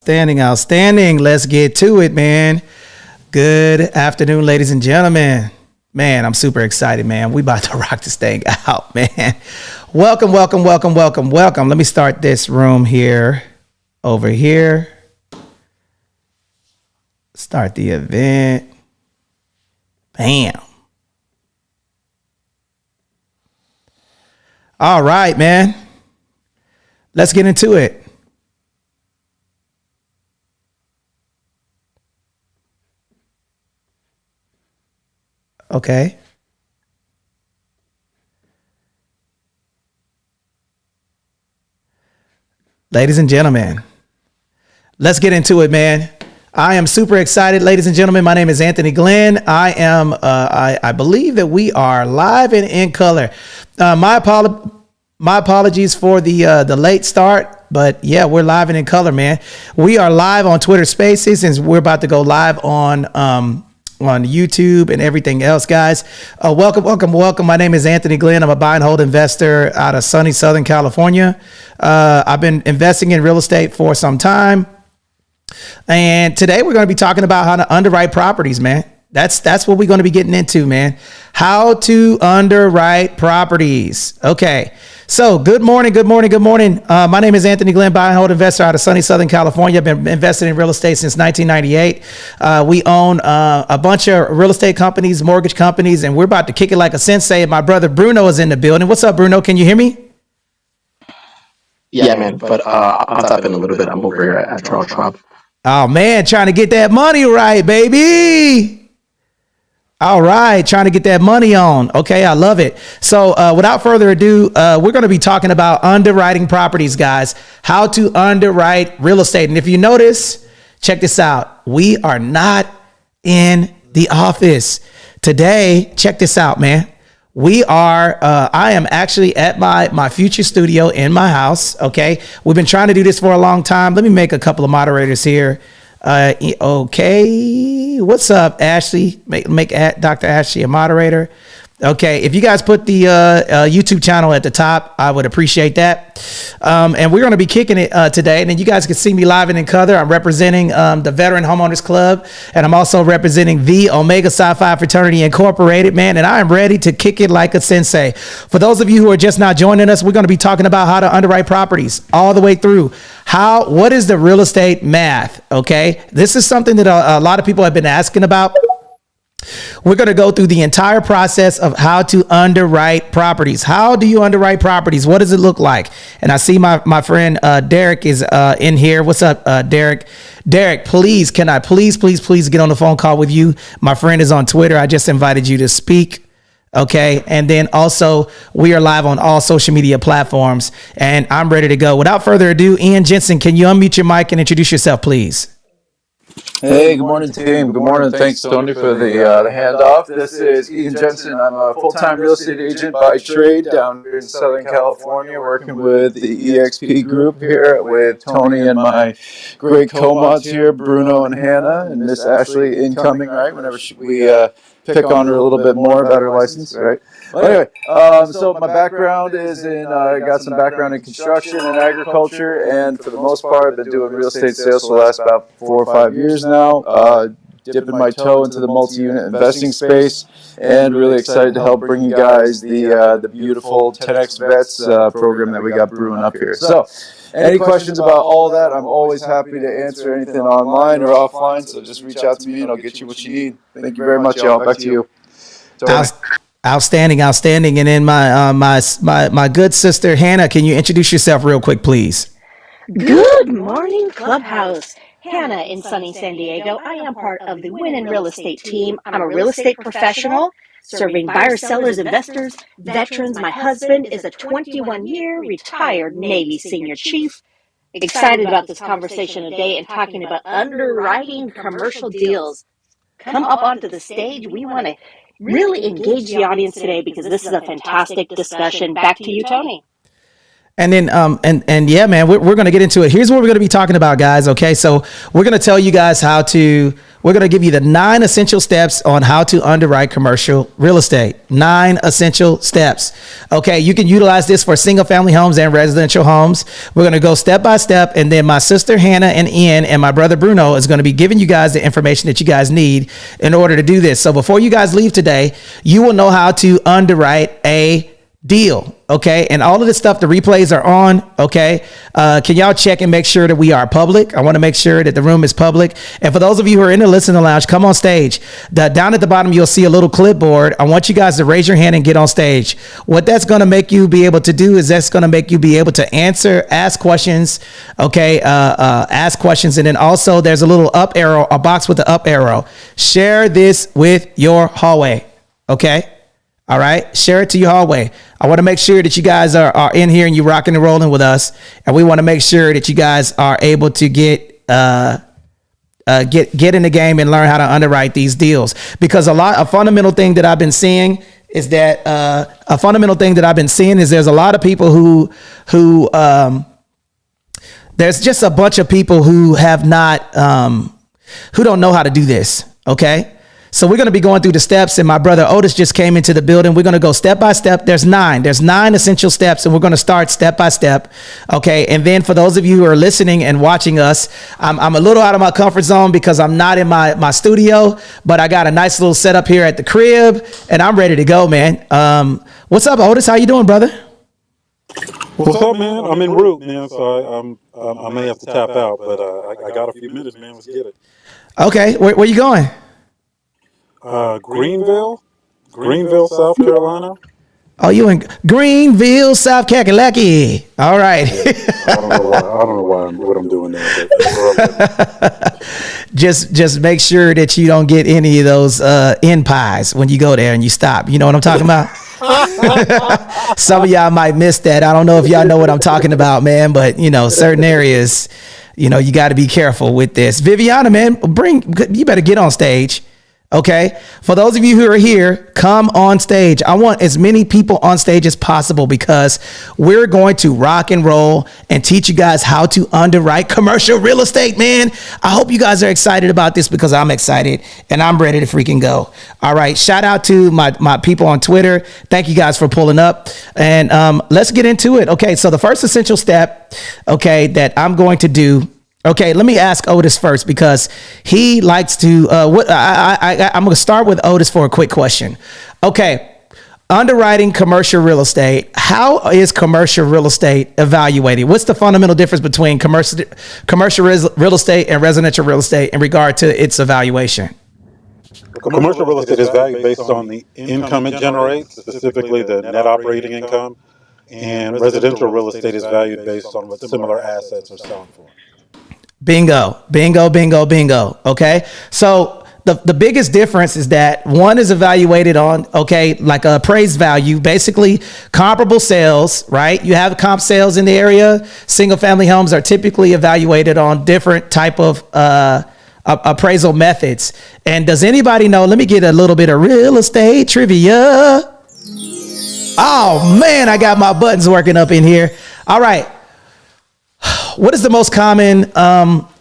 Outstanding. Let's get to it, man. Good afternoon, ladies and gentlemen. Man, I'm super excited, man. We about to rock this thing out, man. Welcome. Let me start this room here, over here. Start the event. Bam. All right, man. Let's get into it. Okay. Ladies and gentlemen, let's get into it, man. I am super excited, ladies and gentlemen. My name is Anthony Glenn. I believe that we are live and in color. My apologies for the late start, but yeah, we're live and in color, man. We are live on Twitter Spaces, and we're about to go live on YouTube and everything else, guys. Welcome. My name is Anthony Glenn. I'm a buy and hold investor out of sunny Southern California. I've been investing in real estate for some time. And today we're going to be talking about how to underwrite properties, man. That's what we're going to be getting into, man. How to underwrite properties. Okay. So good morning. My name is Anthony Glenn, buy and hold investor out of sunny Southern California. I've been invested in real estate since 1998. We own a bunch of real estate companies, mortgage companies, and we're about to kick it like a sensei. My brother Bruno is in the building. What's up, Bruno? Can you hear me? Yeah, man. But I'll tap in a little bit. I'm over here at Charles Schwab. Oh, man, trying to get that money right, baby. All right, trying to get that money on. Okay, I love it. So without further ado, we're going to be talking about underwriting properties, guys. How to underwrite real estate. And if you notice, check this out. We are not in the office today. Check this out, man. I am actually at my future studio in my house. Okay. We've been trying to do this for a long time. Let me make a couple of moderators here. Okay. What's up, Ashley? Make Dr. Ashley a moderator. Okay. If you guys put the YouTube channel at the top, I would appreciate that. And we're going to be kicking it today. And then you guys can see me live and in color. I'm representing the Veteran Homeowners Club. And I'm also representing the Omega Psi Phi Fraternity Incorporated, man. And I am ready to kick it like a sensei. For those of you who are just now joining us, we're going to be talking about how to underwrite properties all the way through. What is the real estate math? Okay. This is something that a lot of people have been asking about. We're going to go through the entire process of how to underwrite properties. How do you underwrite properties? What does it look like? And I see my friend Derek is in here. What's up, Derek? Derek, please, can I please get on the phone call with you? My friend is on Twitter. I just invited you to speak. Okay. And then also we are live on all social media platforms, and I'm ready to go. Without further ado, Ian Jensen, can you unmute your mic and introduce yourself, please? Hey, good morning, team. Good morning. Thanks, Tony, for the handoff. This is Ian Jensen. I'm a full-time real estate agent by trade down here in Southern California, working with the EXP group here with Tony and my great co-mods here, Bruno and Hannah, and Miss Ashley incoming, right, whenever we pick on her a little bit more about her license, right? Well, anyway, so my background is I got some background in construction and agriculture, and for the most part, I've been doing real estate sales for the last about 4 or 5 years now, dipping my toe into the multi-unit investing space, and really excited to help bring you guys the beautiful 10X Vets program that we got brewing up here. So, any questions about all that, I'm always happy to answer anything online or offline, so just reach out to me and I'll get you what you need. Thank you very much, y'all. Back to you. Outstanding. And then my good sister Hannah, can you introduce yourself real quick, please? Good morning, Clubhouse. Hannah in sunny San Diego. I am part of the Win in Real Estate team. I'm a real estate professional serving buyers, sellers, investors, veterans. My husband is a 21-year retired Navy senior chief. Excited about this conversation today and talking about underwriting commercial deals. Come up onto the stage. We want to really engage the audience today because this is a fantastic discussion. Back to you, Tony. And then, and yeah, man, we're going to get into it. Here's what we're going to be talking about, guys. Okay. So we're going to tell you guys we're going to give you the 9 essential steps on how to underwrite commercial real estate. 9 essential steps. Okay. You can utilize this for single family homes and residential homes. We're going to go step by step. And then my sister, Hannah, and Ian, and my brother, Bruno, is going to be giving you guys the information that you guys need in order to do this. So before you guys leave today, you will know how to underwrite a deal. Okay. And all of this stuff, the replays are on. Okay. Can y'all check and make sure that we are public? I want to make sure that the room is public. And for those of you who are in the listening lounge, come on stage. Down at the bottom, you'll see a little clipboard. I want you guys to raise your hand and get on stage. What that's going to make you be able to do is that's going to make you be able to ask questions. Okay. Ask questions. And then also there's a little up arrow, a box with the up arrow. Share this with your hallway. Okay. All right. Share it to your hallway. I want to make sure that you guys are in here and you're rocking and rolling with us. And we want to make sure that you guys are able to get in the game and learn how to underwrite these deals. Because a fundamental thing that I've been seeing is that there's a lot of people who there's just a bunch of people who have not who don't know how to do this. Okay. So we're going to be going through the steps, and my brother Otis just came into the building. We're going to go step by step. There's 9 essential steps, and we're going to start step by step. Okay. And then for those of you who are listening and watching us, I'm a little out of my comfort zone because I'm not in my studio, but I got a nice little setup here at the crib, and I'm ready to go, man. What's up, Otis? How you doing, brother? What's up, man? I'm en route, man, so I may have to tap out, but I got a few minutes, man. Let's get it. Okay. Where you going? Greenville, South Carolina. Oh, you in Greenville, South Kakalaki. All right. I don't know what I'm doing there, but just make sure that you don't get any of those end pies when you go there and you stop. You know what I'm talking about? Some of y'all might miss that. I don't know if y'all know what I'm talking about, man, but certain areas, you got to be careful with this. Viviana, man, you better get on stage. Okay. For those of you who are here, come on stage. I want as many people on stage as possible because we're going to rock and roll and teach you guys how to underwrite commercial real estate, man. I hope you guys are excited about this because I'm excited and I'm ready to freaking go. All right. Shout out to my people on Twitter. Thank you guys for pulling up, and let's get into it. Okay. So the first essential step, okay, that I'm going to do. Okay, let me ask Otis first because he likes to. I'm going to start with Otis for a quick question. Okay, underwriting commercial real estate. How is commercial real estate evaluated? What's the fundamental difference between commercial real estate and residential real estate in regard to its evaluation? commercial real estate is valued based on the income it generates, specifically the net operating income, and residential real estate is valued based on what similar assets are selling for. Bingo, bingo, bingo, bingo. Okay. So the biggest difference is that one is evaluated on, okay, like a appraised value, basically comparable sales, right? You have comp sales in the area. Single family homes are typically evaluated on different type of appraisal methods. And does anybody know, let me get a little bit of real estate trivia. Oh man, I got my buttons working up in here. All right. What is the most common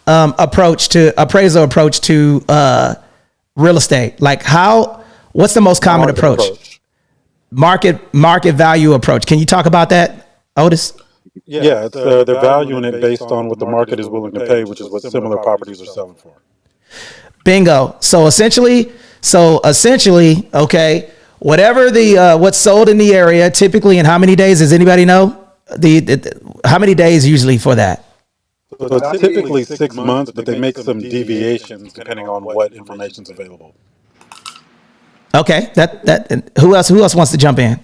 appraisal approach to real estate? Like what's the most common approach? Market value approach. Can you talk about that, Otis? Yeah, it's, they're valuing it based on what the market is willing to pay, which is what similar properties are selling for. Bingo. So essentially, okay, whatever what's sold in the area, typically in how many days? Does anybody know? How many days usually for that? So it's typically 6 months, but they make some deviations depending on what information's available. Okay, that who else wants to jump in?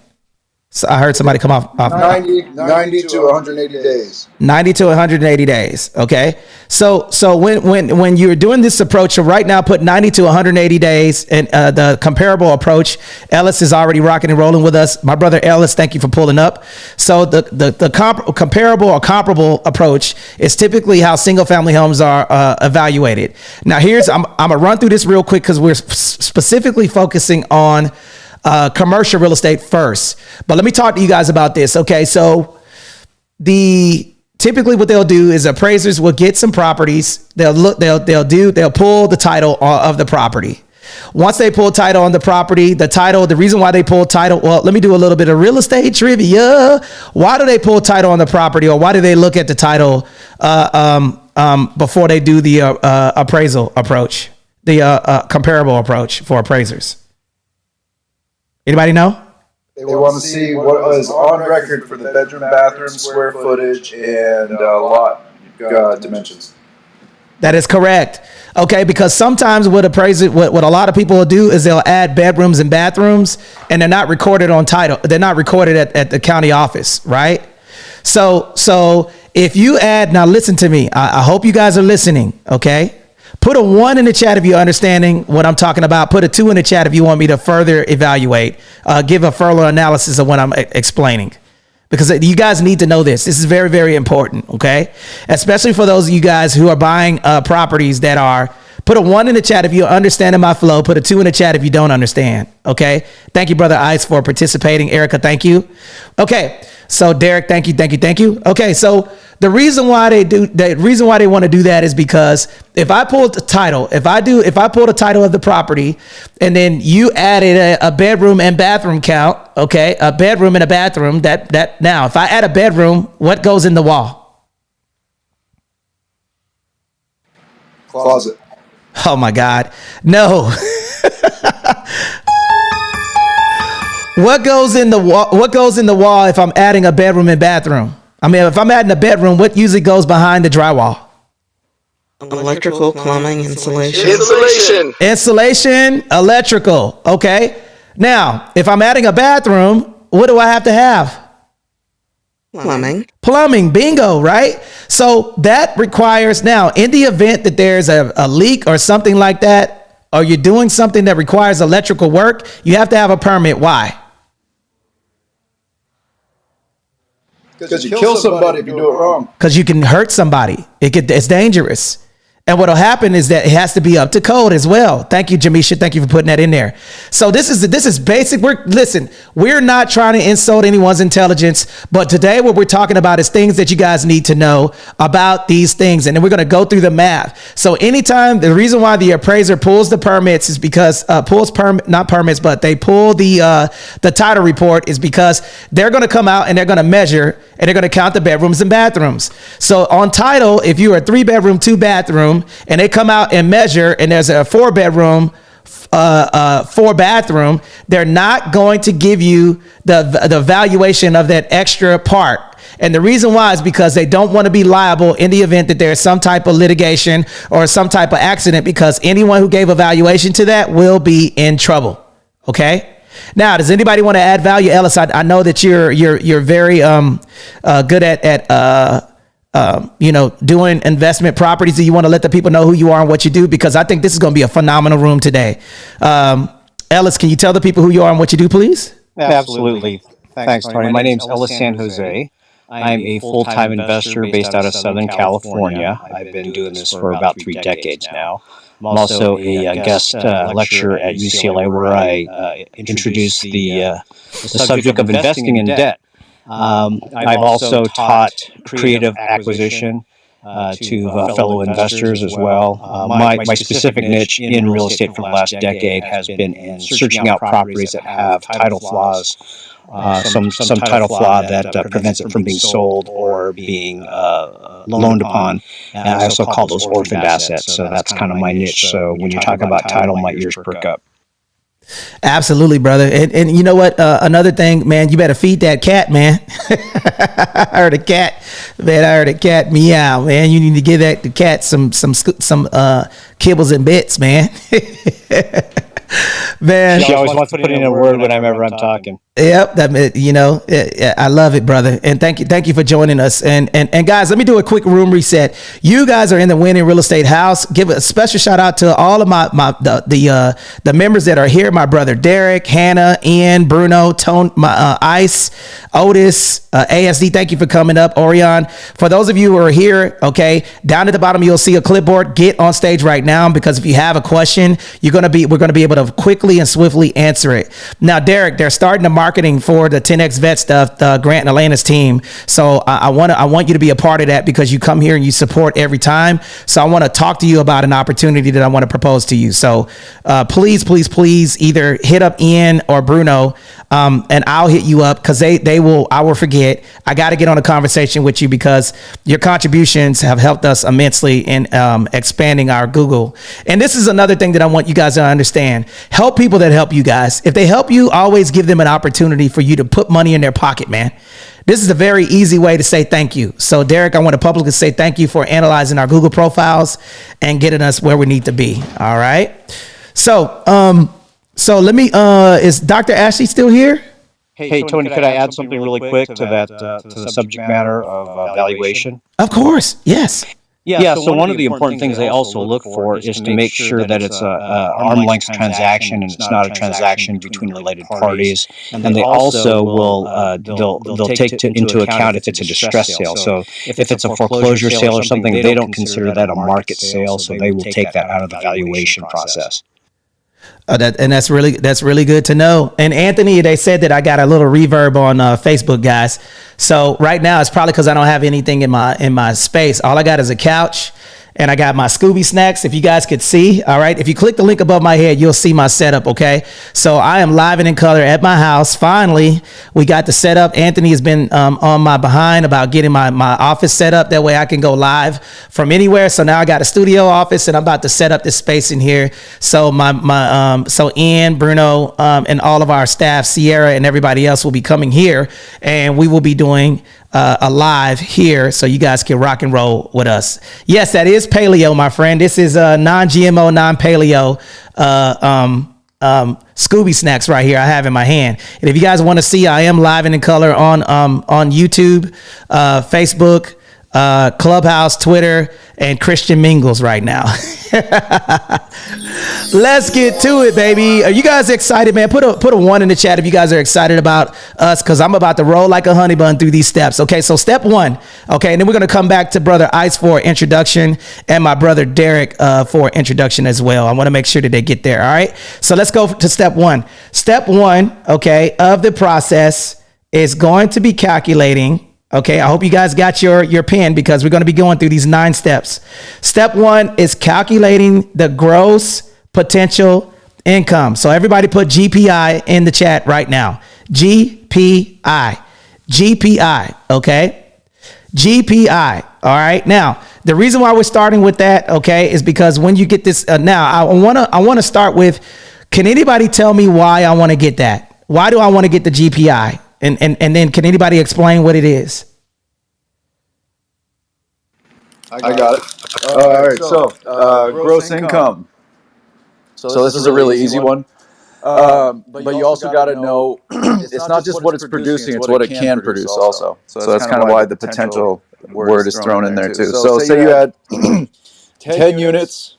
So I heard somebody come off 90 to 180 days. 90 to 180 days. Okay. So when you're doing this approach, so right now put 90 to 180 days, and the comparable approach, Ellis is already rocking and rolling with us. My brother Ellis, thank you for pulling up. So the comparable or comparable approach is typically how single family homes are evaluated. Now I'm gonna run through this real quick because we're specifically focusing on commercial real estate first, but let me talk to you guys about this. Okay. So typically what they'll do is appraisers will get some properties. They'll pull the title of the property. Once they pull title on the property, the reason why they pull title, well, let me do a little bit of real estate trivia. Why do they pull title on the property, or why do they look at the title before they do the appraisal approach, the comparable approach for appraisers? Anybody know? They want to see what is on record for the bedroom, bathroom, square footage, and lot dimensions. That is correct. Okay, because sometimes what a lot of people will do is they'll add bedrooms and bathrooms, and they're not recorded on title. They're not recorded at the county office, right? So if you add, now listen to me. I hope you guys are listening. Okay, put a 1 in the chat if you're understanding what I'm talking about. Put a 2 in the chat if you want me to further evaluate, give a further analysis of what I'm explaining. Because you guys need to know this. This is very, very important, okay? Especially for those of you guys who are buying properties that are, put a 1 in the chat if you're understanding my flow. Put a 2 in the chat if you don't understand, okay? Thank you, Brother Ice, for participating. Erica, thank you. Okay, so Derek, thank you. Okay, so the reason why they want to do that is because if I pull the title, if I pull the title of the property, and then you added a bedroom and bathroom count, okay, a bedroom and a bathroom, that now if I add a bedroom, what goes in the wall? Closet. Oh my God, no. What goes in the wall? What goes in the wall if I'm adding a bedroom and bathroom? I mean, if I'm adding a bedroom, what usually goes behind the drywall? Electrical, plumbing, insulation. Insulation, electrical. Okay. Now, if I'm adding a bathroom, what do I have to have? Plumbing, bingo, right? So that requires, now, in the event that there's a leak or something like that, or you're doing something that requires electrical work, you have to have a permit. Why? Because you kill somebody if you do it wrong. Because you can hurt somebody. It's dangerous. And what'll happen is that it has to be up to code as well. Thank you, Jamisha. Thank you for putting that in there. So this is basic. We're not trying to insult anyone's intelligence, but today what we're talking about is things that you guys need to know about these things. And then we're going to go through the math. So anytime, the reason why the appraiser pulls the permits is because they pull the title report is because they're going to come out and they're going to measure and they're going to count the bedrooms and bathrooms. So on title, if you are a 3-bedroom, 2-bathroom, and they come out and measure, and there's a 4-bedroom, 4-bathroom, they're not going to give you the valuation of that extra part. And the reason why is because they don't want to be liable in the event that there's some type of litigation or some type of accident, because anyone who gave a valuation to that will be in trouble. Okay. Now, does anybody want to add value? Ellis, I know that you're very good at doing investment properties. Do you want to let the people know who you are and what you do? Because I think this is going to be a phenomenal room today. Ellis, can you tell the people who you are and what you do, please? Absolutely. Thanks, Tony. My name's Ellis San Jose. I'm a full-time investor based out of Southern California. I've been doing this for about 3 decades now. I'm also a guest lecturer at UCLA, where I introduce the subject of investing in debt. I've also taught creative acquisition to fellow investors as well. My specific niche in real estate for the last decade has been in searching out properties that have title flaws, some title flaw that prevents it from being sold or being loaned upon. And I also call those orphaned assets. So that's kind of my niche. So when you talk about title, my ears perk up. Absolutely, brother. And you know what? Another thing, man, you better feed that cat, man. I heard a cat meow, man. You need to give the cat some kibbles and bits, man. Man, she always wants to put in a word whenever I'm talking. Yep, I love it, brother. And thank you for joining us. And guys, let me do a quick room reset. You guys are in the Winning Real Estate House. Give a special shout out to all of the members that are here. My brother Derek, Hannah, Ian, Bruno, Tone, Ice, Otis, ASD. Thank you for coming up, Orion. For those of you who are here, okay, down at the bottom you'll see a clipboard. Get on stage right now, because if you have a question, we're gonna be able to quickly and swiftly answer it. Now, Derek, they're starting to mark marketing for the 10X Vet stuff, Grant and Elena's team. So I want you to be a part of that because you come here and you support every time. So I want to talk to you about an opportunity that I want to propose to you. So please either hit up Ian or Bruno, and I'll hit you up because I will forget. I got to get on a conversation with you because your contributions have helped us immensely in expanding our Google. And this is another thing that I want you guys to understand. Help people that help you guys. If they help you, always give them an opportunity for you to put money in their pocket, man. This is a very easy way to say thank you. So Derek, I want to publicly say thank you for analyzing our Google profiles and getting us where we need to be. All right. So let me, is Dr. Ashley still here? Hey, Tony, could I add something really quick to that, to the subject matter of valuation? Of course. Yes. Yeah, so one of the important things they also look for is to make sure that it's a arm's length transaction and it's not a transaction between related parties. And they also will they'll take into account if it's a distress sale. So if it's a foreclosure sale or something, they don't consider that a market sale, so they will take that out of the valuation process. That's really good to know. And Anthony, they said that I got a little reverb on Facebook, guys. So right now it's probably because I don't have anything in my space. All I got is a couch, and I got my Scooby snacks. If you guys could see, all right. If you click the link above my head, you'll see my setup. Okay. So I am live and in color at my house. Finally, we got the setup. Anthony has been on my behind about getting my office set up. That way I can go live from anywhere. So now I got a studio office, and I'm about to set up this space in here. So so Ian, Bruno, and all of our staff, Sierra, and everybody else will be coming here, and we will be doing a live here so you guys can rock and roll with us. Yes, that is paleo, my friend. This is non-GMO, non-paleo Scooby snacks right here I have in my hand. And if you guys want to see, I am live and in color on YouTube, Facebook, Clubhouse, Twitter, and Christian Mingles right now. Let's get to it, baby. Are you guys excited, man? Put a 1 in the chat if you guys are excited about us, because I'm about to roll like a honey bun through these steps. Okay, so step 1. Okay, and then we're going to come back to Brother Ice for introduction and my brother Derek for introduction as well. I want to make sure that they get there. All right, so let's go to step 1. Step 1, okay, of the process is going to be calculating. Okay, I hope you guys got your pen because we're going to be going through these 9 steps. Step 1 is calculating the gross potential income. So everybody put GPI in the chat right now. GPI. Okay? GPI. All right. Now, the reason why we're starting with that, okay, is because when you get this, now I want to start with, can anybody tell me why I want to get that? Why do I want to get the GPI? And then can anybody explain what it is? I got it. All right. So gross income. So this is a really easy one. But you also got to know it's not just what it's producing, it's what it can produce also. So that's kind of why the potential word is thrown in there too. So say you had 10 units.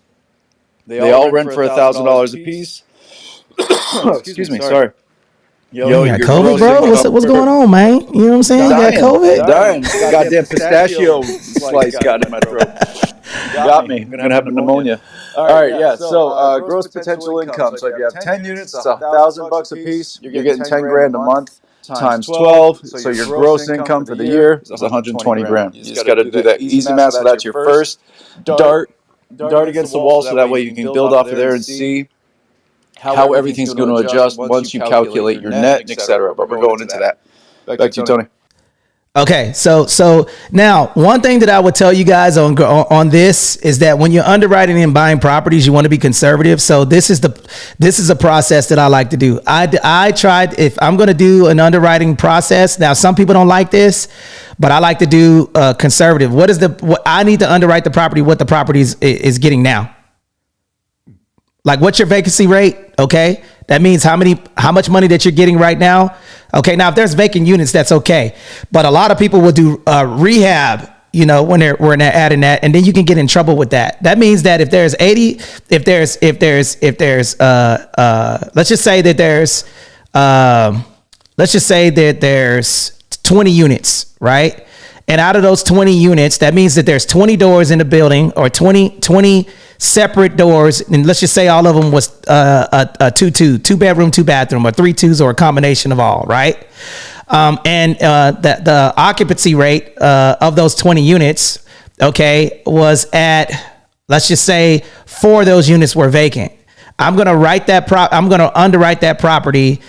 They all rent for $1,000 a piece. Excuse me. Sorry. Yo, you got COVID, bro? What's going on, man? You know what I'm saying? You got COVID? Dying. Goddamn pistachio slice got in my throat. Got me. I'm going to have pneumonia. All right, yeah. So gross potential income. So if you have 10 units, it's $1,000 a piece. You're getting 10 grand a month times 12. So your gross income for the year is 120 grand. You just got to do that easy math. So that's your first dart against the wall. So that way you can build off of there and see how everything's going to adjust once you calculate your net, etc. But we're going into that. Back to you, Tony. Okay, so now one thing that I would tell you guys on this is that when you're underwriting and buying properties, you want to be conservative. So this is a process that I like to do. I tried, if I'm going to do an underwriting process. Now some people don't like this, but I like to do conservative. What I need to underwrite the property, what the property is getting now. Like, what's your vacancy rate? Okay, that means how much money that you're getting right now. Okay, now if there's vacant units, that's okay. But a lot of people will do rehab, you know, when they're adding that, and then you can get in trouble with that. That means that if there's let's just say that there's 20 units, right? And out of those 20 units, that means that there's 20 doors in the building, or 20 separate doors. And let's just say all of them was a two bedroom, two bathroom, or 3 2s, or a combination of all, right? And the occupancy rate of those 20 units, okay, was at, let's just say 4 of those units were vacant. I'm going to underwrite that property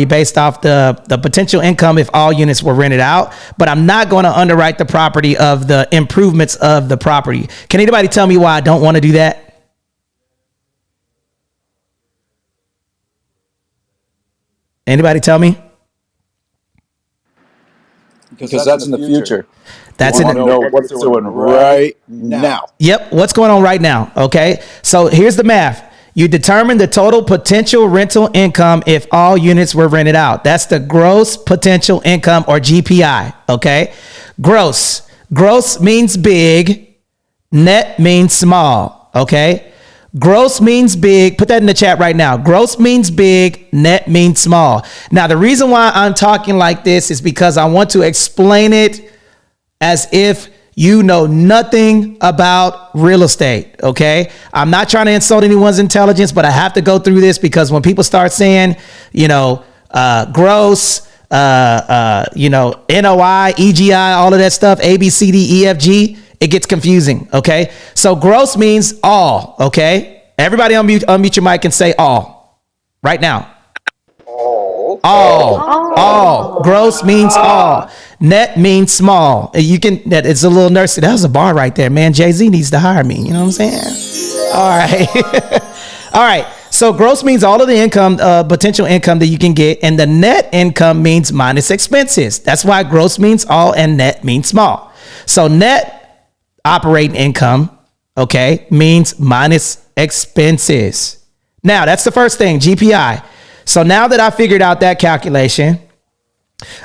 based off the potential income if all units were rented out, but I'm not going to underwrite the property of the improvements of the property. Can anybody tell me why I don't want to do that? Anybody tell me? Because that's in the future. That's in the know what's doing right now. Yep. What's going on right now? Okay. So here's the math. You determine the total potential rental income if all units were rented out. That's the gross potential income, or GPI. Okay. Gross means big. Net means small. Okay. Gross means big. Put that in the chat right now. Gross means big. Net means small. Now, the reason why I'm talking like this is because I want to explain it as if you know nothing about real estate. Okay. I'm not trying to insult anyone's intelligence, but I have to go through this because when people start saying, gross, NOI, EGI, all of that stuff, A, B, C, D, E, F, G, it gets confusing. Okay. So gross means all. Okay. Everybody unmute your mic and say all right now. All. Gross means all. Net means small. It's a little nursery. That was a bar right there, man. Jay-Z needs to hire me. You know what I'm saying? All right. All right. So gross means all of the income, potential income that you can get. And the net income means minus expenses. That's why gross means all and net means small. So net operating income, okay, means minus expenses. Now, that's the first thing, GPI. So now that I figured out that calculation,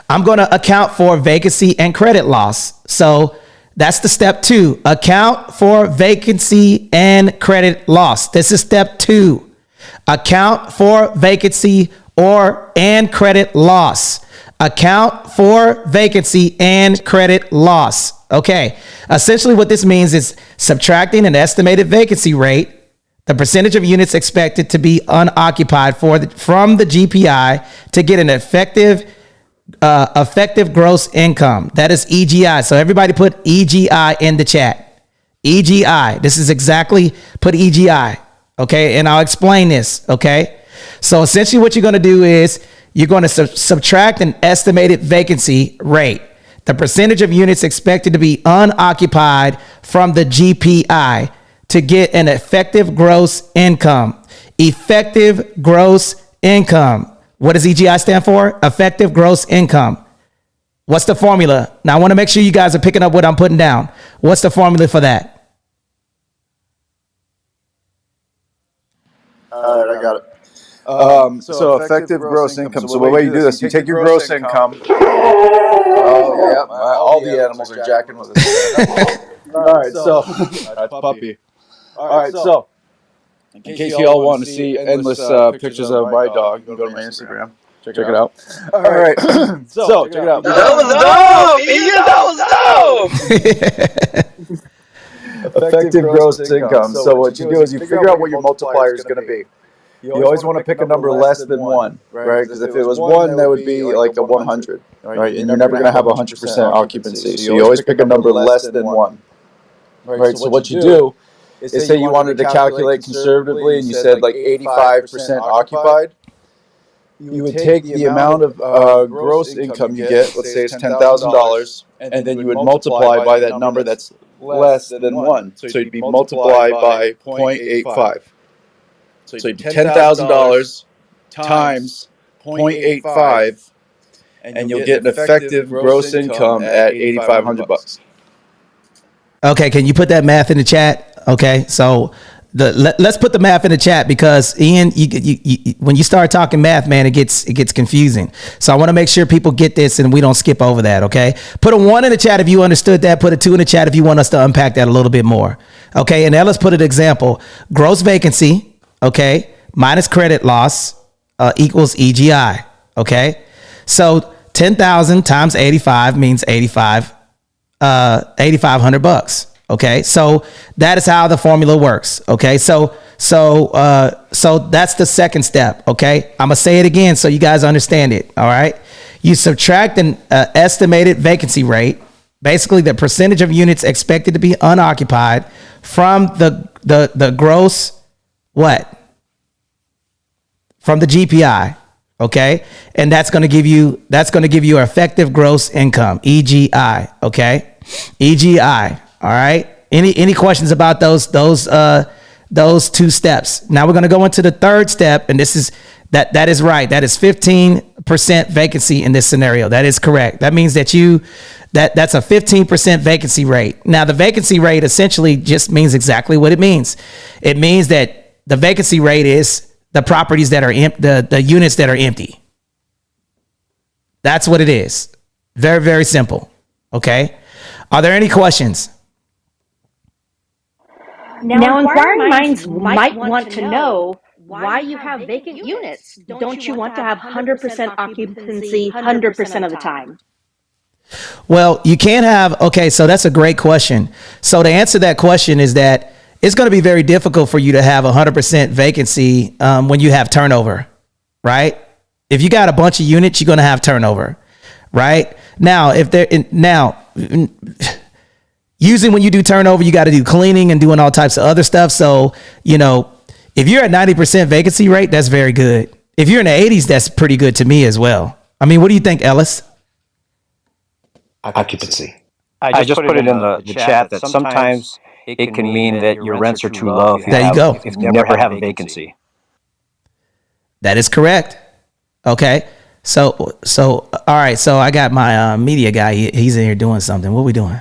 I'm going to account for vacancy and credit loss. So that's the step 2. Account for vacancy and credit loss. This is step 2. Account for vacancy and credit loss. Account for vacancy and credit loss. Okay. Essentially what this means is subtracting an estimated vacancy rate, the percentage of units expected to be unoccupied from the GPI, to get an effective gross income. That is EGI. So everybody put EGI in the chat. EGI. This is exactly, put EGI. Okay. And I'll explain this. Okay. So essentially what you're going to do is you're going to subtract an estimated vacancy rate, the percentage of units expected to be unoccupied from the GPI, to get an effective gross income. Effective gross income. What does EGI stand for? Effective gross income. What's the formula? Now, I want to make sure you guys are picking up what I'm putting down. What's the formula for that? All right, I got it. So effective gross income. So the way you do this, you take your gross income. Oh, yeah. All the animals are jacking with us. All right, so that's puppy. All right, so in case you all want to see endless pictures of my dog, you can go to my Instagram. Check it out. All right, so check it out. That was dope. Effective gross income. So what you do is you figure out what your multiplier is going to be. You always want to pick a number less than 1, right? Because if it was 1, that would be like a 100, right? And you're never going to have 100% occupancy. So you always pick a number less than 1, right? So what you do is, say you wanted to calculate conservatively and you said like 85% occupied, you would take the amount of gross income you get, let's say it's $10,000, and then you would multiply by that number that's less than 1. So you'd be multiplied by 0.85. So you do $10,000 times 0.85, and you'll get an effective gross income at $8,500. Okay, can you put that math in the chat? Okay, so let's put the math in the chat, because Ian, you when you start talking math, man, it gets confusing. So I want to make sure people get this and we don't skip over that. Okay, put a 1 in the chat if you understood that. Put a 2 in the chat if you want us to unpack that a little bit more. Okay, and now let's put an example: gross vacancy, okay, minus credit loss equals EGI. Okay, so 10,000 times 85 means 8,500 bucks. Okay, so that is how the formula works. Okay, so that's the second step. Okay, I'm gonna say it again so you guys understand it. All right, you subtract an estimated vacancy rate, basically the percentage of units expected to be unoccupied, from the gross what? From the GPI. Okay, and that's going to give you your effective gross income, EGI. Okay, EGI. All right. Any questions about those two steps? Now we're going to go into the third step, and this is that is right. That is 15% vacancy in this scenario. That is correct. That means that that's a 15% vacancy rate. Now the vacancy rate essentially just means exactly what it means. It means that the vacancy rate is the properties that are the units that are empty. That's what it is. Very, very simple. Okay. Are there any questions? Now, inquiring minds might want to know why you have vacant units. Don't you want to have 100% occupancy 100% of the time? Well, you can't have, okay, so that's a great question. So to answer that question is that it's going to be very difficult for you to have 100% vacancy when you have turnover, right? If you got a bunch of units, you're going to have turnover, right? Now, usually when you do turnover, you got to do cleaning and doing all types of other stuff. So, if you're at 90% vacancy rate, that's very good. If you're in the 80s, that's pretty good to me as well. I mean, what do you think, Ellis? Occupancy. I just put it in the chat that sometimes it can mean that your rents are too low if you never have a vacancy. That is correct. Okay. So all right. So I got my media guy. He's in here doing something. What are we doing?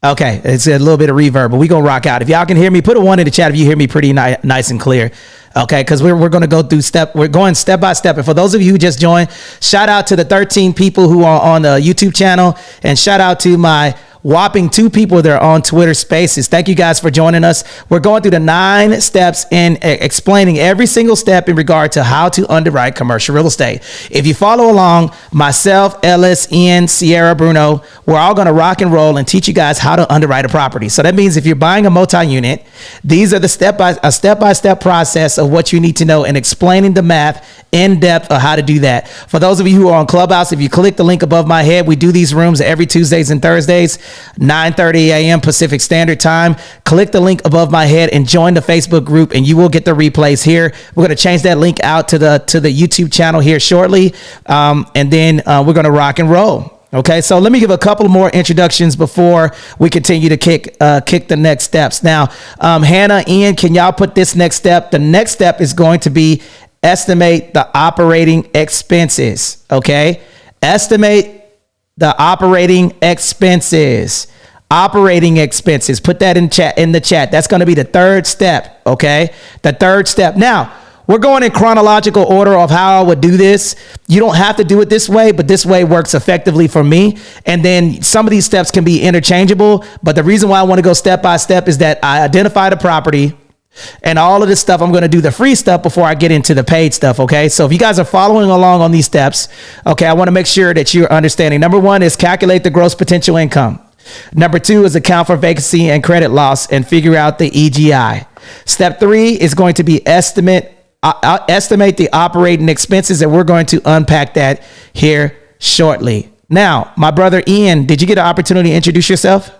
Okay, it's a little bit of reverb, but we're going to rock out. If y'all can hear me, put a 1 in the chat if you hear me pretty nice and clear. Okay, because we're going to go through we're going step by step. And for those of you who just joined, shout out to the 13 people who are on the YouTube channel, and shout out to my whopping 2 people that are on Twitter Spaces. Thank you guys for joining us. We're going through the 9 steps and explaining every single step in regard to how to underwrite commercial real estate. If you follow along, myself, Ellis, Ian, Sierra, Bruno, we're all going to rock and roll and teach you guys how to underwrite a property. So that means if you're buying a multi-unit, these are the step-by-step process of what you need to know and explaining the math in depth of how to do that. For those of you who are on Clubhouse, if you click the link above my head, we do these rooms every Tuesdays and Thursdays, 9:30 a.m. Pacific Standard Time. Click the link above my head and join the Facebook group, and you will get the replays here. We're going to change that link out to the YouTube channel here shortly, and then we're going to rock and roll. Okay, so let me give a couple more introductions before we continue to kick the next steps. Now, Hannah, Ian, can y'all put this next step? The next step is going to be estimate the operating expenses. Okay, estimate the operating expenses. Operating expenses. Put that in the chat. That's going to be the third step. Okay, the third step. Now, we're going in chronological order of how I would do this. You don't have to do it this way, but this way works effectively for me. And then some of these steps can be interchangeable. But the reason why I want to go step by step is that I identify the property and all of this stuff. I'm going to do the free stuff before I get into the paid stuff. Okay. So if you guys are following along on these steps, okay, I want to make sure that you're understanding. Number 1 is calculate the gross potential income. Number 2 is account for vacancy and credit loss and figure out the EGI. Step 3 is going to be estimate the operating expenses, and we're going to unpack that here shortly. Now, my brother Ian, did you get an opportunity to introduce yourself?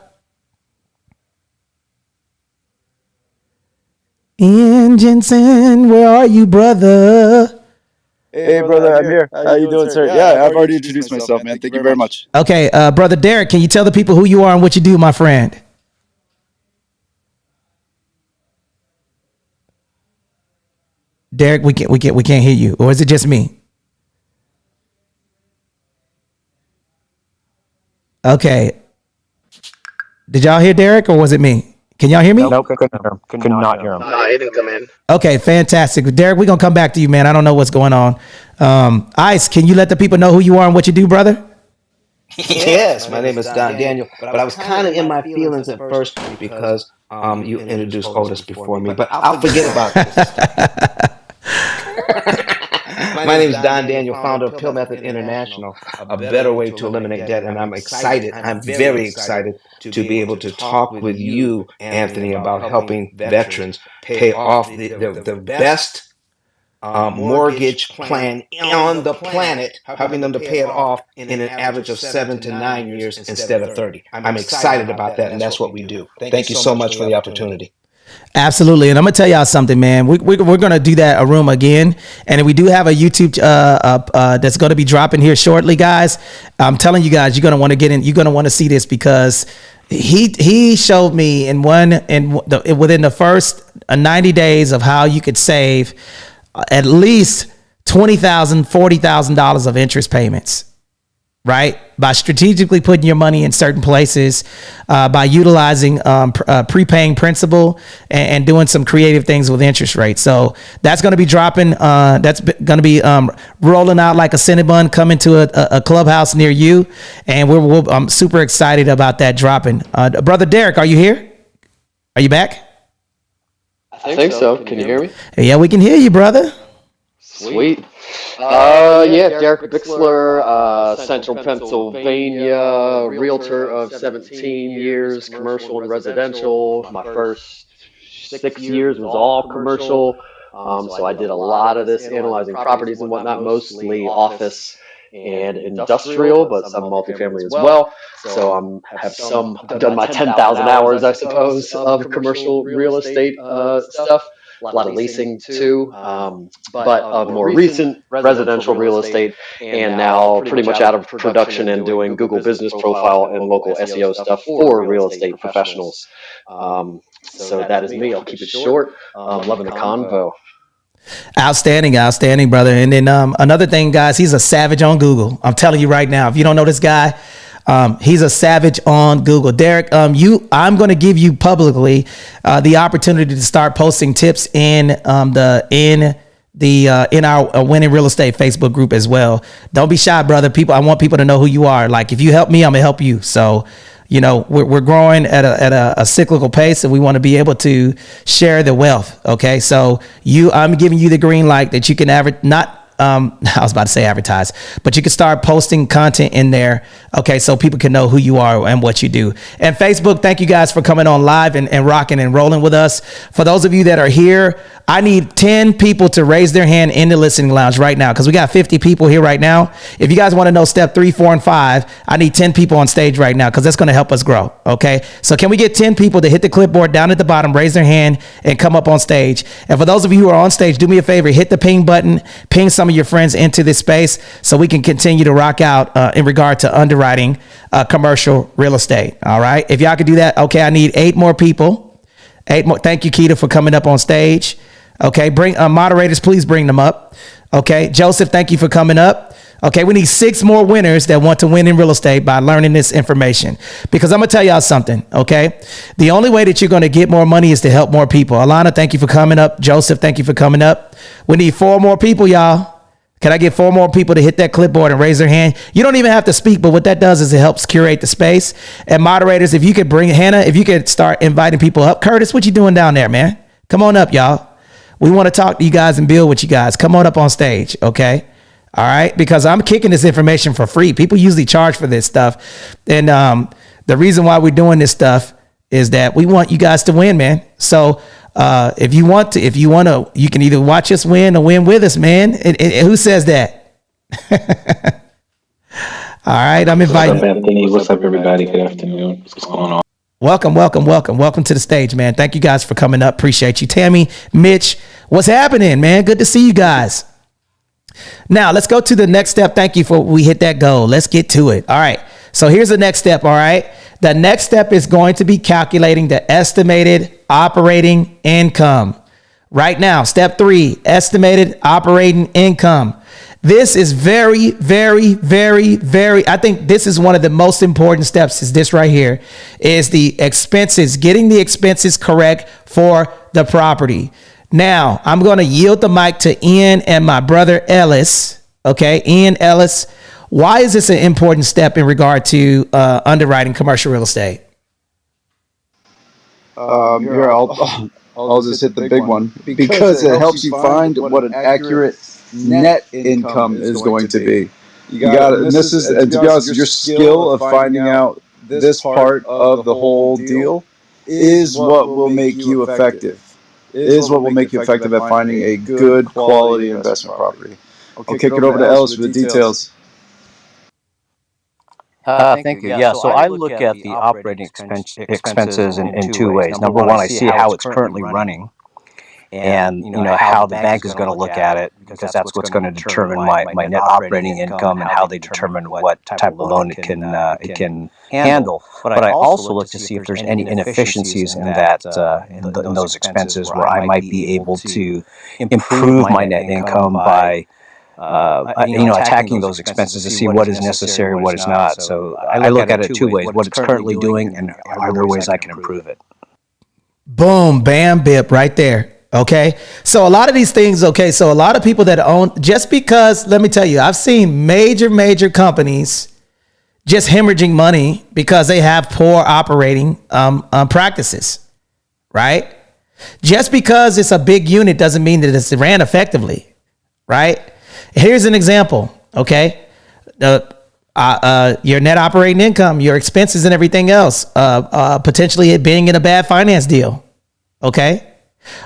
Ian Jensen, where are you, brother? Hey, brother, I'm here. How you doing, sir? Yeah, I've already introduced myself, man. Thank you very much. Okay, brother Derek, can you tell the people who you are and what you do, my friend? Derek, we can't hear you, or is it just me? Okay. Did y'all hear Derek, or was it me? Can y'all hear me? Nope, could not hear him. No, he didn't come in. Okay, fantastic. Derek, we're going to come back to you, man. I don't know what's going on. Ice, can you let the people know who you are and what you do, brother? Yes, my name is Daniel, but I was kind of in my feelings at first because you introduced Otis before me, but I'll forget about this. My name is Don Daniel, founder of Pill Method International, a better way to eliminate debt. And I'm excited, I'm very excited to be able to talk with you, Anthony, about helping veterans pay off the best mortgage plan on the planet, helping them to pay it off in an average of 7 to 9 years instead of 30. I'm excited about that, and that's what we do. Thank you so much for the opportunity. Absolutely. And I'm going to tell y'all something, man. We're going to do that a room again. And we do have a YouTube that's going to be dropping here shortly, guys. I'm telling you guys, you're going to want to get in. You're going to want to see this because he showed me within the first 90 days of how you could save at least $20,000, $40,000 of interest payments. Right? By strategically putting your money in certain places, by utilizing prepaying principal and doing some creative things with interest rates. So that's going to be dropping. That's going to be rolling out like a Cinnabon coming to a clubhouse near you. And I'm super excited about that dropping. Brother Derek, are you here? Are you back? I think so. Can you hear me? Yeah, we can hear you, brother. Sweet. Yeah, Derek Bixler, Central Pennsylvania, realtor of 17 years, commercial and residential. My first 6 years was all commercial. So I did a lot of this analyzing properties and whatnot, mostly office and industrial, but some multifamily as well. So I've done my 10,000 hours, I suppose, of commercial real estate stuff. A lot of leasing too, but of more recent residential real estate, and now pretty much out of production and doing Google Business Profile and local SEO stuff for real estate professionals. So that is me. I'll keep it short. Loving the convo. Outstanding, brother. And then another thing, guys, he's a savage on Google. I'm telling you right now, if you don't know this guy, he's a savage on Google. Derek, I'm going to give you publicly the opportunity to start posting tips in our Winning Real Estate Facebook group as well. Don't be shy, brother. I want people to know who you are. Like if you help me, I'm gonna help you. So we're growing at a cyclical pace, and we want to be able to share the wealth. Okay, so I'm giving you the green light that you can I was about to say advertise, but you can start posting content in there. Okay. So people can know who you are and what you do. And Facebook, thank you guys for coming on live and rocking and rolling with us. For those of you that are here, I need 10 people to raise their hand in the listening lounge right now, because we got 50 people here right now. If you guys want to know step 3, 4, and 5, I need 10 people on stage right now, because that's going to help us grow. Okay. So can we get 10 people to hit the clipboard down at the bottom, raise their hand, and come up on stage? And for those of you who are on stage, do me a favor, hit the ping button, ping some of your friends into this space so we can continue to rock out in regard to underwriting commercial real estate. All right. If y'all could do that. Okay. I need 8 more people. 8 more. Thank you, Keita, for coming up on stage. Okay. Bring moderators, please bring them up. Okay. Joseph, thank you for coming up. Okay. We need 6 more winners that want to win in real estate by learning this information, because I'm going to tell y'all something. Okay. The only way that you're going to get more money is to help more people. Alana, thank you for coming up. Joseph, thank you for coming up. We need 4 more people, y'all. Can I get 4 more people to hit that clipboard and raise their hand? You don't even have to speak, but what that does is it helps curate the space. And moderators, if you could bring Hannah, if you could start inviting people up. Curtis, what you doing down there, man? Come on up, y'all. We want to talk to you guys and build with you guys. Come on up on stage, okay? All right, because I'm kicking this information for free. People usually charge for this stuff. And the reason why we're doing this stuff is that we want you guys to win, man. So if you want to, you can either watch us win or win with us, man. And who says that? All right, I'm inviting. What's up, Anthony? What's up, everybody? Good afternoon. What's going on? Welcome to the stage, man. Thank you guys for coming up. Appreciate you. Tammy, Mitch, what's happening, man? Good to see you guys. Now let's go to the next step. Thank you we hit that goal. Let's get to it. All right. So here's the next step. All right. The next step is going to be calculating the estimated operating income. Right now, step 3, estimated operating income. This is very, very, very, very, I think this is one of the most important steps, is this right here, is the expenses, getting the expenses correct for the property. Now, I'm going to yield the mic to Ian and my brother Ellis. Okay, Ian Ellis. Why is this an important step in regard to underwriting commercial real estate? I'll just hit the big one, because it helps you find what an accurate net income is going to be. You got to, and this is, and to be honest, your skill of finding out this part of the whole deal is what will make you effective. Is what will make you effective at finding a good quality investment property. I'll kick it over to Ellis for the details. Thank you. Yeah, so I look at the operating expenses in two ways. Number one, I see how it's currently running, and how the bank is going to look at it, because that's what's going to determine my net operating income and how they determine what type of loan it can handle. But I also look to see if there's any inefficiencies in that in those expenses where I might be able to improve my net income by attacking those expenses to see what is necessary, what is not. So I look at it two ways: what it's currently doing, and are there ways I can improve it. Boom, bam, bip, right there. Okay. So a lot of these things, okay. So a lot of people that own, just because, let me tell you, I've seen major companies just hemorrhaging money because they have poor operating practices, right? Just because it's a big unit doesn't mean that it's ran effectively, right? Here's an example, okay? Your net operating income, your expenses and everything else, potentially it being in a bad finance deal, okay?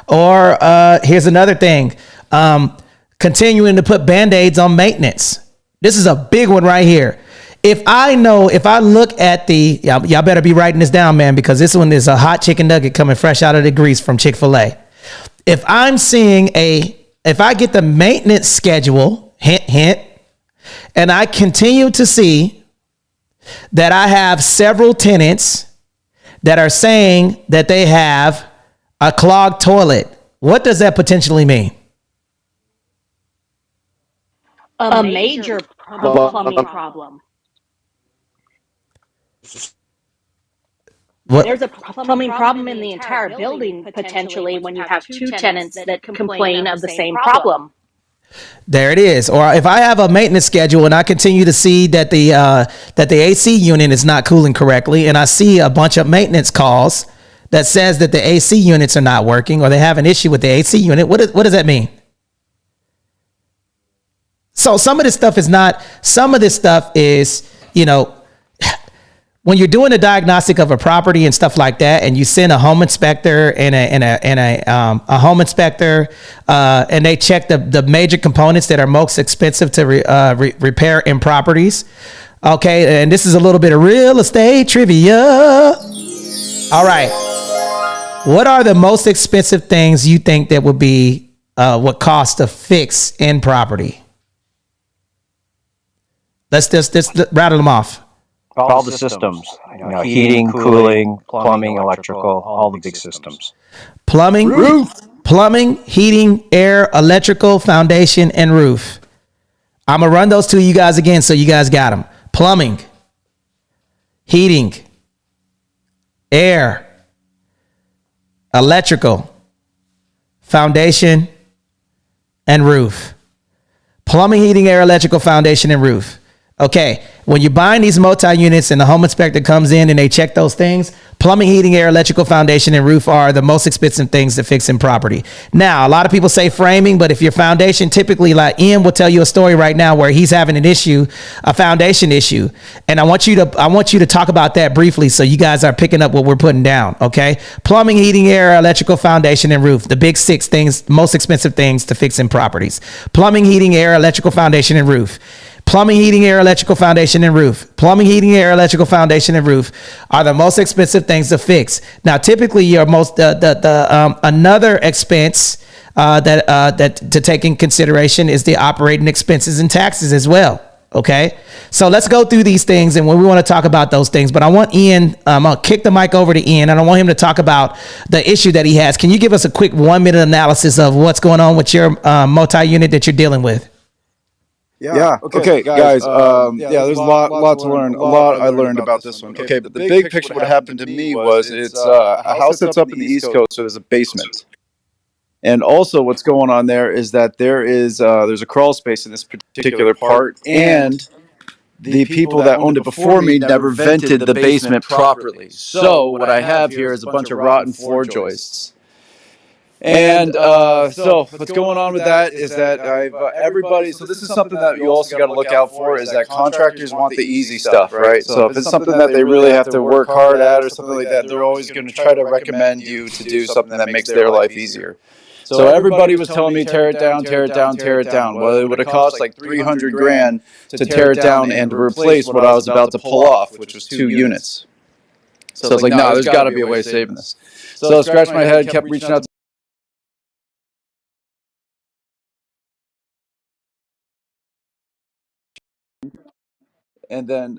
Or here's another thing, continuing to put Band-Aids on maintenance. This is a big one right here. If I look at y'all better be writing this down, man, because this one is a hot chicken nugget coming fresh out of the grease from Chick-fil-A. If I get the maintenance schedule, hint, and I continue to see that I have several tenants that are saying that they have a clogged toilet, what does that potentially mean? A major plumbing problem. What? There's a plumbing problem in the entire building potentially when you have two tenants that complain of the same problem. There it is. Or if I have a maintenance schedule and I continue to see that the AC unit is not cooling correctly, and I see a bunch of maintenance calls that says that the AC units are not working, or they have an issue with the AC unit, what does that mean? So some of this stuff is, when you're doing a diagnostic of a property and stuff like that, and you send a home inspector and a home inspector, and they check the major components that are most expensive to repair in properties. Okay, and this is a little bit of real estate trivia. All right, what are the most expensive things you think that would be what cost to fix in property? Let's just rattle them off. All the systems, heating, cooling, plumbing, electrical, all the big systems. Plumbing, Roof. Plumbing, heating, air, electrical, foundation, and roof. I'm going to run those to you guys again so you guys got them. Plumbing, heating, air, electrical, foundation, and roof. Plumbing, heating, air, electrical, foundation, and roof. Okay, when you're buying these multi-units and the home inspector comes in and they check those things, plumbing, heating, air, electrical, foundation, and roof are the most expensive things to fix in property. Now, a lot of people say framing, but if your foundation, typically, like Ian will tell you a story right now where he's having an issue, a foundation issue. And I want you to talk about that briefly so you guys are picking up what we're putting down, okay? Plumbing, heating, air, electrical, foundation, and roof, the big 6 things, most expensive things to fix in properties. Plumbing, heating, air, electrical, foundation, and roof. Plumbing, heating, air, electrical, foundation, and roof. Plumbing, heating, air, electrical, foundation, and roof are the most expensive things to fix. Now, typically, your another expense that to take in consideration is the operating expenses and taxes as well. Okay, so let's go through these things, and when we want to talk about those things. But I want Ian. I'll kick the mic over to Ian, and I want him to talk about the issue that he has. Can you give us a quick 1-minute analysis of what's going on with your multi-unit that you're dealing with? Yeah. Okay, guys. There's a lot to learn. A lot I learned about this one. Okay, but the big picture, what happened to me was it's a house that's up in the East Coast, so there's a basement. And also what's going on there is that there's a crawl space in this particular part, and the people that owned it before me never vented the basement properly. So what I have here is a bunch of rotten floor joists. And so what's going on with that is that I've everybody. So this is something that you also got to look out for, is that contractors want the easy stuff, right? So if it's something that they really have to work hard at or something like that, they're always going to try to recommend you to do something that makes their life easier. So everybody was telling me, tear it down, tear it down, tear it down. Well, it would have cost like 300 grand to tear it down and replace what I was about to pull off, which was 2 units. So I was like, no, there's got to be a way of saving this. So I scratched my head, kept reaching out to and then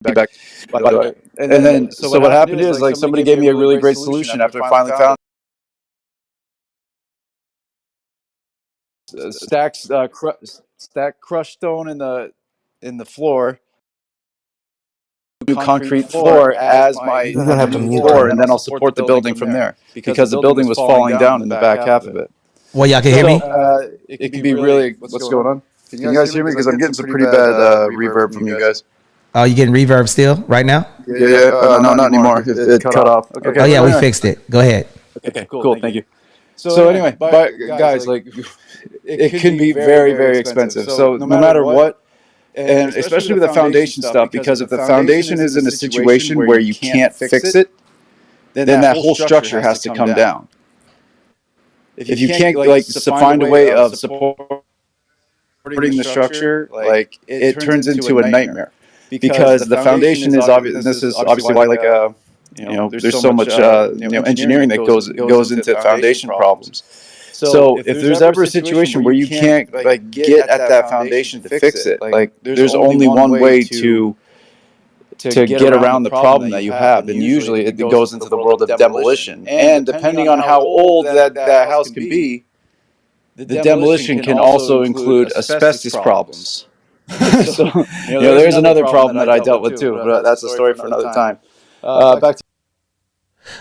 back by the way. And then so what happened is, like, somebody gave me a really great solution after I finally found stack crushed stone in the floor, concrete floor as my You're gonna have to mute floor, that. and then I'll support the building from there, because the building was falling down in the back half of it. Well, y'all can hear me? It can be really, what's going on? Can you guys hear me? Because I'm getting some pretty bad reverb from you guys. Oh, you getting reverb still right now? Yeah. No, not anymore. It cut off. Okay. Oh yeah, we fixed it. Go ahead. Okay, cool. Thank you. So anyway, but guys, like, it can be very, very expensive. So no matter what, and especially with the foundation stuff, because if the foundation is in a situation where you can't fix it, then that whole structure has to come down. If you can't, like, find a way of supporting the structure, like, it turns into a nightmare. Because the foundation is obvious, and this is obviously why, like, there's so much engineering that goes into foundation problems. So if there's ever a situation where you can't, like, get at that foundation to fix it, like, there's only one way to get around the problem that you have, and usually it goes into the world of demolition. And depending on how old that house can be, the demolition can also include asbestos problems. So, there's another problem that I dealt with too, but that's a story for another time. Back to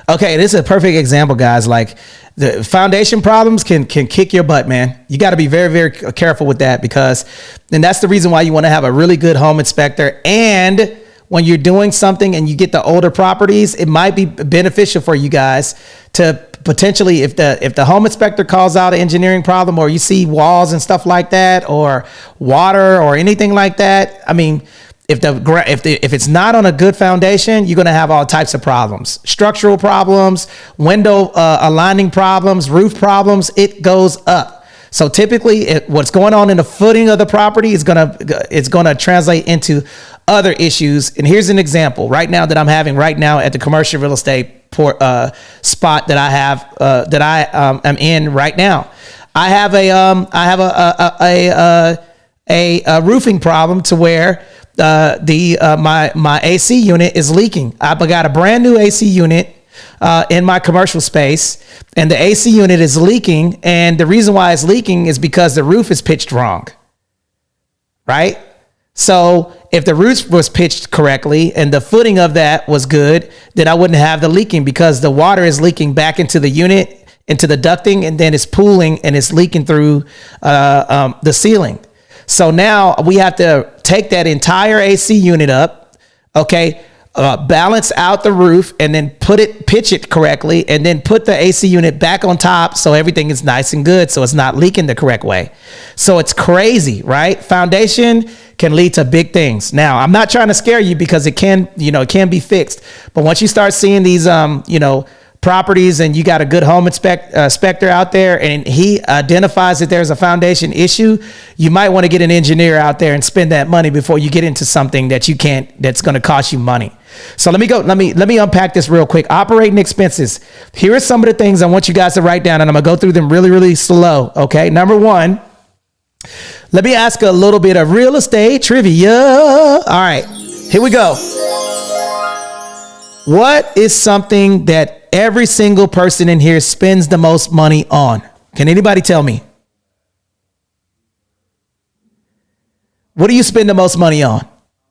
Okay, this is a perfect example, guys. Like, the foundation problems can kick your butt, man. You got to be very, very careful with that, because then that's the reason why you want to have a really good home inspector. And when you're doing something and you get the older properties, it might be beneficial for you guys to potentially, if the home inspector calls out an engineering problem, or you see walls and stuff like that, or water or anything like that. I mean, if it's not on a good foundation, you're going to have all types of problems, structural problems, window aligning problems, roof problems. It goes up. So typically, what's going on in the footing of the property is gonna translate into other issues. And here's an example right now that I'm having right now at the commercial real estate spot that I have am in right now. I have a roofing problem to where my AC unit is leaking. I've got a brand new AC unit in my commercial space, and the AC unit is leaking. And the reason why it's leaking is because the roof is pitched wrong, right? So if the roof was pitched correctly and the footing of that was good, then I wouldn't have the leaking, because the water is leaking back into the unit, into the ducting, and then it's pooling and it's leaking through the ceiling. So now we have to take that entire AC unit up, okay, balance out the roof, and then pitch it correctly, and then put the AC unit back on top so everything is nice and good, so it's not leaking the correct way. So it's crazy, right? Foundation can lead to big things. Now, I'm not trying to scare you, because it can be fixed. But once you start seeing these, properties, and you got a good home inspector out there, and he identifies that there's a foundation issue, you might want to get an engineer out there and spend that money before you get into something that's going to cost you money. So let me unpack this real quick. Operating expenses. Here are some of the things I want you guys to write down, and I'm going to go through them really, really slow. Okay. Number one, let me ask a little bit of real estate trivia. All right, here we go. What is something that every single person in here spends the most money on? Can anybody tell me? What do you spend the most money on?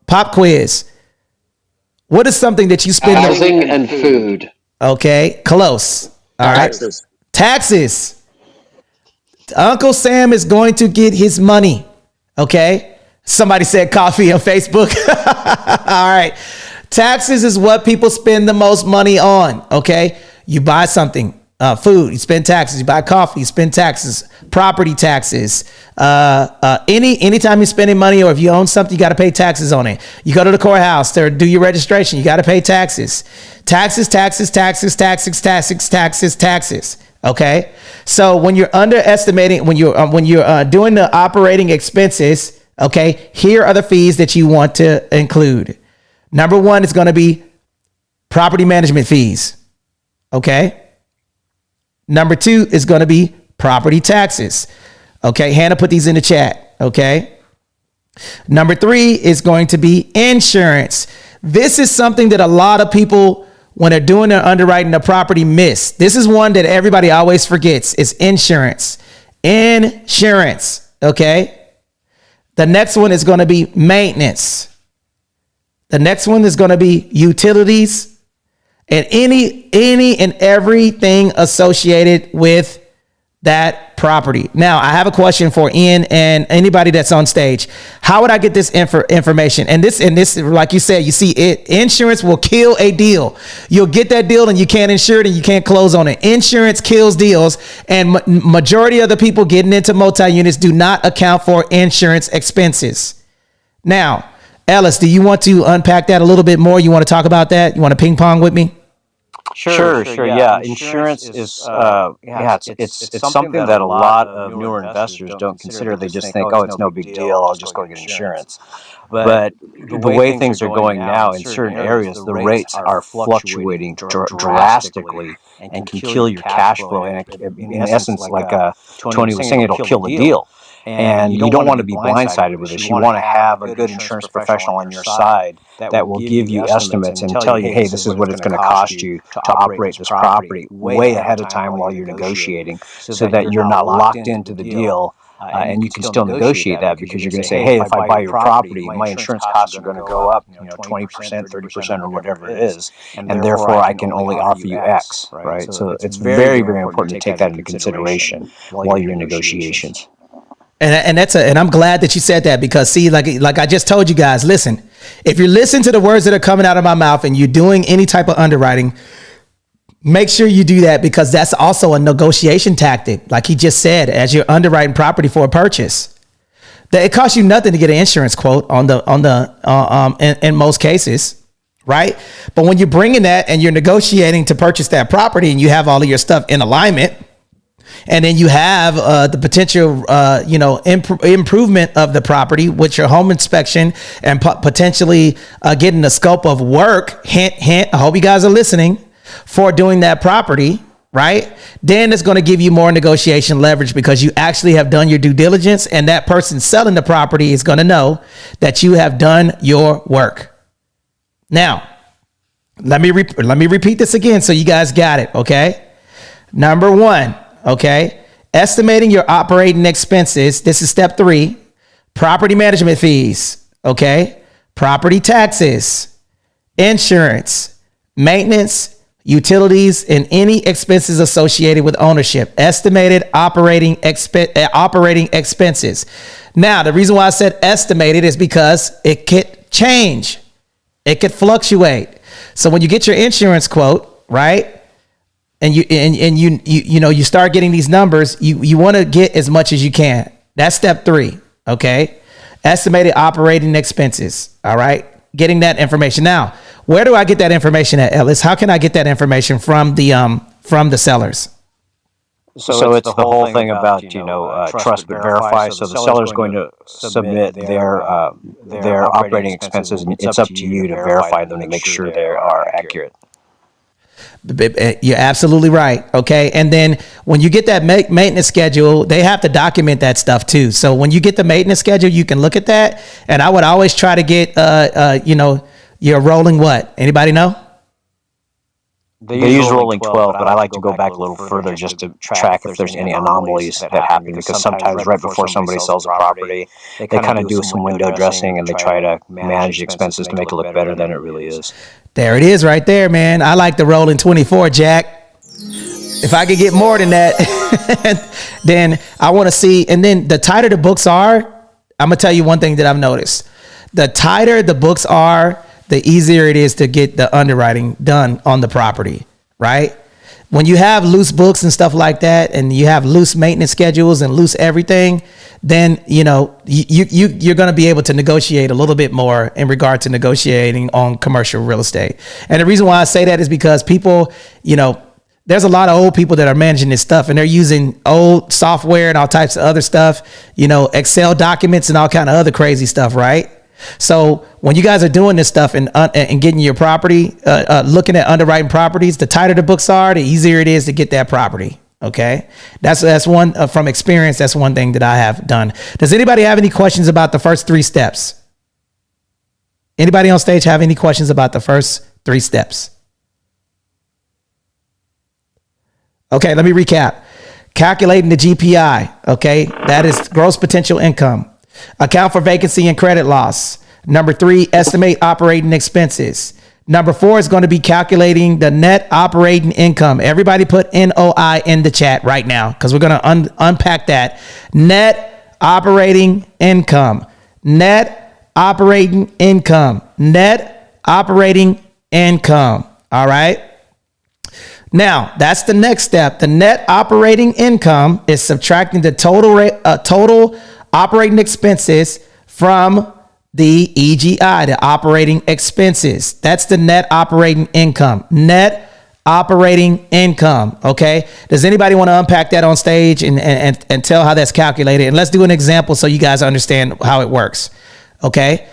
Pop quiz. What is something that you spend? Housing and food. Okay, close. All right. Taxes. Uncle Sam is going to get his money. Okay. Somebody said coffee on Facebook. All right. Taxes is what people spend the most money on. Okay. You buy something. Food, you spend taxes. You buy coffee, you spend taxes. Property taxes. Anytime you're spending money, or if you own something, you got to pay taxes on it. You go to the courthouse to do your registration, you got to pay taxes. Taxes. Okay. So when you're underestimating, when you're doing the operating expenses, okay, here are the fees that you want to include. Number one is going to be property management fees. Okay. Number two is going to be property taxes. Okay. Hannah put these in the chat. Okay. Number three is going to be insurance. This is something that a lot of people, when they're doing their underwriting the property, miss. This is one that everybody always forgets, is insurance. Insurance. Okay. The next one is going to be maintenance. The next one is going to be utilities and any and everything associated with that property. Now, I have a question for Ian and anybody that's on stage. How would I get this information? And this, like you said, you see, insurance will kill a deal. You'll get that deal and you can't insure it and you can't close on it. Insurance kills deals, and majority of the people getting into multi-units do not account for insurance expenses. Now, Ellis, do you want to unpack that a little bit more? You want to talk about that? You want to ping pong with me? Sure. Yeah. Insurance is, it's something that a lot of newer investors don't consider. They just think, oh, it's no big deal, I'll just go get insurance. But the way things are going now in certain areas, the rates are fluctuating drastically and can kill your cash flow. And in essence, like Tony was saying, it'll kill the deal. And you don't want to be blindsided with this. You want to have a good insurance professional on your side that will give you estimates and tell you, hey, this is what it's going to cost you to operate this property way ahead of time while you're negotiating, so that you're not locked into the deal. And you can still negotiate that, because you're going to say, hey, if I buy your property, my insurance costs are going to go up, 20%, 30%, or whatever it is. And therefore, I can only offer you X, right? So it's very, very important to take that into consideration while you're in negotiations. And I'm glad that you said that, because see, like I just told you guys, listen, if you listen to the words that are coming out of my mouth and you're doing any type of underwriting, make sure you do that, because that's also a negotiation tactic. Like he just said, as you're underwriting property for a purchase, that it costs you nothing to get an insurance quote in most cases, right? But when you're bringing that and you're negotiating to purchase that property and you have all of your stuff in alignment, and then you have the potential, improvement of the property with your home inspection and potentially getting the scope of work. Hint, hint. I hope you guys are listening, for doing that property, right? Then it's going to give you more negotiation leverage, because you actually have done your due diligence, and that person selling the property is going to know that you have done your work. Now, let me repeat this again so you guys got it. Okay. Number one. Okay. Estimating your operating expenses. This is step 3. Property management fees. Okay. Property taxes, insurance, maintenance, utilities, and any expenses associated with ownership. Estimated operating expenses. Now, the reason why I said estimated is because it could change. It could fluctuate. So when you get your insurance quote, right? And you start getting these numbers, you want to get as much as you can. That's step 3. Okay. Estimated operating expenses. All right. Getting that information. Now, where do I get that information at, Ellis? How can I get that information from the sellers? So it's the whole thing about, trust but verify. So the seller is going to submit their operating expenses, and it's up to you to verify them to make sure they are accurate. You're absolutely right. Okay. And then when you get that maintenance schedule, they have to document that stuff too. So when you get the maintenance schedule, you can look at that. And I would always try to get, you're rolling what? Anybody know? They use rolling 12, but I like to go back a little further just to track if there's any anomalies that happen, because sometimes right before somebody sells a property, they kind of do some window dressing and they try to manage the expenses to make it look better than it really is. There it is right there, man. I like the rolling 24, Jack. If I could get more than that, then I want to see. And then the tighter the books are, I'm going to tell you one thing that I've noticed. The tighter the books are, the easier it is to get the underwriting done on the property, right? when you have loose books and stuff like that, and you have loose maintenance schedules and loose everything, then you're going to be able to negotiate a little bit more in regard to negotiating on commercial real estate. And the reason why I say that is because people, there's a lot of old people that are managing this stuff, and they're using old software and all types of other stuff, Excel documents and all kind of other crazy stuff, right? So when you guys are doing this stuff and getting your property, looking at underwriting properties, the tighter the books are, the easier it is to get that property. Okay. That's one from experience. That's one thing that I have done. Does anybody have any questions about the first 3 steps? Anybody on stage have any questions about the first 3 steps? Okay. Let me recap. Calculating the GPI. Okay. That is gross potential income. Account for vacancy and credit loss. Number 3, estimate operating expenses. Number 4 is going to be calculating the net operating income. Everybody put NOI in the chat right now, because we're going to unpack that. Net operating income. Net operating income. Net operating income. All right. Now, that's the next step. The net operating income is subtracting the total operating expenses from the EGI, the operating expenses. That's the net operating income. Net operating income. Okay. Does anybody want to unpack that on stage and tell how that's calculated? And let's do an example so you guys understand how it works. Okay.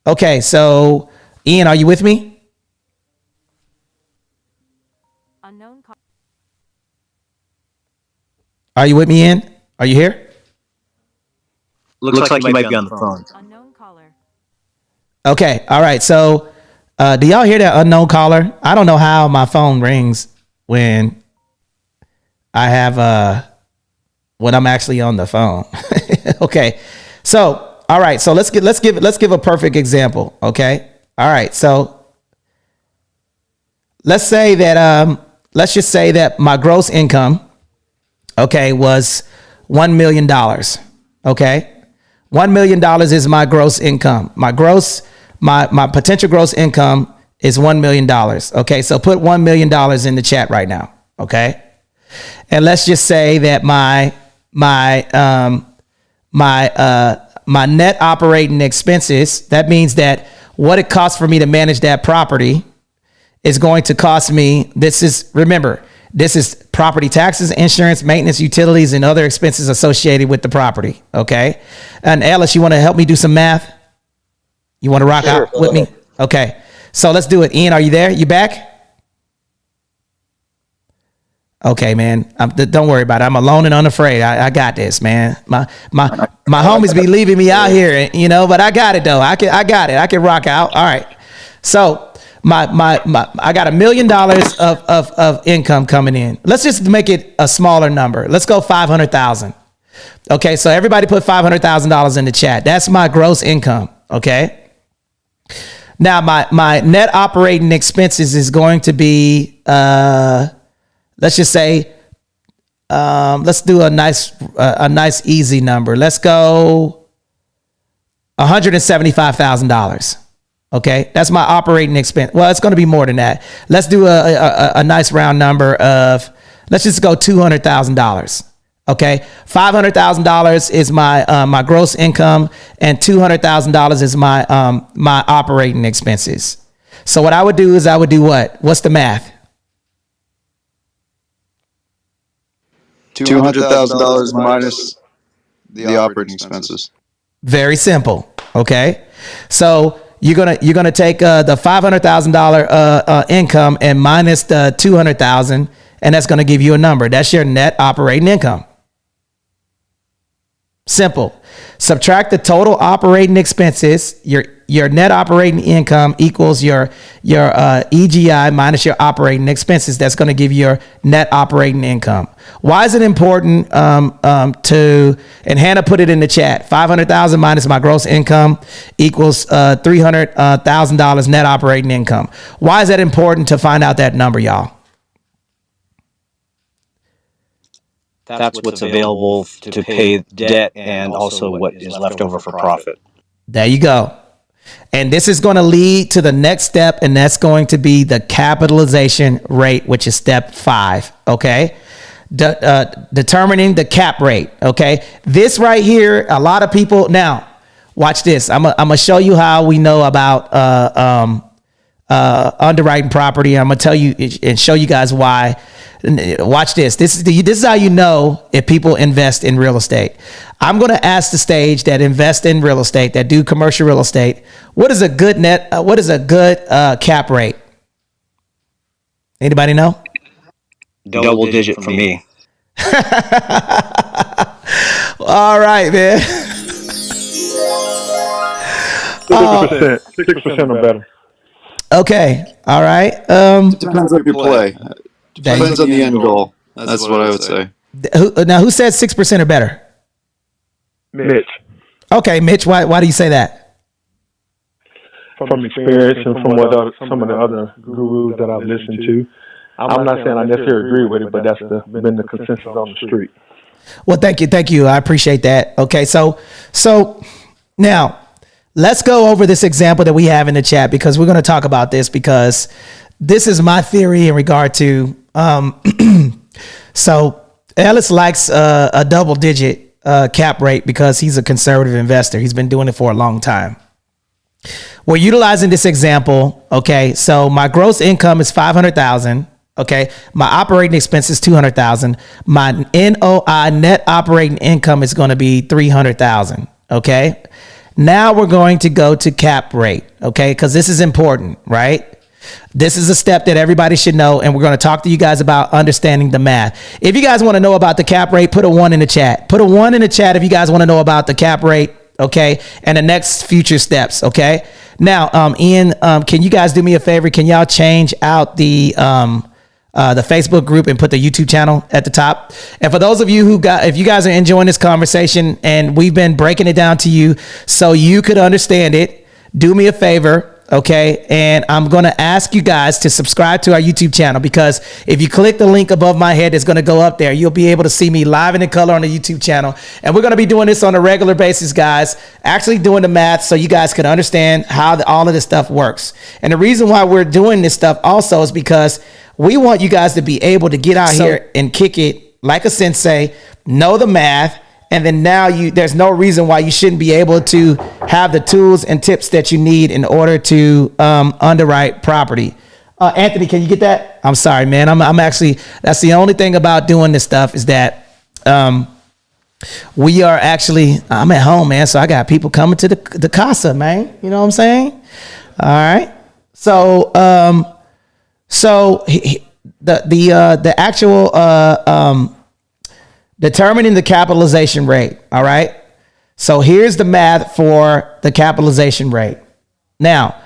Okay. So, Ian, are you with me? Are you with me, Ian? Are you here? Looks like you might be on the phone. Unknown caller. Okay. All right. So, do y'all hear that unknown caller? I don't know how my phone rings when I have when I'm actually on the phone. Okay. So, all right. So let's give a perfect example. Okay. All right. So let's say that let's just say that my gross income, okay, was $1 million. Okay. $1 million is my gross income. My potential gross income is $1 million. Okay. So put $1 million in the chat right now. Okay. And let's just say that my net operating expenses, that means that what it costs for me to manage that property is going to cost me, this is property taxes, insurance, maintenance, utilities, and other expenses associated with the property. Okay. And Alice, you want to help me do some math? You want to rock out with me? Okay. So let's do it. Ian, are you there? You back? Okay, man. Don't worry about it. I'm alone and unafraid. I got this, man. My homies be leaving me out here, but I got it though. I got it. I can rock out. All right. So I got $1 million of income coming in. Let's just make it a smaller number. Let's go 500,000. Okay. So everybody put $500,000 in the chat. That's my gross income. Okay. Now my net operating expenses is going to be, let's just say, let's do a nice easy number. Let's go $175,000. Okay, that's my operating expense. Well, it's going to be more than that. Let's do a nice round number of, let's just go $200,000. Okay, $500,000 is my gross income, and $200,000 is my operating expenses. So what I would do is what? What's the math? $200,000 minus the operating expenses. Very simple. Okay, so you're gonna take the $500,000 income and minus the $200,000, and that's gonna give you a number. That's your net operating income. Simple. Subtract the total operating expenses. Your net operating income equals your EGI minus your operating expenses. That's going to give you your net operating income. Why is it important and Hannah put it in the chat, 500,000 minus my gross income equals $300,000 net operating income. Why is that important to find out that number, y'all? That's what's available to pay debt and also what is left over for profit. There you go. And this is going to lead to the next step, and that's going to be the capitalization rate, which is step 5. Okay. Determining the cap rate. Okay. This right here, a lot of people now watch this. I'm going to show you how we know about, underwriting property. I'm going to tell you and show you guys why. Watch this. This is how you know if people invest in real estate. I'm going to ask the stage that invest in real estate, that do commercial real estate, what is a good cap rate? Anybody know? Double digit for me. All right, man. 6%. 6% or better. Okay. All right. Depends on your play. Depends on the end goal. That's what I would say. Who said 6% or better? Mitch. Okay, Mitch. Why do you say that? From experience and from what some of the other gurus that I've listened to. I'm not saying I necessarily agree with it, but that's been the consensus on the street. Well, thank you. I appreciate that. Okay, so now let's go over this example that we have in the chat, because we're going to talk about this, because this is my theory in regard to. So Ellis likes a double digit cap rate because he's a conservative investor. He's been doing it for a long time. We're utilizing this example. Okay, so my gross income is $500,000. Okay, my operating expense is $200,000. My NOI, net operating income, is going to be $300,000. Okay, now we're going to go to cap rate. Okay, because this is important, right? This is a step that everybody should know, and we're going to talk to you guys about understanding the math. If you guys want to know about the cap rate, put a 1 in the chat. Put a 1 in the chat if you guys want to know about the cap rate, okay, and the next future steps, okay? Now, Ian, can you guys do me a favor? Can y'all change out the Facebook group and put the YouTube channel at the top? And for those of you if you guys are enjoying this conversation and we've been breaking it down to you so you could understand it, do me a favor. Okay. And I'm going to ask you guys to subscribe to our YouTube channel, because if you click the link above my head, it's going to go up there. You'll be able to see me live and in color on the YouTube channel. And we're going to be doing this on a regular basis, guys, actually doing the math so you guys can understand how all of this stuff works. And the reason why we're doing this stuff also is because we want you guys to be able to get out here and kick it like a sensei, know the math. And then now there's no reason why you shouldn't be able to have the tools and tips that you need in order to underwrite property. Anthony, can you get that? I'm sorry, man. I'm actually, that's the only thing about doing this stuff is that we are actually, I'm at home, man. So I got people coming to the casa, man. You know what I'm saying? All right. So the actual determining the capitalization rate. All right. So here's the math for the capitalization rate. Now,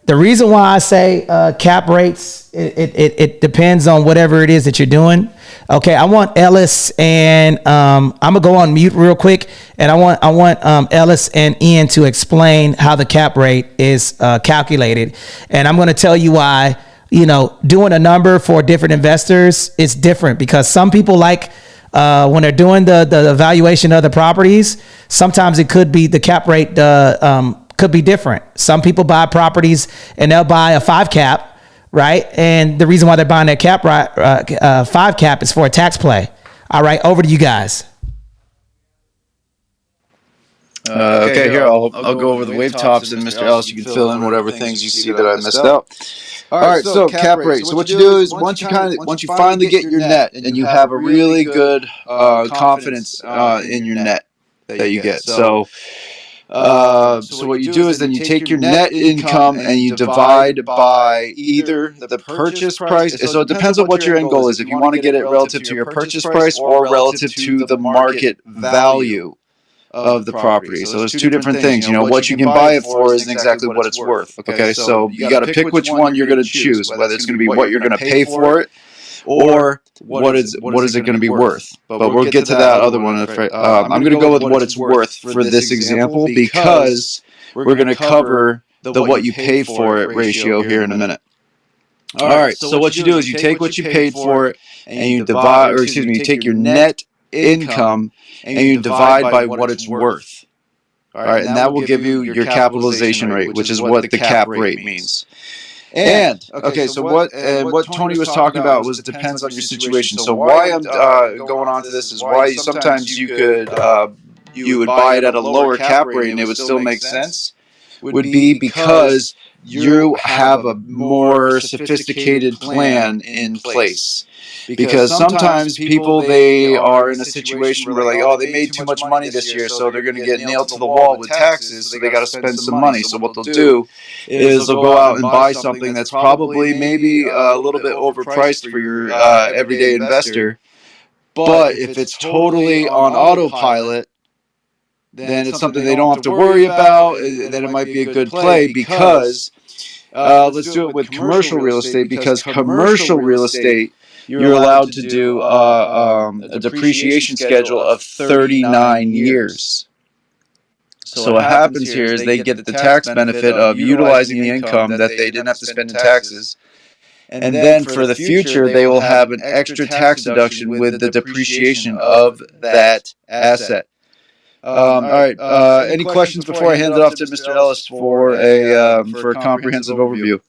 the reason why I say cap rates, it depends on whatever it is that you're doing. Okay, I want Ellis and I'm gonna go on mute real quick, and I want Ellis and Ian to explain how the cap rate is calculated, and I'm gonna tell you why. Doing a number for different investors is different, because some people like. When they're doing the evaluation of the properties, sometimes it could be the cap rate could be different. Some people buy properties and they'll buy a 5 cap, right? And the reason why they're buying that 5 cap is for a tax play. All right, over to you guys. Okay, here I'll go over the wave tops, and Mr. Ellis, you can fill in whatever things you see that I missed out. All right, so cap rate. So what you do is once you finally get your net, and you have a really good confidence in your net that you get. So what you do is then you take your net income and you divide by either the purchase price. So it depends on what your end goal is. If you want to get it relative to your purchase price or relative to the market value of the property. So there's two different things. What you can buy it for isn't exactly what it's worth. Okay, so you got to pick which one you're going to choose, whether it's going to be what you're going to pay for it, or what is it going to be worth. But we'll get to that other one. I'm going to go with what it's worth for this example, because we're going to cover the what you pay for it ratio here in a minute. All right, so what you do is you take what you paid for it and you you take your net income and you divide by what it's worth. All right, and that will give you your capitalization rate, which is what the cap rate means. And okay, so what Tony was talking about was depends on your situation. So why I'm going on to this is why sometimes you would buy it at a lower cap rate and it would still make sense. Would be because you have a more sophisticated plan in place. Because sometimes people, they are in a situation where like, oh, they made too much money this year, so they're going to get nailed to the wall with taxes, so they got to spend some money. So what they'll do is they'll go out and buy something that's probably maybe a little bit overpriced for your everyday investor. But if it's totally on autopilot, then it's something they don't have to worry about. Then it might be a good play because let's do it with commercial real estate, because commercial real estate, you're allowed to do a depreciation schedule of 39 years. So what happens here is they get the tax benefit of utilizing the income that they didn't have to spend in taxes. And then for the future, they will have an extra tax deduction with the depreciation of that asset. All right. Any questions before I hand it off to Mr. Ellis for a comprehensive overview?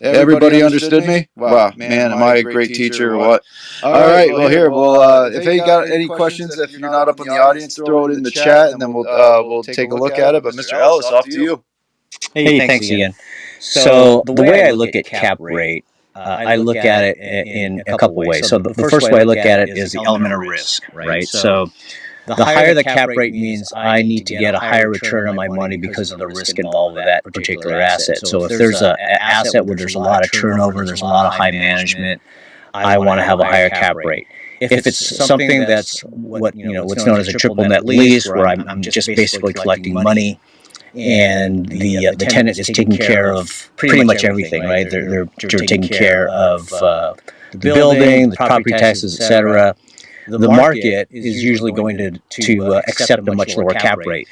Everybody understood me? Wow, man, am I a great teacher or what? All right, well, here, if you got any questions, if you're not up in the audience, throw it in the chat, and then we'll take a look at it. But Mr. Ellis, off to you. Hey, thanks, Ian. So the way I look at cap rate, I look at it in a couple ways. So the first way I look at it is the element of risk, right? So the higher the cap rate means I need to get a higher return on my money because of the risk involved with that particular asset. So if there's an asset where there's a lot of turnover, there's a lot of high management, I want to have a higher cap rate. If it's something that's what's known as a triple net lease, where I'm just basically collecting money, and the tenant is taking care of pretty much everything, right? They're taking care of the building, the property taxes, etc. The market is usually going to accept a much lower cap rate.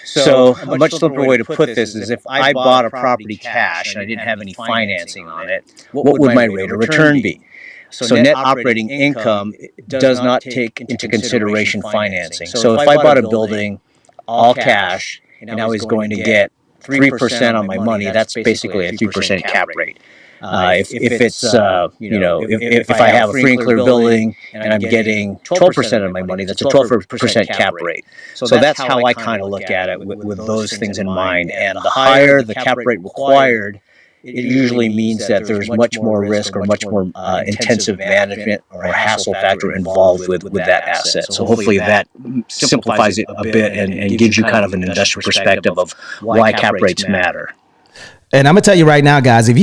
So a much simpler way to put this is if I bought a property cash and I didn't have any financing on it, what would my rate of return be? So net operating income does not take into consideration financing. So if I bought a building all cash and I was going to get 3% on my money, that's basically a 3% cap rate. If it's if I have a free and clear building and I'm getting 12% of my money, that's a 12% cap rate. So that's how I kind of look at it with those things in mind. And the higher the cap rate required, it usually means that there's much more risk or much more intensive management or hassle factor involved with that asset. So hopefully that simplifies it a bit and gives you kind of an investor perspective of why cap rates matter. And I'm gonna tell you right now, guys, if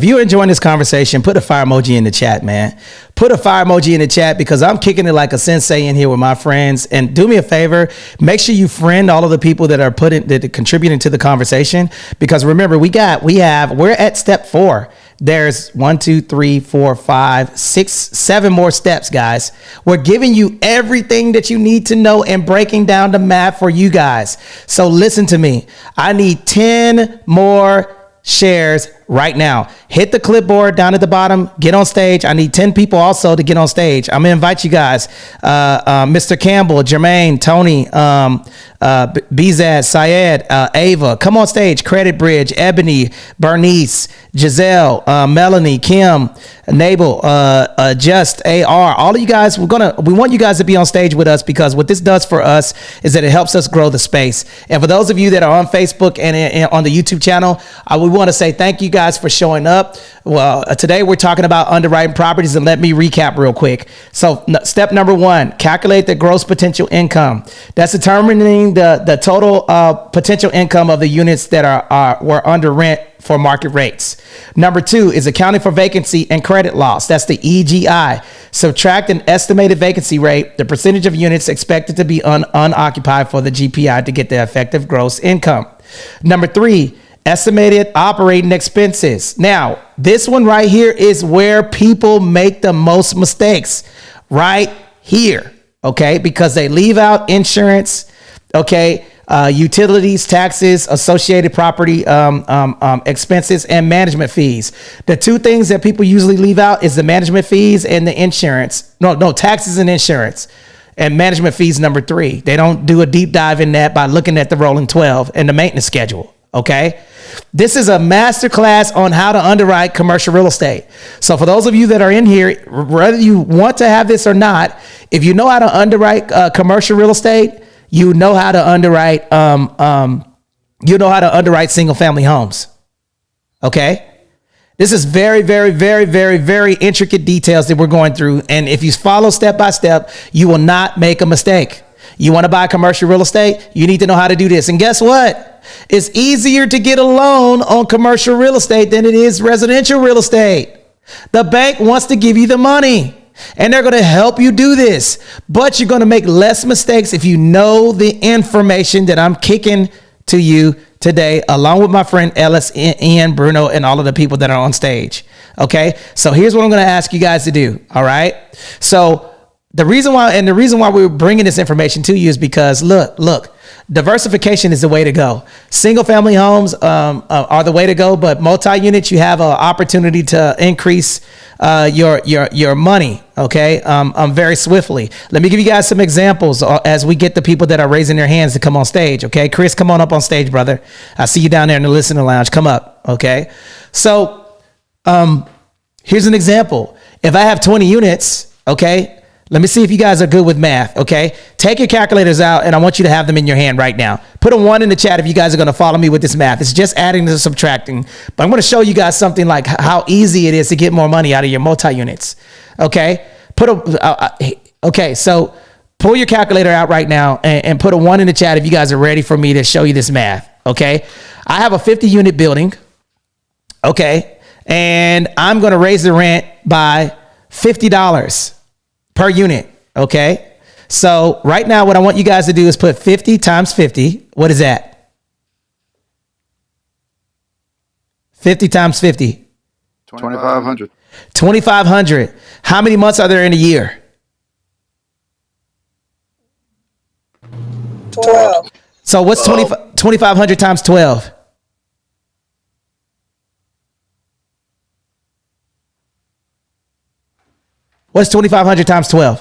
you're enjoying this conversation, put a fire emoji in the chat, man. Put a fire emoji in the chat, because I'm kicking it like a sensei in here with my friends. And do me a favor, make sure you friend all of the people that are contributing to the conversation. Because remember, we're at step 4. There's 1, 2, 3, 4, 5, 6, 7 more steps, guys. We're giving you everything that you need to know and breaking down the math for you guys. So listen to me. I need 10 more shares right now. Hit the clipboard down at the bottom. Get on stage. I need 10 people also to get on stage. I'm gonna invite you guys. Mr. Campbell, Jermaine, Tony, Bizad, Syed, Ava, come on stage. Credit Bridge, Ebony, Bernice, Giselle, Melanie, Kim, Nabel, Just, AR. All of you guys, we want you guys to be on stage with us, because what this does for us is that it helps us grow the space. And for those of you that are on Facebook and on the YouTube channel, we want to say thank you guys for showing up. Well, today we're talking about underwriting properties, and let me recap real quick. So step number 1, calculate the gross potential income. That's determining the total potential income of the units that were under rent for market rates. Number 2 is accounting for vacancy and credit loss. That's the EGI. Subtract an estimated vacancy rate, the percentage of units expected to be unoccupied for the GPI to get the effective gross income. Number 3, estimated operating expenses. Now, this one right here is where people make the most mistakes, right here, okay? Because they leave out insurance, okay? Utilities, taxes, associated property expenses, and management fees. The 2 things that people usually leave out is the management fees and the insurance. No, taxes and insurance. And management fees number 3. They don't do a deep dive in that by looking at the rolling 12 and the maintenance schedule. Okay. This is a masterclass on how to underwrite commercial real estate. So for those of you that are in here, whether you want to have this or not, if you know how to underwrite commercial real estate, you know how to underwrite single family homes. Okay. This is very, very, very, very, very intricate details that we're going through. And if you follow step by step, you will not make a mistake. You want to buy commercial real estate? You need to know how to do this. And guess what? It's easier to get a loan on commercial real estate than it is residential real estate. The bank wants to give you the money and they're going to help you do this, but you're going to make less mistakes if you know the information that I'm kicking to you today, along with my friend Ellis, Ian, Bruno, and all of the people that are on stage. Okay. So here's what I'm going to ask you guys to do. All right. So the reason why we're bringing this information to you is because look, diversification is the way to go. Single family homes are the way to go, but multi-units, you have an opportunity to increase your money. Okay. Very swiftly. Let me give you guys some examples as we get the people that are raising their hands to come on stage. Okay. Chris, come on up on stage, brother. I see you down there in the listening lounge. Come up. Okay. So, here's an example. If I have 20 units, okay, let me see if you guys are good with math, okay? Take your calculators out, and I want you to have them in your hand right now. Put a 1 in the chat if you guys are going to follow me with this math. It's just adding and subtracting. But I'm going to show you guys something like how easy it is to get more money out of your multi-units, okay? Okay, so pull your calculator out right now and put a 1 in the chat if you guys are ready for me to show you this math, okay? I have a 50-unit building, okay? And I'm going to raise the rent by $50 per unit. Okay. So right now, what I want you guys to do is put 50 times 50. What is that? 50 times 50. 2,500. 2,500. How many months are there in a year? 12. So what's 2,500 times 12? What's 2,500 times 12?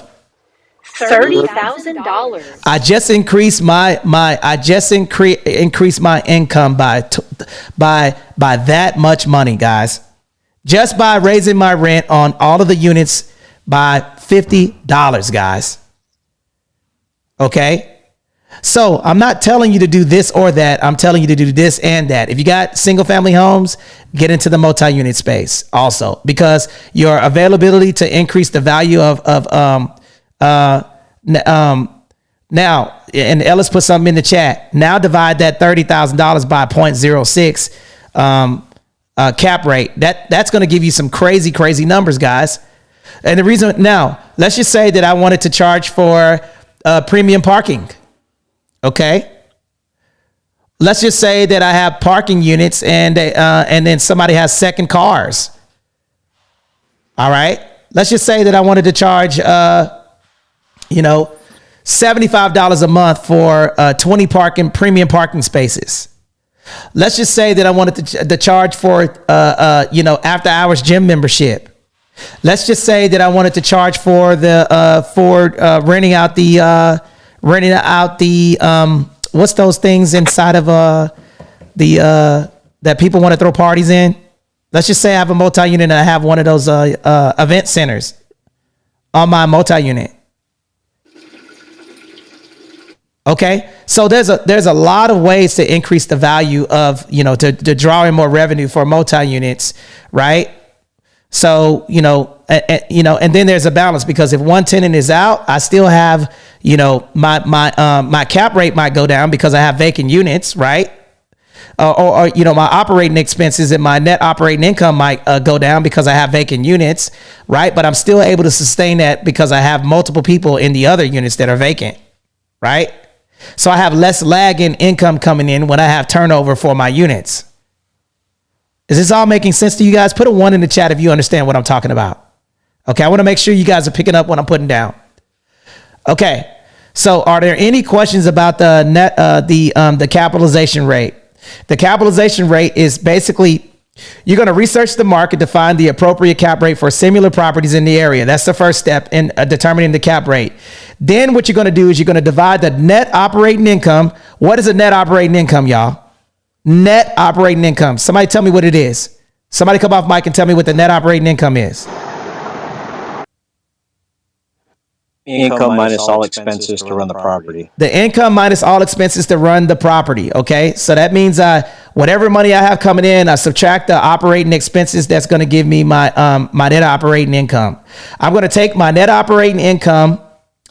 $30,000. I just increased my income by that much money, guys. Just by raising my rent on all of the units by $50, guys. Okay? So I'm not telling you to do this or that. I'm telling you to do this and that. If you got single family homes, get into the multi-unit space also, because your availability to increase the value of now, and Ellis put something in the chat. Now divide that $30,000 by 0.06 cap rate. That's going to give you some crazy numbers, guys. And the reason now, let's just say that I wanted to charge for premium parking. Okay. Let's just say that I have parking units and then somebody has second cars. All right. Let's just say that I wanted to charge, $75 a month for 20 premium parking spaces. Let's just say that I wanted to charge for, after hours gym membership. Let's just say that I wanted to charge for renting out the what's those things inside of that people want to throw parties in? Let's just say I have a multi-unit and I have one of those event centers on my multi-unit. Okay, so there's a lot of ways to increase the value of, to draw in more revenue for multi-units, right? So, and then there's a balance, because if one tenant is out, I still have, my cap rate might go down because I have vacant units, right? Or my operating expenses and my net operating income might go down because I have vacant units, right? But I'm still able to sustain that because I have multiple people in the other units that are vacant, right? So I have less lag in income coming in when I have turnover for my units. Is this all making sense to you guys? Put a 1 in the chat if you understand what I'm talking about. Okay, I want to make sure you guys are picking up what I'm putting down. Okay, so are there any questions about the capitalization rate? The capitalization rate is basically You're going to research the market to find the appropriate cap rate for similar properties in the area. That's the first step in determining the cap rate. Then what you're going to do is you're going to divide the net operating income. What is a net operating income, y'all? Net operating income. Somebody tell me what it is. Somebody come off mic and tell me what the net operating income is. Income minus all expenses to run the property. The income minus all expenses to run the property. Okay. So that means whatever money I have coming in, I subtract the operating expenses. That's going to give me my net operating income. I'm going to take my net operating income.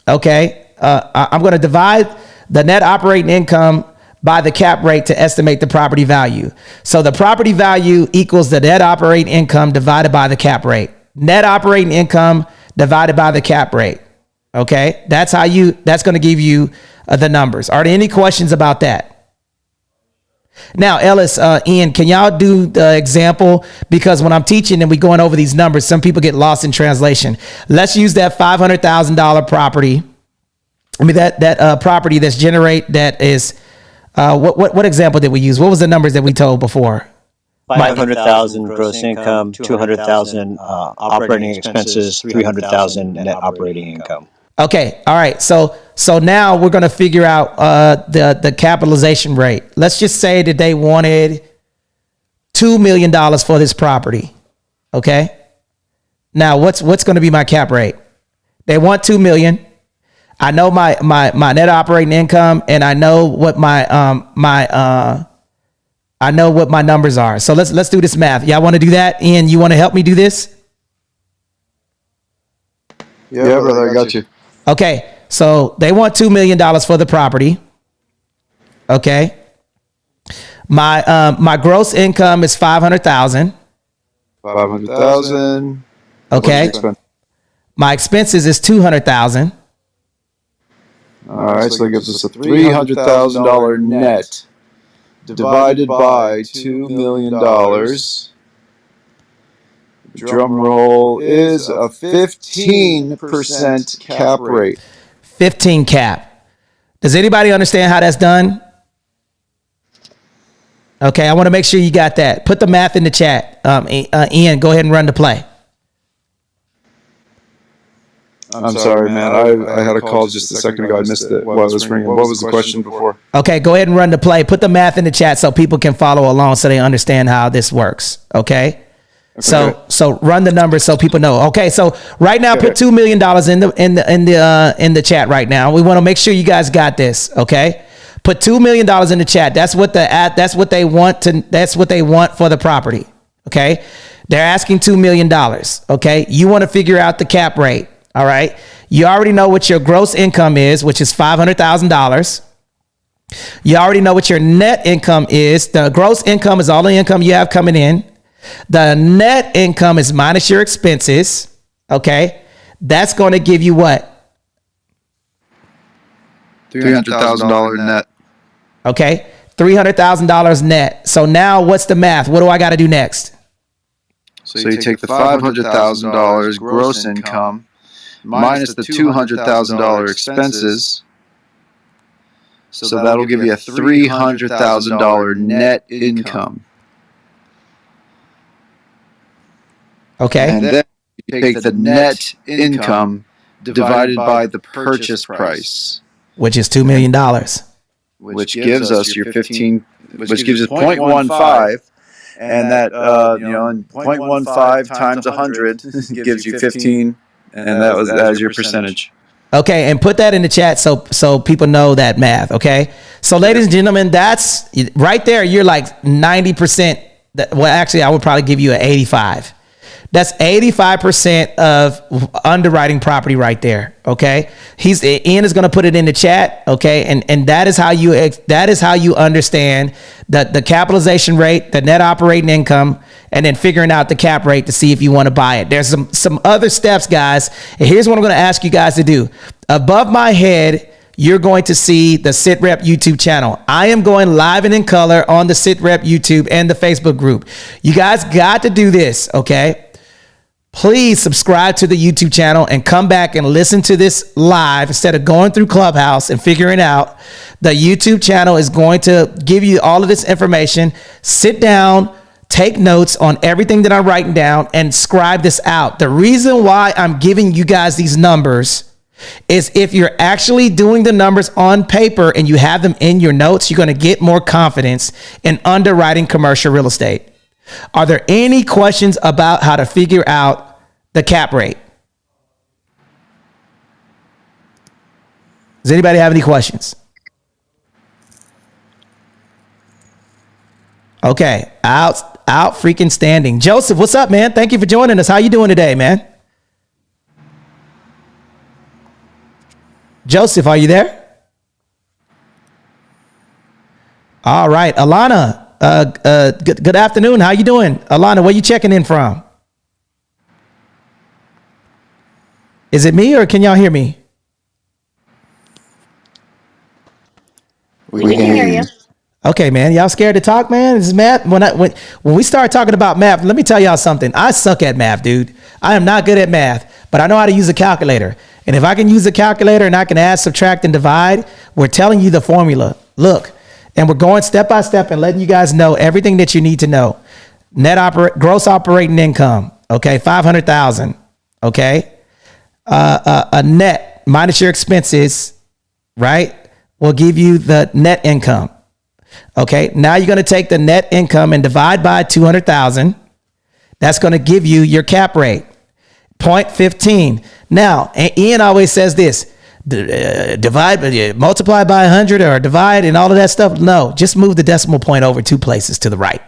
Okay. I'm going to divide the net operating income by the cap rate to estimate the property value. So the property value equals the net operating income divided by the cap rate. Net operating income divided by the cap rate. Okay, that's going to give you the numbers. Are there any questions about that? Now, Ellis, Ian, can y'all do the example? Because when I'm teaching and we going over these numbers, some people get lost in translation. Let's use that $500,000 property. I mean, that property that is, what example did we use? What was the numbers that we told before? 500,000 gross income, 200,000 operating expenses, 300,000 net operating income. Okay. All right. So now we're going to figure out the capitalization rate. Let's just say that they wanted $2 million for this property. Okay. Now what's going to be my cap rate? They want $2 million. I know my net operating income, and I know what my numbers are. So let's do this math. Y'all want to do that? Ian, you want to help me do this? Yeah, brother, I got you. Okay, so they want $2 million for the property. Okay, my gross income is 500,000. 500,000. Okay, my expenses is 200,000. All right, so that gives us a $300,000 net divided by $2 million. Drum roll is a 15% cap rate. 15 cap. Does anybody understand how that's done? Okay, I want to make sure you got that. Put the math in the chat. Ian, go ahead and run the play. I'm sorry, man. I had a call just a second ago. I missed it while I was ringing. What was the question before? Okay, go ahead and run the play. Put the math in the chat so people can follow along so they understand how this works. Okay. So run the numbers so people know. Okay, so right now put $2 million in the chat right now. We want to make sure you guys got this. Okay, put $2 million in the chat. That's what they want for the property. Okay, they're asking $2 million. Okay, you want to figure out the cap rate. All right, you already know what your gross income is, which is $500,000. You already know what your net income is. The gross income is all the income you have coming in. The net income is minus your expenses. Okay. That's going to give you what? $300,000 net. Okay. $300,000 net. So now what's the math? What do I got to do next? So you take the $500,000 gross income minus the $200,000 expenses. So that'll give you a $300,000 net income. Okay. And then you take the net income divided by the purchase price, which is $2 million, which gives us your 15, which gives us 0.15, and that and 0.15 times 100 gives you 15, and that was as your percentage. Okay, and put that in the chat so people know that math. Okay, so ladies and gentlemen, that's right there. You're like 90%. Well, actually, I would probably give you an 85. That's 85% of underwriting property right there. Okay. Ian is going to put it in the chat. Okay. And that is how you understand the capitalization rate, the net operating income, and then figuring out the cap rate to see if you want to buy it. There's some other steps, guys. And here's what I'm going to ask you guys to do. Above my head, you're going to see the SITREP YouTube channel. I am going live and in color on the SITREP YouTube and the Facebook group. You guys got to do this. Okay. Please subscribe to the YouTube channel and come back and listen to this live instead of going through Clubhouse and figuring out. The YouTube channel is going to give you all of this information. Sit down, take notes on everything that I'm writing down and scribe this out. The reason why I'm giving you guys these numbers is if you're actually doing the numbers on paper and you have them in your notes, you're going to get more confidence in underwriting commercial real estate. Are there any questions about how to figure out the cap rate? Does anybody have any questions? Okay, out freaking standing. Joseph, what's up, man? Thank you for joining us. How you doing today, man? Joseph, are you there? All right, Alana, good afternoon. How you doing? Alana, where you checking in from? Is it me or can y'all hear me? We can hear you. Okay, man. Y'all scared to talk, man? This is math. When we start talking about math, let me tell y'all something. I suck at math, dude. I am not good at math, but I know how to use a calculator. And if I can use a calculator and I can add, subtract, and divide, we're telling you the formula. Look, and we're going step by step and letting you guys know everything that you need to know. Gross operating income. Okay, 500,000. Okay, a net minus your expenses, right, will give you the net income. Okay, now you're going to take the net income and divide by 200,000. That's going to give you your cap rate, 0.15. Now, Ian always says this, multiply by 100 or divide and all of that stuff. No, just move the decimal point over 2 places to the right.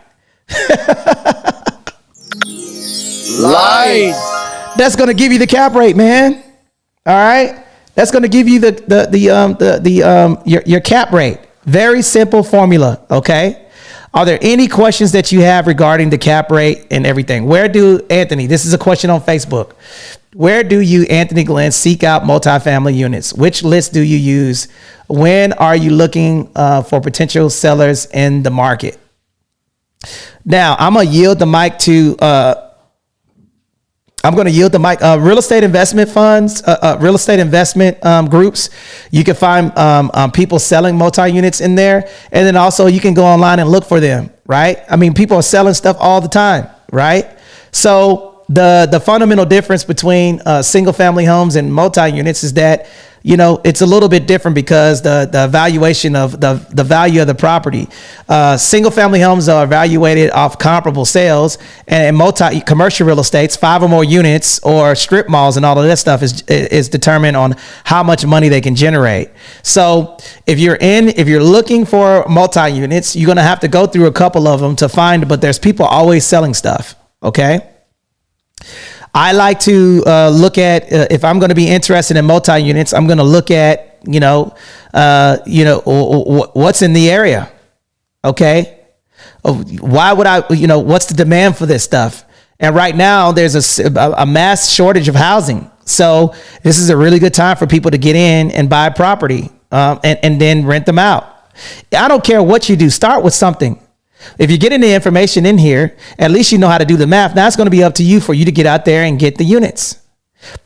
Lies. That's going to give you the cap rate, man. All right, that's going to give you your cap rate. Very simple formula, okay? Are there any questions that you have regarding the cap rate and everything? Anthony, this is a question on Facebook. Where do you, Anthony Glenn, seek out multifamily units? Which list do you use? When are you looking for potential sellers in the market? Now, I'm going to yield the mic to... real estate investment funds, real estate investment groups. You can find people selling multi-units in there. And then also you can go online and look for them, right? I mean, people are selling stuff all the time, right? So the fundamental difference between single family homes and multi-units is that, you know, it's a little bit different because the valuation of the value of the property. Single family homes are evaluated off comparable sales, and commercial real estates, 5 or more units or strip malls and all of that stuff is determined on how much money they can generate. So if you're looking for multi-units, you're going to have to go through a couple of them to find, but there's people always selling stuff. Okay. I like to look at if I'm going to be interested in multi-units, I'm going to look at, what's in the area. Okay. Why would I, what's the demand for this stuff? And right now there's a mass shortage of housing. So this is a really good time for people to get in and buy property and then rent them out. I don't care what you do. Start with something. If you're getting the information in here, at least you know how to do the math. Now it's going to be up to you for you to get out there and get the units.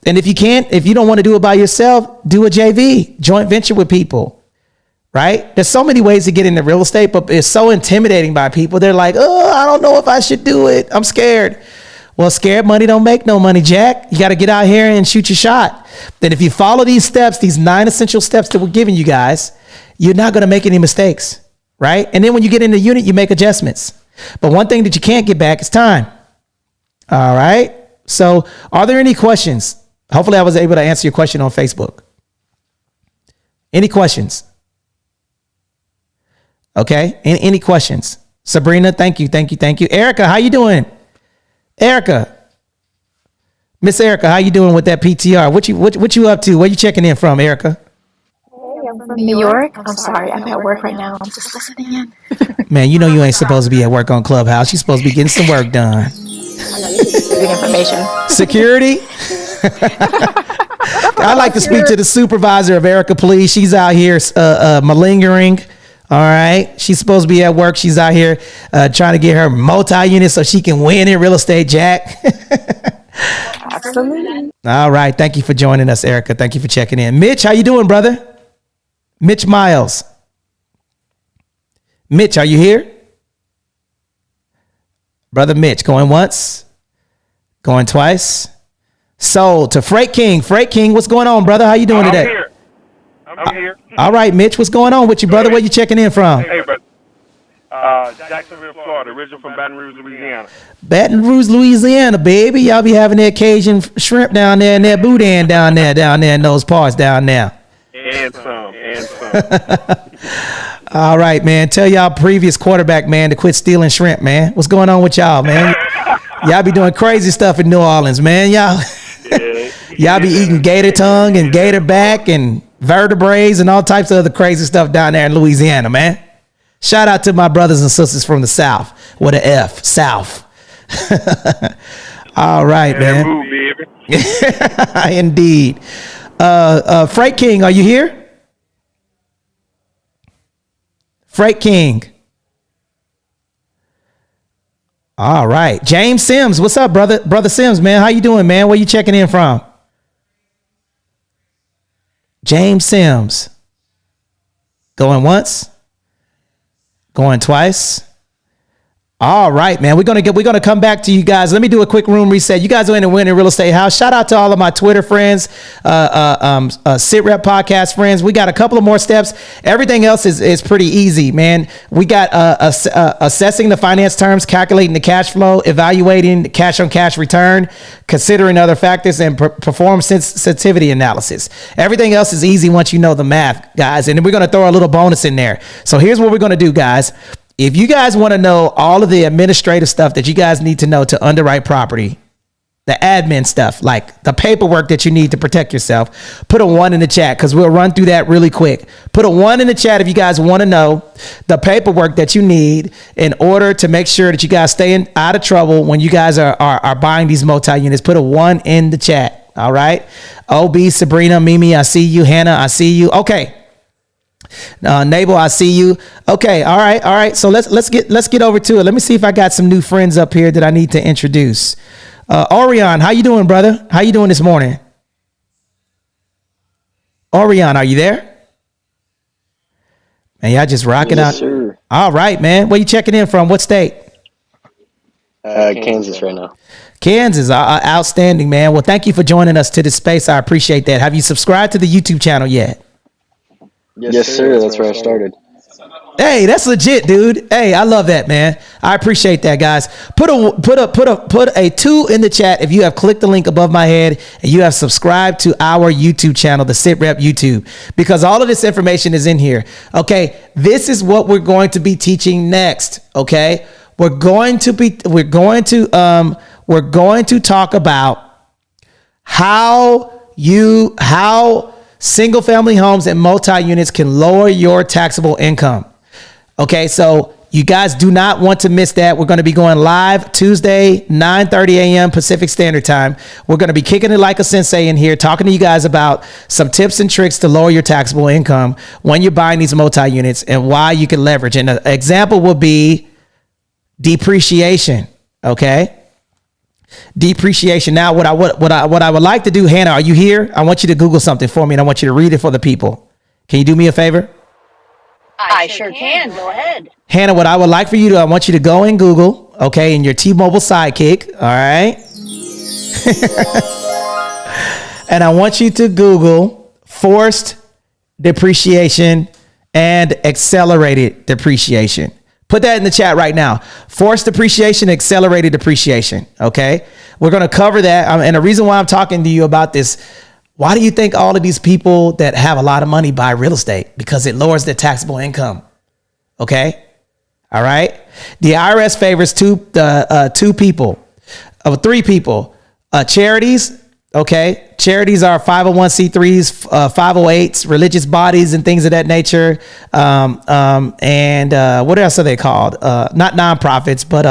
And if you don't want to do it by yourself, do a JV, joint venture with people, right? There's so many ways to get into real estate, but it's so intimidating by people. They're like, oh, I don't know if I should do it. I'm scared. Well, scared money don't make no money, Jack. You got to get out here and shoot your shot. Then if you follow these steps, these 9 essential steps that we're giving you guys, you're not going to make any mistakes. Right? And then when you get in the unit, you make adjustments. But one thing that you can't get back is time. All right. So are there any questions? Hopefully I was able to answer your question on Facebook. Any questions? Okay. Any questions? Sabrina, thank you. Erica, how you doing? Erica. Miss Erica, how you doing with that PTR? What you up to? Where you checking in from, Erica? I'm from New York. I'm sorry, I'm at work right now. I'm just listening in. Man, you know you ain't supposed to be at work on Clubhouse. You're supposed to be getting some work done. I know this is good information. Security? I'd like to speak to the supervisor of Erica, please. She's out here malingering. All right. She's supposed to be at work. She's out here trying to get her multi-unit so she can win in real estate, Jack. Absolutely. All right. Thank you for joining us, Erica. Thank you for checking in. Mitch, how you doing, brother? Mitch Miles. Mitch, are you here? Brother Mitch, going once, going twice. Sold to Freight King. Freight King, what's going on, brother? How you doing today? I'm here. All right, Mitch, what's going on with you, brother? Where you checking in from? Hey, brother. Jacksonville, Florida, original from Baton Rouge, Louisiana. Baton Rouge, Louisiana, baby. Y'all be having that Cajun shrimp down there and that boudin down there in those parts down there. And some. All right, man. Tell y'all previous quarterback, man, to quit stealing shrimp, man. What's going on with y'all, man? Y'all be doing crazy stuff in New Orleans, man. Y'all be eating gator tongue and gator back and vertebrae and all types of other crazy stuff down there in Louisiana, man. Shout out to my brothers and sisters from the South with an F, South. All right, man. Move, baby. Indeed. Freight King, are you here? Freight King. All right. James Sims, what's up, brother? Brother Sims, man. How you doing, man? Where you checking in from? James Sims. Going once? Going twice? All right, man. We're gonna come back to you guys. Let me do a quick room reset. You guys are in the Winning Real Estate House. Shout out to all of my Twitter friends, SITREP podcast friends. We got a couple of more steps. Everything else is pretty easy, man. We got assessing the finance terms, calculating the cash flow, evaluating the cash on cash return, considering other factors, and perform sensitivity analysis. Everything else is easy once you know the math, guys. And then we're gonna throw a little bonus in there. So here's what we're gonna do, guys. If you guys want to know all of the administrative stuff that you guys need to know to underwrite property, the admin stuff, like the paperwork that you need to protect yourself, put a 1 in the chat because we'll run through that really quick. Put a 1 in the chat if you guys want to know the paperwork that you need in order to make sure that you guys stay out of trouble when you guys are buying these multi-units. Put a 1 in the chat. All right. OB, Sabrina, Mimi, I see you. Hannah, I see you. Okay. Nabel, I see you. Okay, all right. So let's get over to it. Let me see if I got some new friends up here that I need to introduce. Orion, how you doing, brother? How you doing this morning? Orion, are you there? Man, y'all just rocking out. Sir. All right, man. Where you checking in from? What state? Kansas right now. Kansas, outstanding, man. Well, thank you for joining us to this space. I appreciate that. Have you subscribed to the YouTube channel yet? Yes, sir. That's where I started. Hey, that's legit, dude. Hey, I love that, man. I appreciate that, guys. Put a 2 in the chat if you have clicked the link above my head and you have subscribed to our YouTube channel, the SITREP YouTube, because all of this information is in here. Okay, this is what we're going to be teaching next. Okay, we're going to talk about how single family homes and multi-units can lower your taxable income. Okay, so you guys do not want to miss that. We're going to be going live Tuesday, 9:30 a.m. Pacific Standard Time. We're going to be kicking it like a sensei in here, talking to you guys about some tips and tricks to lower your taxable income when you're buying these multi-units and why you can leverage. And an example will be depreciation. Okay. Depreciation. Now, what I would like to do, Hannah, are you here? I want you to Google something for me, and I want you to read it for the people. Can you do me a favor? I sure can. Go ahead. Hannah, what I would like for you to, I want you to go in Google, okay, in your T-Mobile Sidekick, all right? And I want you to Google forced depreciation and accelerated depreciation. Put that in the chat right now. Forced depreciation, accelerated depreciation. Okay. We're going to cover that. And the reason why I'm talking to you about this, why do you think all of these people that have a lot of money buy real estate? Because it lowers their taxable income. Okay. All right. The IRS favors three people, charities. Okay. Charities are 501c3s, 508s, religious bodies and things of that nature. And what else are they called? Not nonprofits, but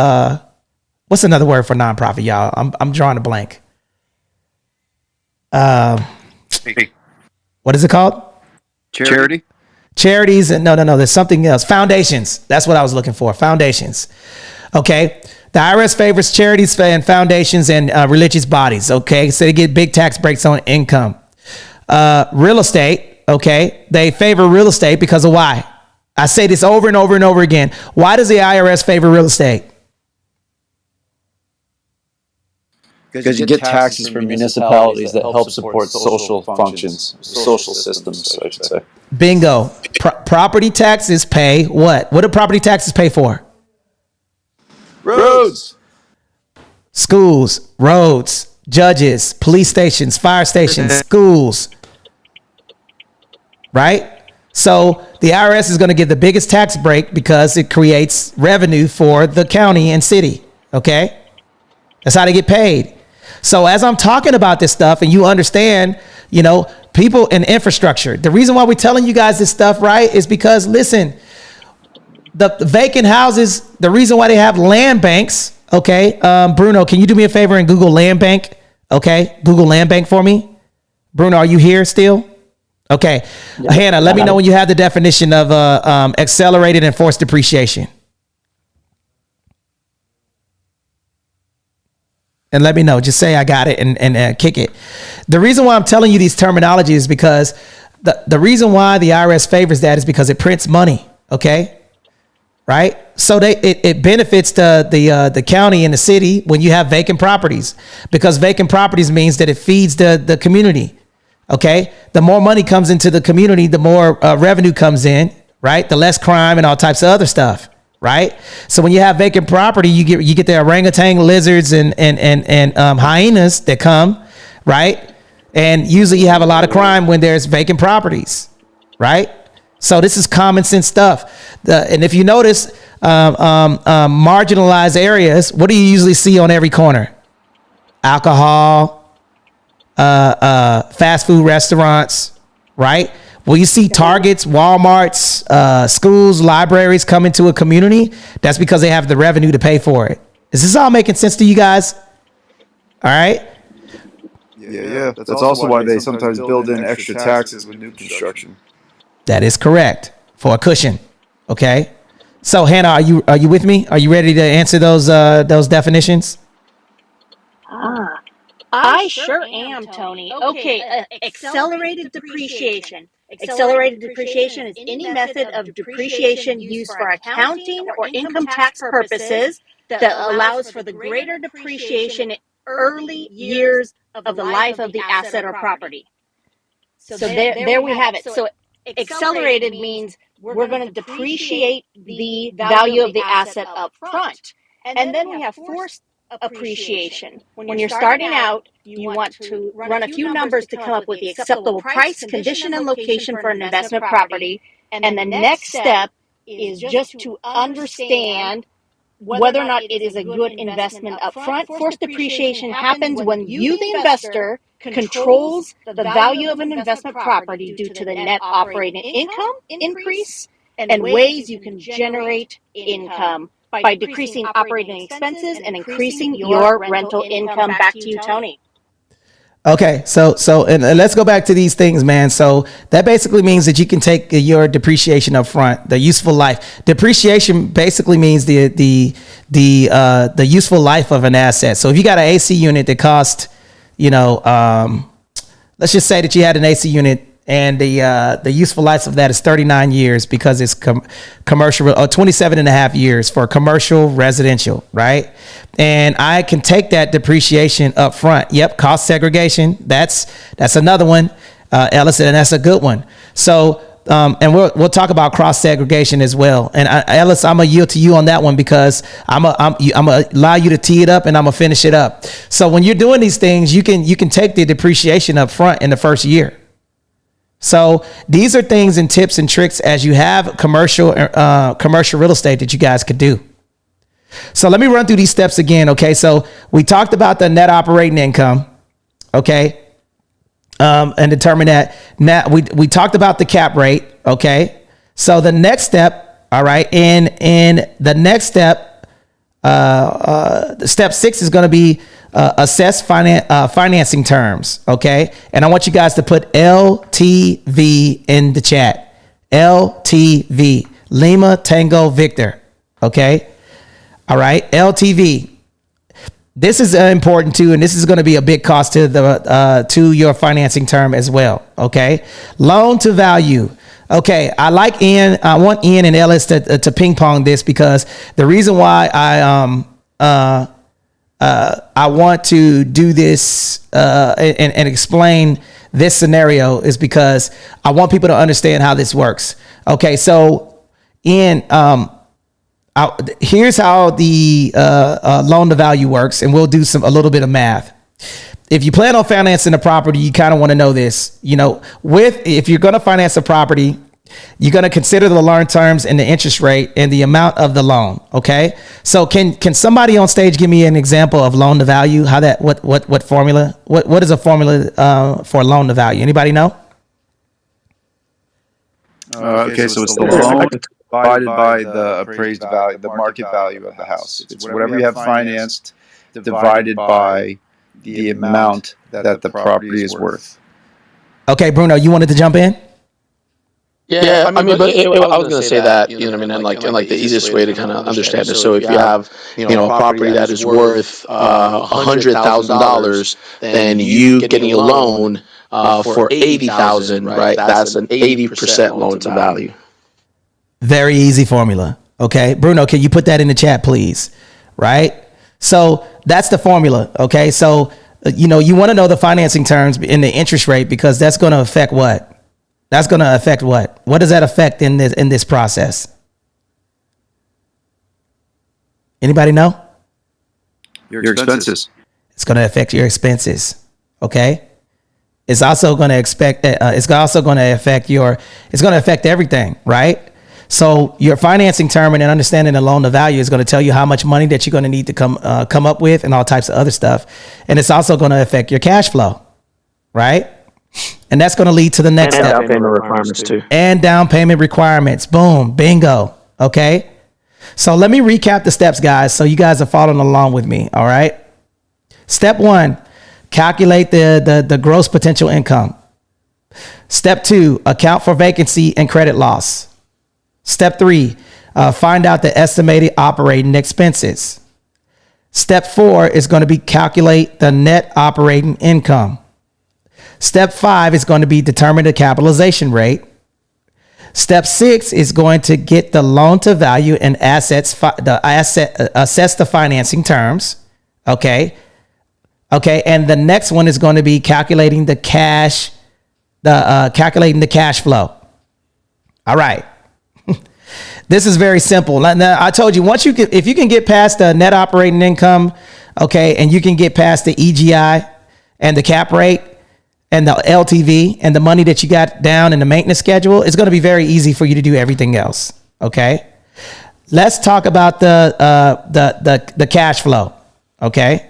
what's another word for nonprofit, y'all? I'm drawing a blank. What is it called? Charity. Charities. And no. There's something else. Foundations. That's what I was looking for. Foundations. Okay. The IRS favors charities and foundations and religious bodies. Okay. So they get big tax breaks on income. Real estate. Okay. They favor real estate because of why? I say this over and over and over again. Why does the IRS favor real estate? because you get taxes from municipalities that help support social functions, social systems, I should say. Bingo. Property taxes pay what? What do property taxes pay for? Roads. Schools, roads, judges, police stations, fire stations, schools. Right? So the IRS is going to get the biggest tax break because it creates revenue for the county and city. Okay? That's how they get paid. So as I'm talking about this stuff and you understand, you know, people and infrastructure, the reason why we're telling you guys this stuff, right, is because, listen, the vacant houses, the reason why they have land banks, okay, Bruno, can you do me a favor and Google land bank? Okay, Google land bank for me. Bruno, are you here still? Okay, yeah. Hannah, let me know when you have the definition of accelerated and forced depreciation. And let me know. Just say I got it and kick it. The reason why I'm telling you these terminologies is because the reason why the IRS favors that is because it prints money. Okay, right? So it benefits the county and the city when you have vacant properties, because vacant properties means that it feeds the community. Okay, the more money comes into the community, the more revenue comes in. Right, the less crime and all types of other stuff. Right. So when you have vacant property, you get the orangutan, lizards, and hyenas that come. Right. And usually you have a lot of crime when there's vacant properties. Right. So this is common sense stuff. And if you notice, marginalized areas, what do you usually see on every corner? Alcohol, fast food restaurants. Right. Well, you see Targets, Walmarts, schools, libraries come into a community. That's because they have the revenue to pay for it. Is this all making sense to you guys? All right. Yeah. That's also why they sometimes build in extra taxes with new construction. That is correct, for a cushion. Okay. So Hannah, are you with me? Are you ready to answer those definitions? I sure am, Tony. Okay, accelerated depreciation. Accelerated depreciation is any method of depreciation used for accounting or income tax purposes that allows for the greater depreciation in early years of the life of the asset or property. So there we have it. So accelerated means we're going to depreciate the value of the asset up front. And then we have forced appreciation. When you're starting out, you want to run a few numbers to come up with the acceptable price, condition, and location for an investment property. And the next step is just to understand whether or not it is a good investment up front. Forced depreciation happens when you, the investor, controls the value of an investment property due to the net operating income increase and ways you can generate income by decreasing operating expenses and increasing your rental income. Back to you, Tony. Okay, so and let's go back to these things, man. So that basically means that you can take your depreciation up front, the useful life. Depreciation basically means the useful life of an asset. So if you got an AC unit that cost, let's just say that you had an AC unit and the useful life of that is 39 years because it's commercial, or 27 and a half years for commercial residential, right? And I can take that depreciation up front. Yep, cost segregation. That's another one, Ellison, and that's a good one. So, and we'll talk about cross segregation as well. And Ellis, I'm gonna yield to you on that one because I'm gonna allow you to tee it up and I'm gonna finish it up. So when you're doing these things, you can take the depreciation up front in the first year. So these are things and tips and tricks as you have commercial real estate that you guys could do. So let me run through these steps again. Okay. So we talked about the net operating income. Okay. And determine that. Now we talked about the cap rate. Okay. So the next step. All right. In the next step, step 6 is going to be assess financing terms. Okay. And I want you guys to put LTV in the chat. LTV, Lima Tango Victor. Okay. All right. LTV. This is important too. And this is going to be a big cost to your financing term as well. Okay. Loan to value. Okay, I want Ian and Ellis to ping pong this because the reason why I want to do this and explain this scenario is because I want people to understand how this works. Okay, so here's how the loan to value works, and we'll do a little bit of math. If you plan on financing a property, you kind of want to know this. If you're going to finance a property, you're going to consider the loan terms and the interest rate and the amount of the loan. Okay. So can somebody on stage give me an example of loan to value? What formula? What is a formula for loan to value? Anybody know? Okay, so it's the loan divided by the appraised value, the market value of the house. It's whatever you have financed divided by the amount that the property is worth. Okay, Bruno, you wanted to jump in? Yeah, I mean, I was going to say that, you know what I mean, and like the easiest way to kind of understand it. So if you have, a property that is worth $100,000, then you getting a loan for 80,000, right? That's an 80% loan to value. Very easy formula. Okay, Bruno, can you put that in the chat, please? Right. So that's the formula. Okay, so you want to know the financing terms and the interest rate because that's going to affect what? That's going to affect what? What does that affect in this process? Anybody know? Your expenses. It's going to affect your expenses. Okay. It's also going to affect everything, right? So your financing term and understanding the loan to value is going to tell you how much money that you're going to need to come up with and all types of other stuff. And it's also going to affect your cash flow, right? And that's going to lead to the next step. And down payment requirements too. And down payment requirements. Boom, bingo. Okay. So let me recap the steps, guys, so you guys are following along with me. All right. Step 1, calculate the gross potential income. Step 2, account for vacancy and credit loss. Step 3, find out the estimated operating expenses. Step 4 is going to be calculate the net operating income. Step 5 is going to be determine the capitalization rate. Step 6 is going to get the loan to value and assess the financing terms. Okay. And the next one is going to be calculating the cash flow. All right. This is very simple. Now, I told you if you can get past the net operating income, okay, and you can get past the EGI and the cap rate and the LTV and the money that you got down in the maintenance schedule, it's going to be very easy for you to do everything else. Okay. Let's talk about the cash flow. Okay.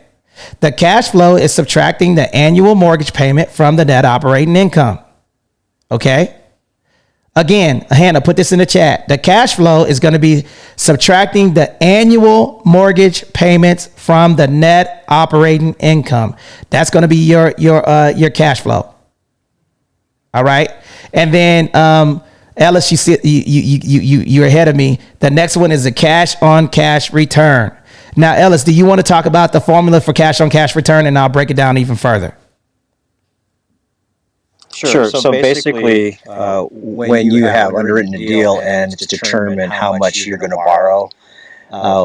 The cash flow is subtracting the annual mortgage payment from the net operating income. Okay. Again, Hannah, put this in the chat. The cash flow is going to be subtracting the annual mortgage payments from the net operating income. That's going to be your cash flow. All right. And then Ellis, you're ahead of me. The next one is the cash on cash return. Now, Ellis, do you want to talk about the formula for cash on cash return? And I'll break it down even further. Sure. So basically, when you have underwritten a deal and it's determined how much you're going to borrow,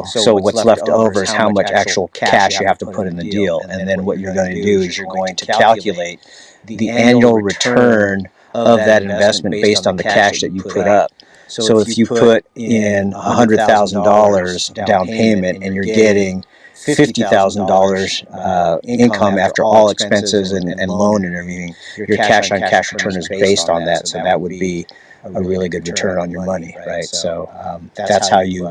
so what's left over is how much actual cash you have to put in the deal. And then what you're going to do is you're going to calculate the annual return of that investment based on the cash that you put up. So if you put in $100,000 down payment and you're getting $50,000 income after all expenses and loan and everything, your cash on cash return is based on that. So that would be a really good return on your money, right? So that's how you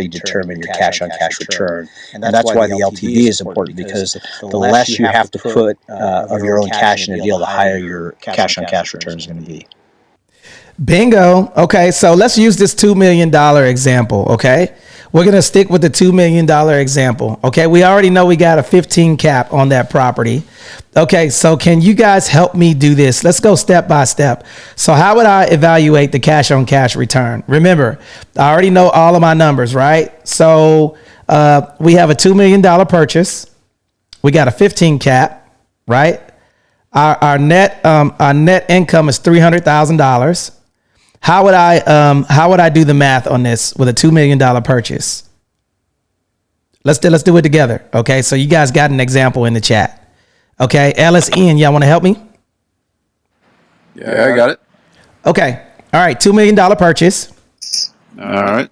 determine your cash on cash return, and that's why the LTV is important, because the less you have to put of your own cash in a deal, the higher your cash on cash return is going to be. Bingo. Okay, so let's use this $2 million example. Okay. We're going to stick with the $2 million example. Okay. We already know we got a 15 cap on that property. Okay. So can you guys help me do this? Let's go step by step. So how would I evaluate the cash on cash return? Remember, I already know all of my numbers, right? So we have a $2 million purchase. We got a 15 cap, right? Our net income is $300,000. How would I do the math on this with a $2 million purchase? Let's do it together. Okay. So you guys got an example in the chat. Okay. Ellis, Ian, y'all want to help me? Yeah, I got it. Okay. All right. $2 million purchase. All right.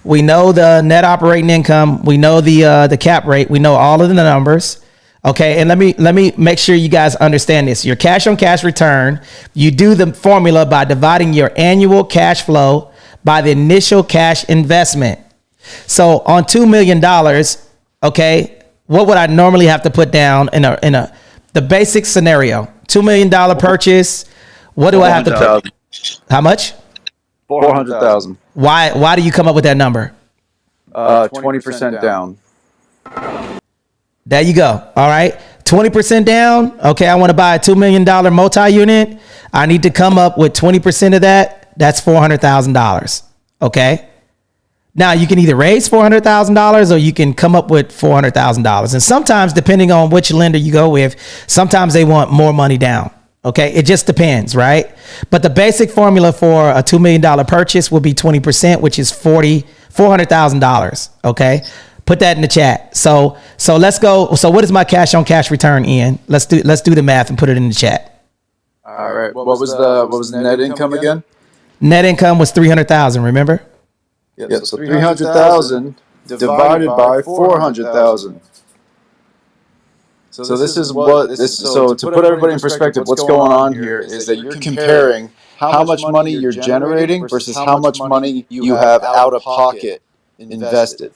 We know the net operating income. We know the cap rate. We know all of the numbers. Okay, and let me make sure you guys understand this. Your cash on cash return, you do the formula by dividing your annual cash flow by the initial cash investment. So on $2 million, okay, what would I normally have to put down in the basic scenario? $2 million purchase. What do I have to put? How much? 400,000. Why do you come up with that number? 20% down. There you go. All right. 20% down. Okay. I want to buy a $2 million multi-unit. I need to come up with 20% of that. That's $400,000. Okay. Now you can either raise $400,000 or you can come up with $400,000. And sometimes, depending on which lender you go with, sometimes they want more money down. Okay. It just depends. Right. But the basic formula for a $2 million purchase will be 20%, which is $400,000. Okay. Put that in the chat. So let's go. So what is my cash on cash return, Ian? Let's do the math and put it in the chat. All right. What was the net income again? Net income was 300,000. Remember? Yeah. So 300,000 divided by 400,000. So this is what this. So to put everybody in perspective, what's going on here is that you're comparing how much money you're generating versus how much money you have out of pocket invested.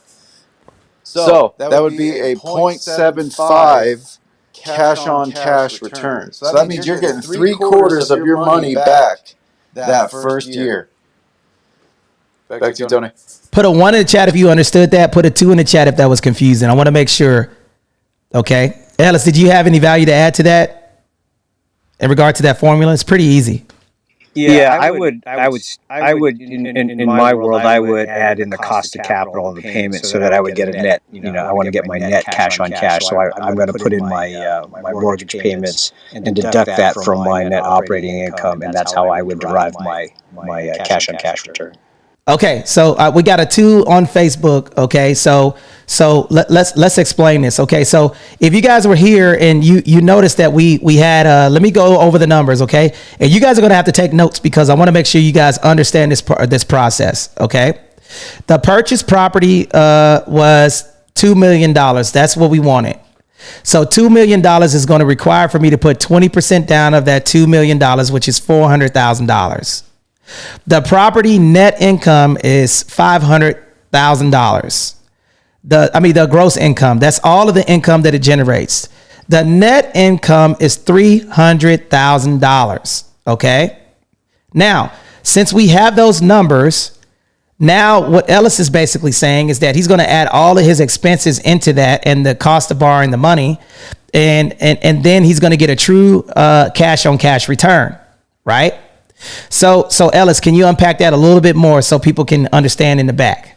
So that would be a 0.75 cash on cash return. So that means you're getting 3/4 of your money back that first year. Back to you, Tony. Put a 1 in the chat if you understood that. Put a 2 in the chat if that was confusing. I want to make sure. Okay. Ellis, did you have any value to add to that in regard to that formula? It's pretty easy. Yeah, I would in my world, I would add in the cost of capital and the payment so that I would get a net, I want to get my net cash on cash. So I'm going to put in my mortgage payments and deduct that from my net operating income. And that's how I would derive my cash on cash return. Okay, so we got a 2 on Facebook. Okay, so let's explain this. Okay, so if you guys were here and you noticed that we had let me go over the numbers. Okay, and you guys are gonna have to take notes because I want to make sure you guys understand this process. Okay, the purchase property was $2 million. That's what we wanted. So $2 million is going to require for me to put 20% down of that $2 million, which is $400,000. The property net income is $500,000. The gross income, that's all of the income that it generates. The net income is $300,000. Okay. Now, since we have those numbers, now what Ellis is basically saying is that he's going to add all of his expenses into that and the cost of borrowing the money. And then he's going to get a true cash on cash return. Right. So Ellis, can you unpack that a little bit more so people can understand in the back?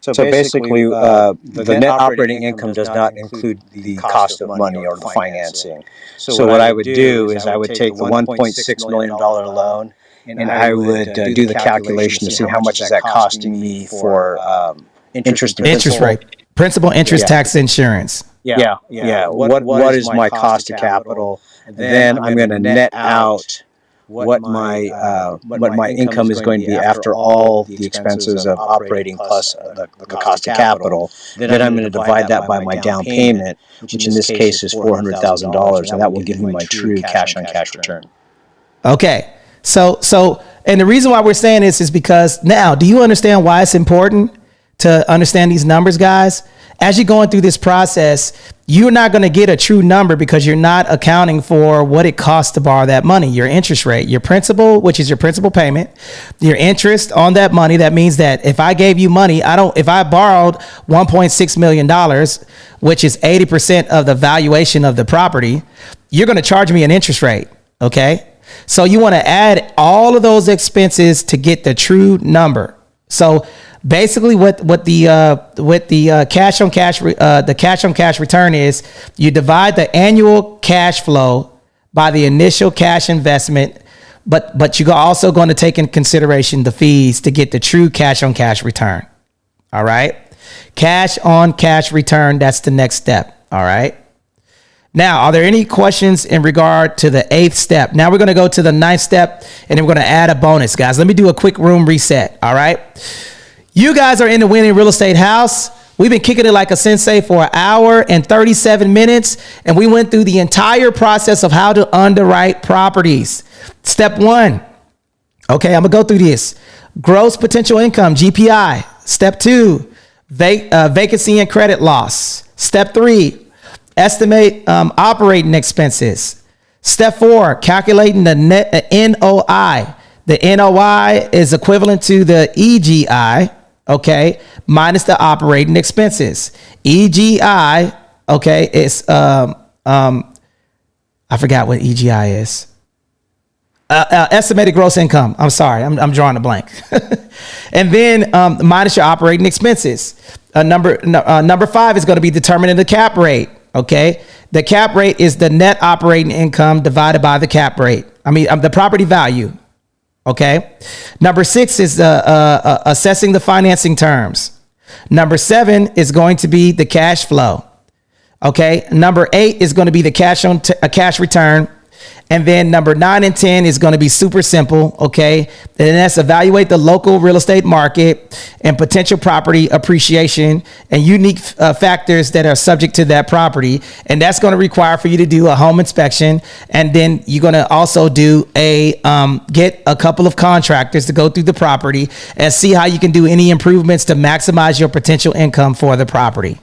So basically, the net operating income does not include the cost of money or the financing. So what I would do is I would take the $1.6 million loan and I would do the calculation to see how much is that costing me for interest rate, principal, interest, tax, insurance. Yeah. What is my cost of capital? Then I'm going to net out what my income is going to be after all the expenses of operating plus the cost of capital. Then I'm going to divide that by my down payment, which in this case is $400,000, and that will give me my true cash on cash return. Okay. So, and the reason why we're saying this is because now, do you understand why it's important to understand these numbers, guys? As you're going through this process, you're not going to get a true number because you're not accounting for what it costs to borrow that money, your interest rate, your principal, which is your principal payment, your interest on that money. That means that if I gave you money, if I borrowed $1.6 million, which is 80% of the valuation of the property, you're going to charge me an interest rate. Okay. So you want to add all of those expenses to get the true number. So basically, what the cash on cash return is, you divide the annual cash flow by the initial cash investment, but you're also going to take in consideration the fees to get the true cash on cash return. All right. Cash on cash return. That's the next step. All right. Now, are there any questions in regard to the 8th step? Now we're going to go to the 9th step, and then we're going to add a bonus, guys. Let me do a quick room reset. All right. You guys are in the Winning Real Estate House. We've been kicking it like a sensei for an hour and 37 minutes, and we went through the entire process of how to underwrite properties. Step 1. Okay, I'm going to go through this. Gross potential income, GPI. Step 2, vacancy and credit loss. Step 3, estimate operating expenses. Step 4, calculating the net NOI. The NOI is equivalent to the EGI, okay, minus the operating expenses. EGI, okay, is I forgot what EGI is. Estimated gross income. I'm sorry, I'm drawing a blank. And then minus your operating expenses. Number 5 is going to be determining the cap rate. Okay, the cap rate is the net operating income divided by the cap rate. The property value. Okay. Number 6 is assessing the financing terms. Number 7 is going to be the cash flow. Okay. Number 8 is going to be the cash return. And then number 9 and 10 is going to be super simple. Okay. And that's evaluate the local real estate market and potential property appreciation and unique factors that are subject to that property. And that's going to require for you to do a home inspection. And then you're going to also do get a couple of contractors to go through the property and see how you can do any improvements to maximize your potential income for the property.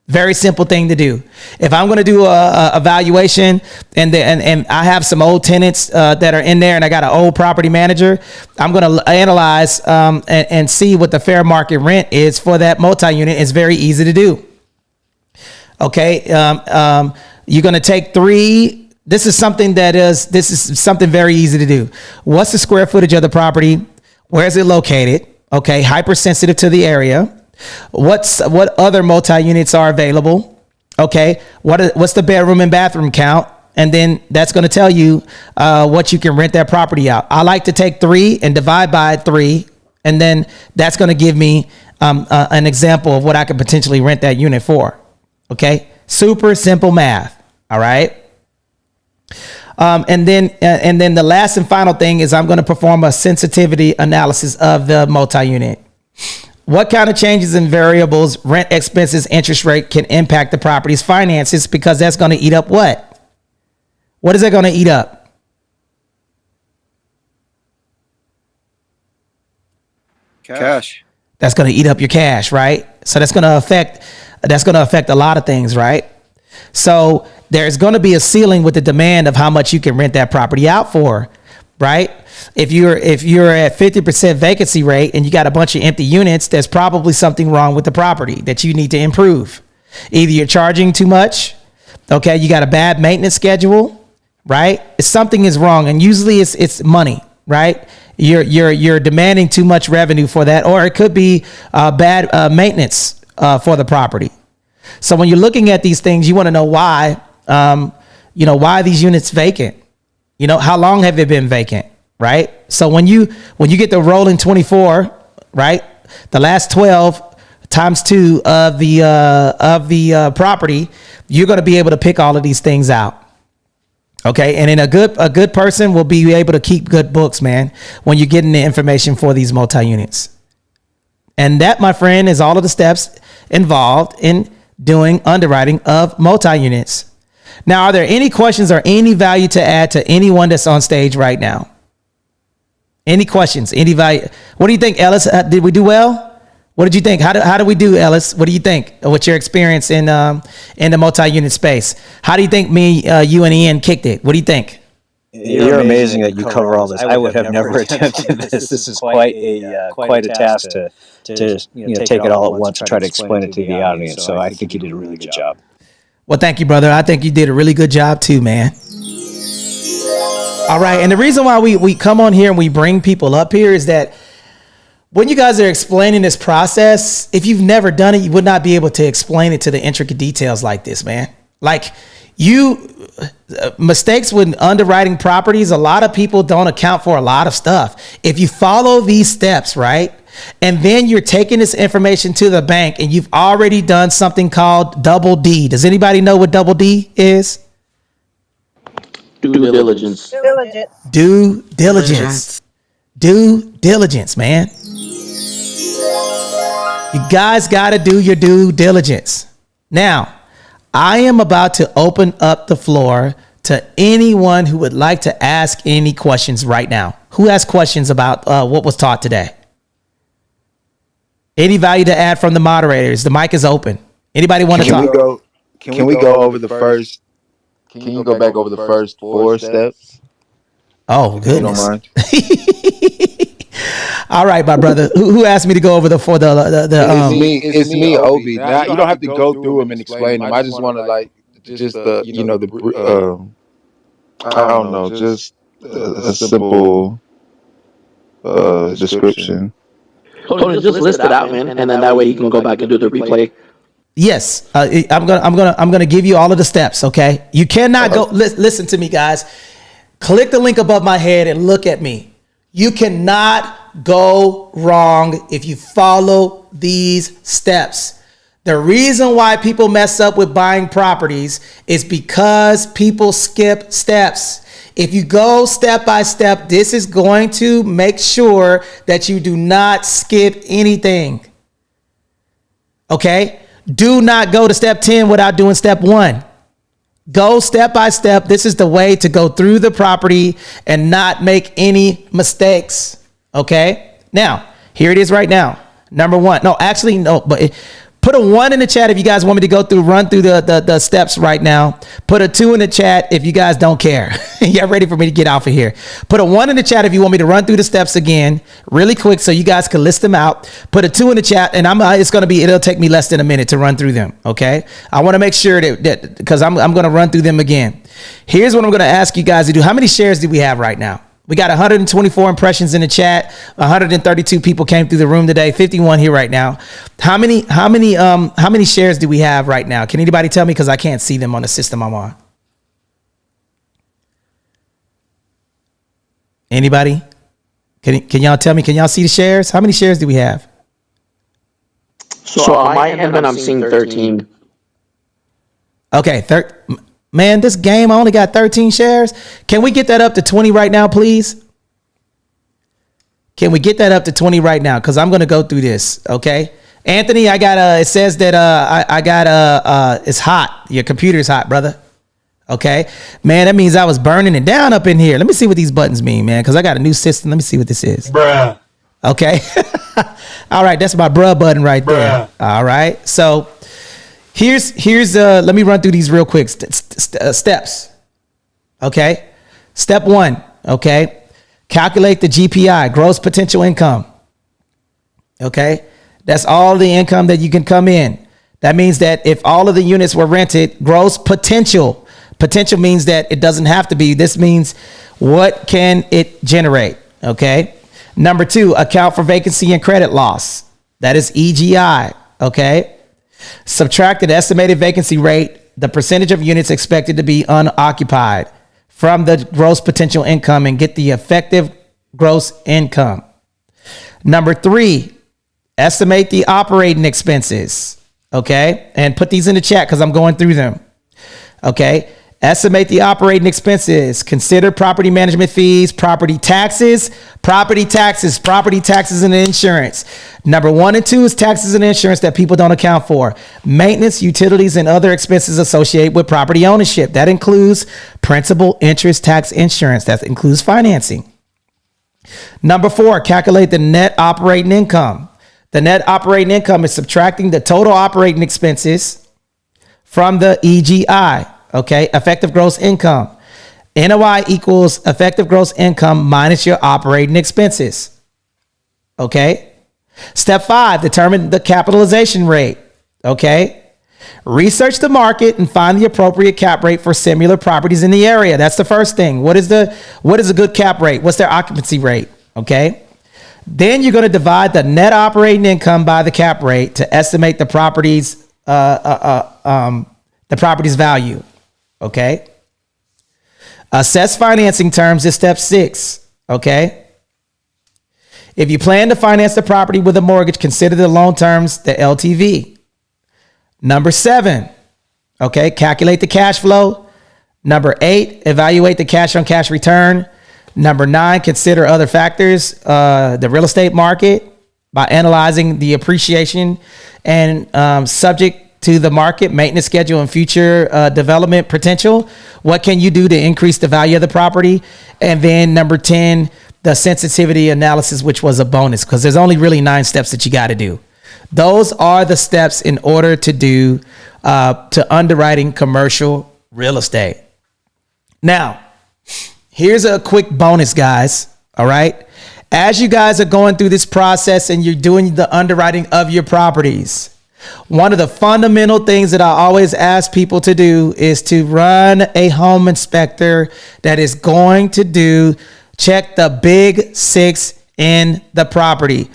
Very simple thing to do. If I'm going to do a evaluation and I have some old tenants that are in there and I got an old property manager, I'm going to analyze and see what the fair market rent is for that multi-unit. It's very easy to do. Okay. You're going to take 3. This is something very easy to do. What's the square footage of the property? Where is it located? Okay. Hypersensitive to the area. What other multi-units are available? Okay. What's the bedroom and bathroom count? And then that's going to tell you what you can rent that property out. I like to take 3 and divide by 3. And then that's going to give me an example of what I could potentially rent that unit for. Okay. Super simple math. All right. And then the last and final thing is I'm going to perform a sensitivity analysis of the multi-unit. What kind of changes in variables, rent expenses, interest rate can impact the property's finances, because that's going to eat up what? What is it going to eat up? Cash. That's going to eat up your cash, right? So that's going to affect a lot of things, right? So there's going to be a ceiling with the demand of how much you can rent that property out for, right? If you're at 50% vacancy rate and you got a bunch of empty units, there's probably something wrong with the property that you need to improve. Either you're charging too much, okay, you got a bad maintenance schedule, right? Something is wrong, and usually it's money, right? You're demanding too much revenue for that, or it could be bad maintenance for the property. So when you're looking at these things, you want to know why, why these units vacant. How long have they been vacant, right? So when you get the rolling 24, right, the last 12 times 2 of the property, you're going to be able to pick all of these things out. Okay, and then a good person will be able to keep good books, man, when you're getting the information for these multi-units. And that, my friend, is all of the steps involved in doing underwriting of multi-units. Now, are there any questions or any value to add to anyone that's on stage right now? Any questions? Any value? What do you think, Ellis? Did we do well? What did you think? How did we do, Ellis? What do you think? What's your experience in the multi-unit space? How do you think you and Ian kicked it? What do you think? You're amazing that you cover all this. I would have never attempted this. This is quite a task to take it all at once and try to explain it to the audience. So I think you did a really good job. Well, thank you, brother. I think you did a really good job too, man. All right. And the reason why we come on here and we bring people up here is that when you guys are explaining this process, if you've never done it, you would not be able to explain it to the intricate details like this, man. Like mistakes when underwriting properties, a lot of people don't account for a lot of stuff. If you follow these steps, right, And then you're taking this information to the bank and you've already done something called double D. Does anybody know what double D is? Due diligence. Due diligence. Diligence. Due diligence, man. You guys got to do your due diligence. Now, I am about to open up the floor to anyone who would like to ask any questions right now. Who has questions about what was taught today? Any value to add from the moderators? The mic is open. Anybody want to talk? Can we go over the first? Can you go back over the first 4 steps? Oh, If you don't goodness. mind. All right, my brother. Who asked me to go over It's me, Obi. Now you don't have to go through them and explain them. I just want to just I don't know, just a simple description. Tony, just list it out, man, and then that way you can go back and do the replay. Yes, I'm gonna give you all of the steps. Okay, you cannot go. Listen to me, guys. Click the link above my head and look at me. You cannot go wrong if you follow these steps. The reason why people mess up with buying properties is because people skip steps. If you go step by step, this is going to make sure that you do not skip anything. Okay? Do not go to step 10 without doing step 1. Go step by step. This is the way to go through the property and not make any mistakes. Okay? Now, here it is right now. Number 1. No, actually, no, but put a 1 in the chat if you guys want me to run through the steps right now. Put a 2 in the chat if you guys don't care. You're ready for me to get off of here. Put a 1 in the chat if you want me to run through the steps again really quick so you guys can list them out. Put a 2 in the chat, and it'll take me less than a minute to run through them. Okay? I want to make sure that because I'm going to run through them again. Here's what I'm going to ask you guys to do. How many shares do we have right now? We got 124 impressions in the chat. 132 people came through the room today. 51 here right now. How many shares do we have right now? Can anybody tell me? Because I can't see them on the system I'm on. Anybody? Can y'all tell me? Can y'all see the shares? How many shares do we have? So on my end, I'm seeing 13. Okay, man, this game, I only got 13 shares. Can we get that up to 20 right now, please? Can we get that up to 20 right now? Because I'm going to go through this, okay? Anthony, it says that it's hot. Your computer's hot, brother. Okay? Man, that means I was burning it down up in here. Let me see what these buttons mean, man, because I got a new system. Let me see what this is. Bruh. Okay? All right, that's my bruh button right there. All right, so here's let me run through these real quick steps. Okay, step 1. Okay, calculate the GPI, gross potential income. Okay, that's all the income that you can come in. That means that if all of the units were rented, gross potential means that it doesn't have to be. This means what can it generate. Okay, number 2, account for vacancy and credit loss. That is EGI. Okay. Subtract an estimated vacancy rate, the percentage of units expected to be unoccupied from the gross potential income, and get the effective gross income. Number 3, estimate the operating expenses. Okay. And put these in the chat because I'm going through them. Okay. Estimate the operating expenses. Consider property management fees, property taxes, and insurance. Number 1 and 2 is taxes and insurance that people don't account for. Maintenance, utilities, and other expenses associated with property ownership. That includes principal, interest, tax, insurance. That includes financing. Number 4, calculate the net operating income. The net operating income is subtracting the total operating expenses from the EGI. Okay, effective gross income. NOI equals effective gross income minus your operating expenses. Okay. Step 5, determine the capitalization rate. Okay. Research the market and find the appropriate cap rate for similar properties in the area. That's the first thing. What is a good cap rate? What's their occupancy rate? Okay. Then you're going to divide the net operating income by the cap rate to estimate the property's value. Okay. Assess financing terms is step 6. Okay. If you plan to finance the property with a mortgage, consider the loan terms, the LTV. Number 7, okay, calculate the cash flow. Number 8, evaluate the cash on cash return. Number 9, consider other factors, the real estate market by analyzing the appreciation and subject to the market, maintenance schedule, and future development potential. What can you do to increase the value of the property? And then number 10, the sensitivity analysis, which was a bonus because there's only really 9 steps that you got to do. Those are the steps in order to do to underwriting commercial real estate. Now, here's a quick bonus, guys. All right. As you guys are going through this process and you're doing the underwriting of your properties, one of the fundamental things that I always ask people to do is to run a home inspector that is going to check the big 6 in the property.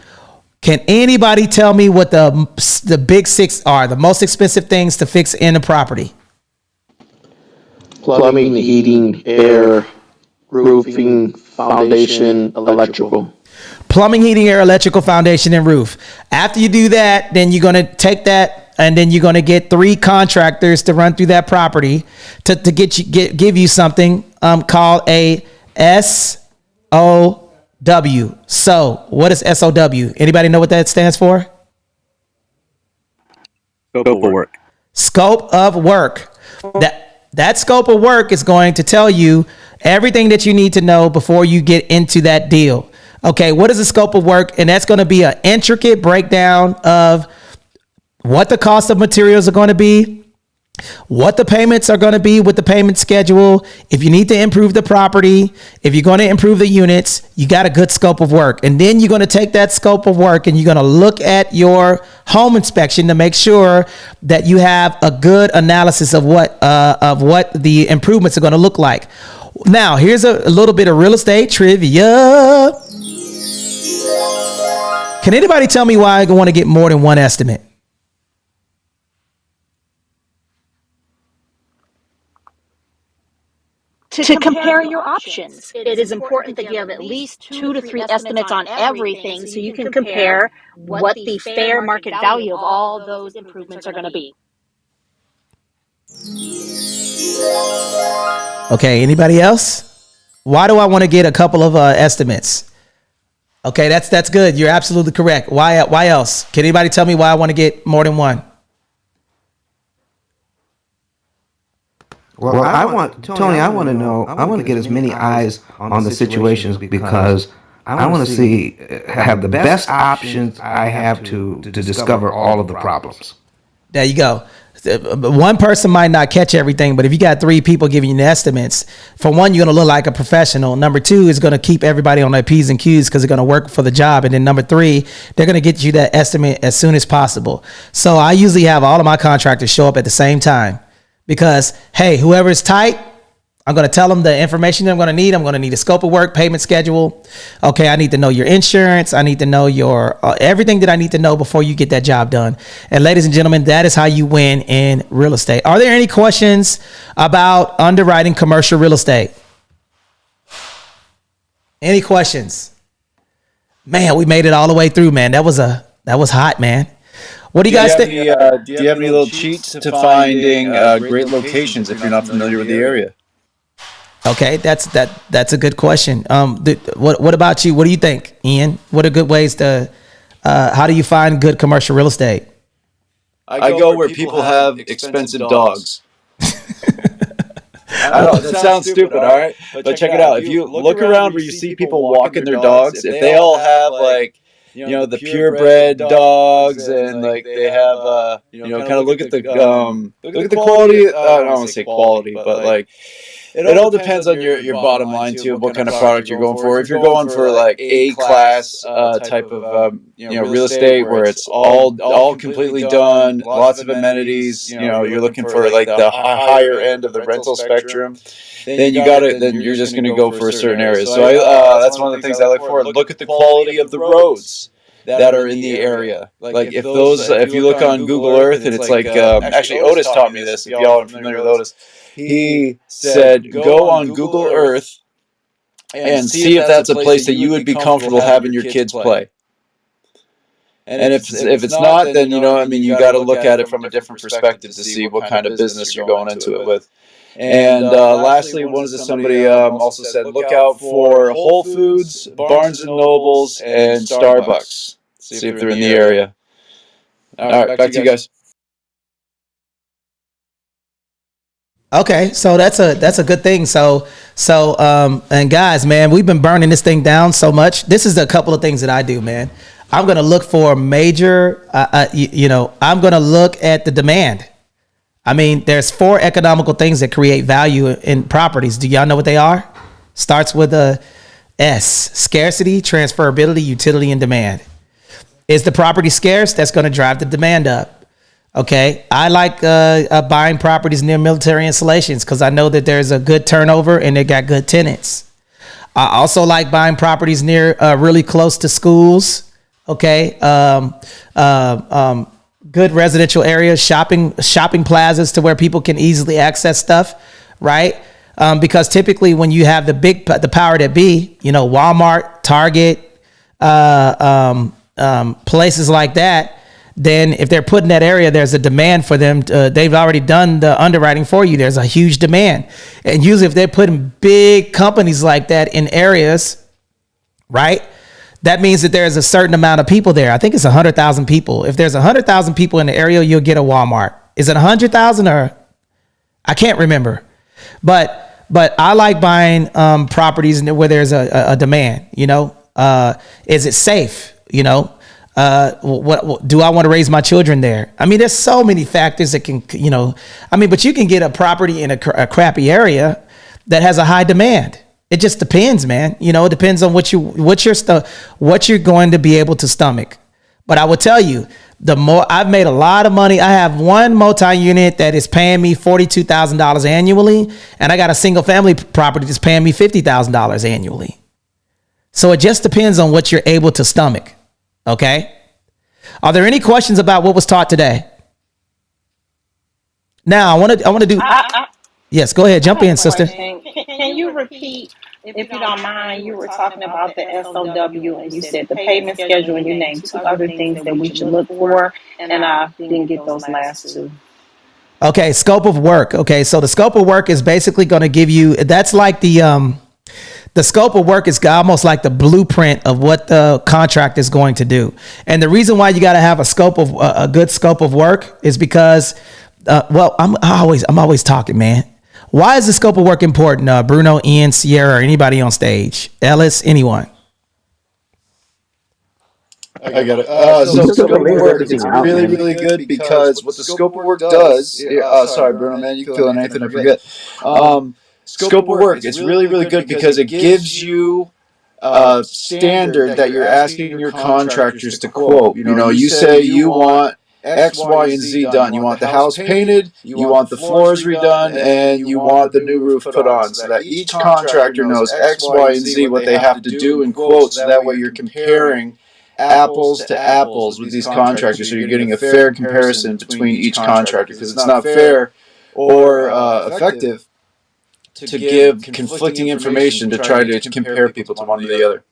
Can anybody tell me what the big 6 are, the most expensive things to fix in a property? Plumbing, heating, air, roofing, foundation, electrical. Plumbing, heating, air, electrical, foundation, and roof. After you do that, then you're going to take that and then you're going to get 3 contractors to run through that property to give you something called a SOW. So what is SOW? Anybody know what that stands for? Scope of work. Scope of work. That scope of work is going to tell you everything that you need to know before you get into that deal. Okay, what is the scope of work? And that's going to be an intricate breakdown of what the cost of materials are going to be, what the payments are going to be with the payment schedule. If you need to improve the property, if you're going to improve the units, you got a good scope of work. And then you're going to take that scope of work and you're going to look at your home inspection to make sure that you have a good analysis of what the improvements are going to look like. Now, here's a little bit of real estate trivia. Can anybody tell me why I want to get more than one estimate? To compare your options. It is important that you have at least 2 to 3 estimates on everything so you can compare what the fair market value of all those improvements are going to be. Okay, anybody else? Why do I want to get a couple of estimates? Okay, that's good. You're absolutely correct. Why else? Can anybody tell me why I want to get more than one? Well, I want to know. I want to get as many eyes on the situations because I want to see have the best options I have to discover all of the problems. There you go. One person might not catch everything, but if you got 3 people giving you the estimates, for one, you're going to look like a professional. Number 2 is going to keep everybody on their P's and Q's because they're going to work for the job. And then number 3, they're going to get you that estimate as soon as possible. So I usually have all of my contractors show up at the same time because, hey, whoever is tight, I'm going to tell them the information that I'm going to need. I'm going to need a scope of work, payment schedule. Okay, I need to know your insurance. I need to know your everything that I need to know before you get that job done. And ladies and gentlemen, that is how you win in real estate. Are there any questions about underwriting commercial real estate? Any questions? Man, we made it all the way through, man. That was hot, man. What do you guys think? Do you have any little cheats to finding great locations if you're not familiar with the area? Okay, that's a good question. What about you? What do you think, Ian? What are good ways to? How do you find good commercial real estate? I go where people have expensive dogs. I know that sounds stupid, all right, but check it out. If you look around where you see people walking their dogs, if they all have like the purebred dogs and like they have kind of look at the quality. I don't want to say quality, but like. It all depends on your bottom line too, what kind of product you're going for. If you're going for like A-class type of real estate where it's all completely done, lots of amenities, you're looking for like the higher end of the rental spectrum, then you're just going to go for a certain area. So that's one of the things I look for. Look at the quality of the roads that are in the area. Like if you look on Google Earth and it's like actually Otis taught me this. If y'all are familiar with Otis. He said, go on Google Earth and see if that's a place that you would be comfortable having your kids play. And if it's not, then, I mean, you got to look at it from a different perspective to see what kind of business you're going into it with. And lastly, somebody also said, look out for Whole Foods, Barnes and Nobles, and Starbucks. See if they're in the area. All right, back to you guys. Okay, so that's a good thing. So and guys, man, we've been burning this thing down so much. This is a couple of things that I do, man. I'm gonna look for major. I'm gonna look at the demand. I mean, there's 4 economical things that create value in properties. Do y'all know what they are? Starts with a S: scarcity, transferability, utility, and demand. Is the property scarce? That's going to drive the demand up. Okay, I like buying properties near military installations because I know that there's a good turnover and they got good tenants. I also like buying properties near really close to schools. Okay, good residential areas, shopping plazas to where people can easily access stuff, right? Because typically when you have the power that be, Walmart, Target, places like that, then if they're put in that area, there's a demand for them. They've already done the underwriting for you. There's a huge demand. And usually if they're putting big companies like that in areas, right, that means that there's a certain amount of people there. I think it's 100,000 people. If there's 100,000 people in the area, you'll get a Walmart. Is it 100,000 or I can't remember. But I like buying properties where there's a demand, is it safe? What do I want to raise my children there? I mean, there's so many factors that can, but you can get a property in a crappy area that has a high demand. It just depends, man. It depends on what you're going to be able to stomach. But I will tell you, I've made a lot of money. I have one multi-unit that is paying me $42,000 annually, and I got a single family property that's paying me $50,000 annually. So it just depends on what you're able to stomach. Okay. Are there any questions about what was taught today? Now I want to do. Yes, go ahead. Jump in, sister. Can you repeat, if you don't mind? You were talking about the SOW and you said the payment schedule and you named 2 other things that we should look for. And I didn't get those last 2. Okay. Scope of work. Okay. So the scope of work is basically going to give you, that's like the scope of work is almost like the blueprint of what the contract is going to do. And the reason why you got to have a good scope of work is because, I'm always talking, man. Why is the scope of work important? Bruno, Ian, Sierra, or anybody on stage? Ellis, anyone? I got it. So the scope of work is really, really good because what the scope of work does, sorry, Bruno, man, you can fill in anything I forget. Scope of work, it's really, really good because it gives you a standard that you're asking your contractors to quote. You say you want X, Y, and Z done. You want the house painted, you want the floors redone, and you want the new roof put on, so that each contractor knows X, Y, and Z what they have to do and quote, so that way you're comparing apples to apples with these contractors, so you're getting a fair comparison between each contractor, because it's not fair or effective to give conflicting information to try to compare people to one to the other.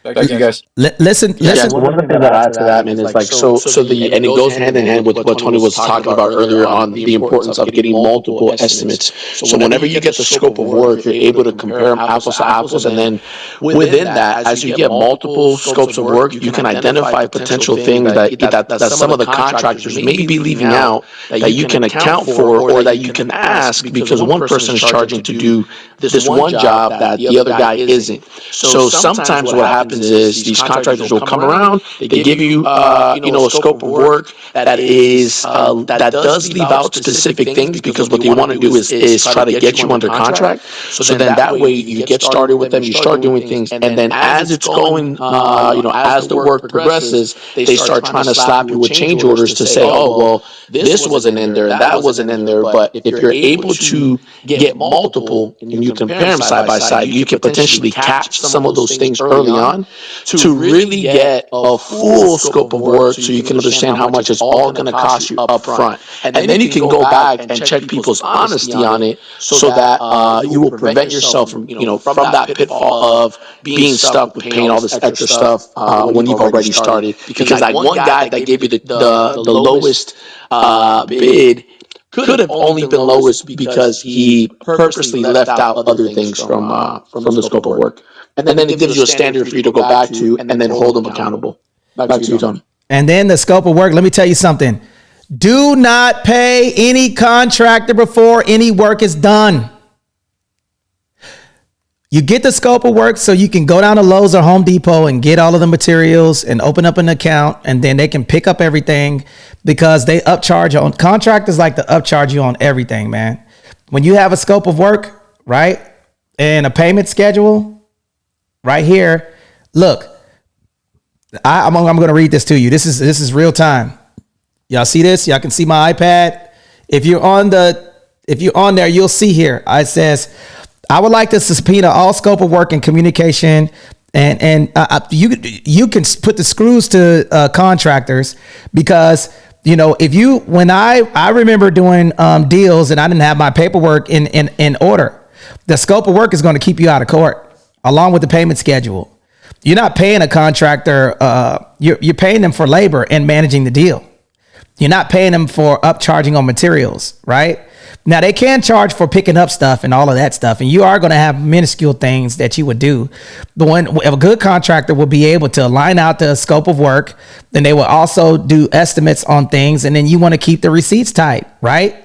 Back to you guys. Listen. Yes, one of the things that I add to that, man, is like and it goes hand in hand with what Tony was talking about earlier on the importance of getting multiple estimates. So whenever you get the scope of work, you're able to compare them apples to apples, and then within that, as you get multiple scopes of work, you can identify potential things that some of the contractors may be leaving out that you can account for, or that you can ask, because one person is charging to do this one job that the other guy isn't. So sometimes what happens is these contractors will come around, they give you a scope of work that is that does leave out specific things, because what they want to do is try to get you under contract. So then that way you get started with them, you start doing things, and then as it's going, as the work progresses, they start trying to slap you with change orders to say, oh well, this wasn't in there, that wasn't in there. But if you're able to get multiple and you compare them side by side, you can potentially catch some of those things early on, done to really get a full scope of work so you can understand how much it's all going to cost you up front. And then you can go back and check people's honesty on it so that you will prevent yourself from, from that pitfall of being stuck with paying all this extra stuff when you've already started. Because like one guy that gave you the lowest bid could have only been lowest because he purposely left out other things from the scope of work. And then it gives you a standard for you to go back to and then hold them accountable. Back to you, Tony. And then the scope of work, let me tell you something. Do not pay any contractor before any work is done. You get the scope of work so you can go down to Lowe's or Home Depot and get all of the materials and open up an account, and then they can pick up everything because they upcharge on contractors like to upcharge you on everything, man. When you have a scope of work, right, and a payment schedule right here, look, I'm going to read this to you. This is real time. Y'all see this? Y'all can see my iPad. If you're on there, you'll see here. It says, I would like to subpoena all scope of work and communication, and you can put the screws to contractors because when I remember doing deals and I didn't have my paperwork in order, the scope of work is going to keep you out of court along with the payment schedule. You're not paying a contractor. You're paying them for labor and managing the deal. You're not paying them for upcharging on materials, right? Now, they can charge for picking up stuff and all of that stuff, and you are going to have minuscule things that you would do. But when a good contractor will be able to line out the scope of work, then they will also do estimates on things, and then you want to keep the receipts tight, right?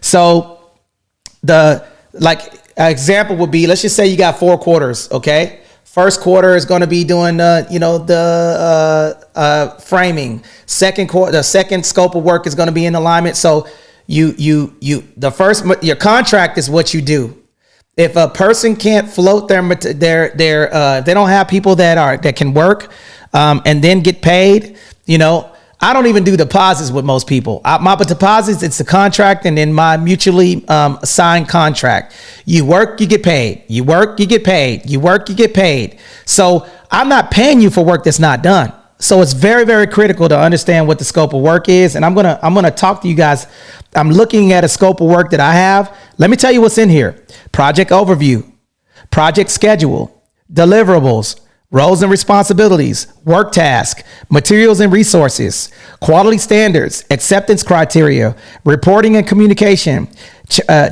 So example would be, let's just say you got 4 quarters, okay? First quarter is going to be doing framing. The second scope of work is going to be in alignment. So your contract is what you do. If a person can't float their they don't have people that can work and then get paid, I don't even do deposits with most people. My deposits, it's a contract and then my mutually signed contract. You work, you get paid. You work, you get paid. You work, you get paid. So I'm not paying you for work that's not done. So it's very, very critical to understand what the scope of work is. And I'm gonna talk to you guys. I'm looking at a scope of work that I have. Let me tell you what's in here. Project overview, project schedule, deliverables, roles and responsibilities, work task, materials and resources, quality standards, acceptance criteria, reporting and communication,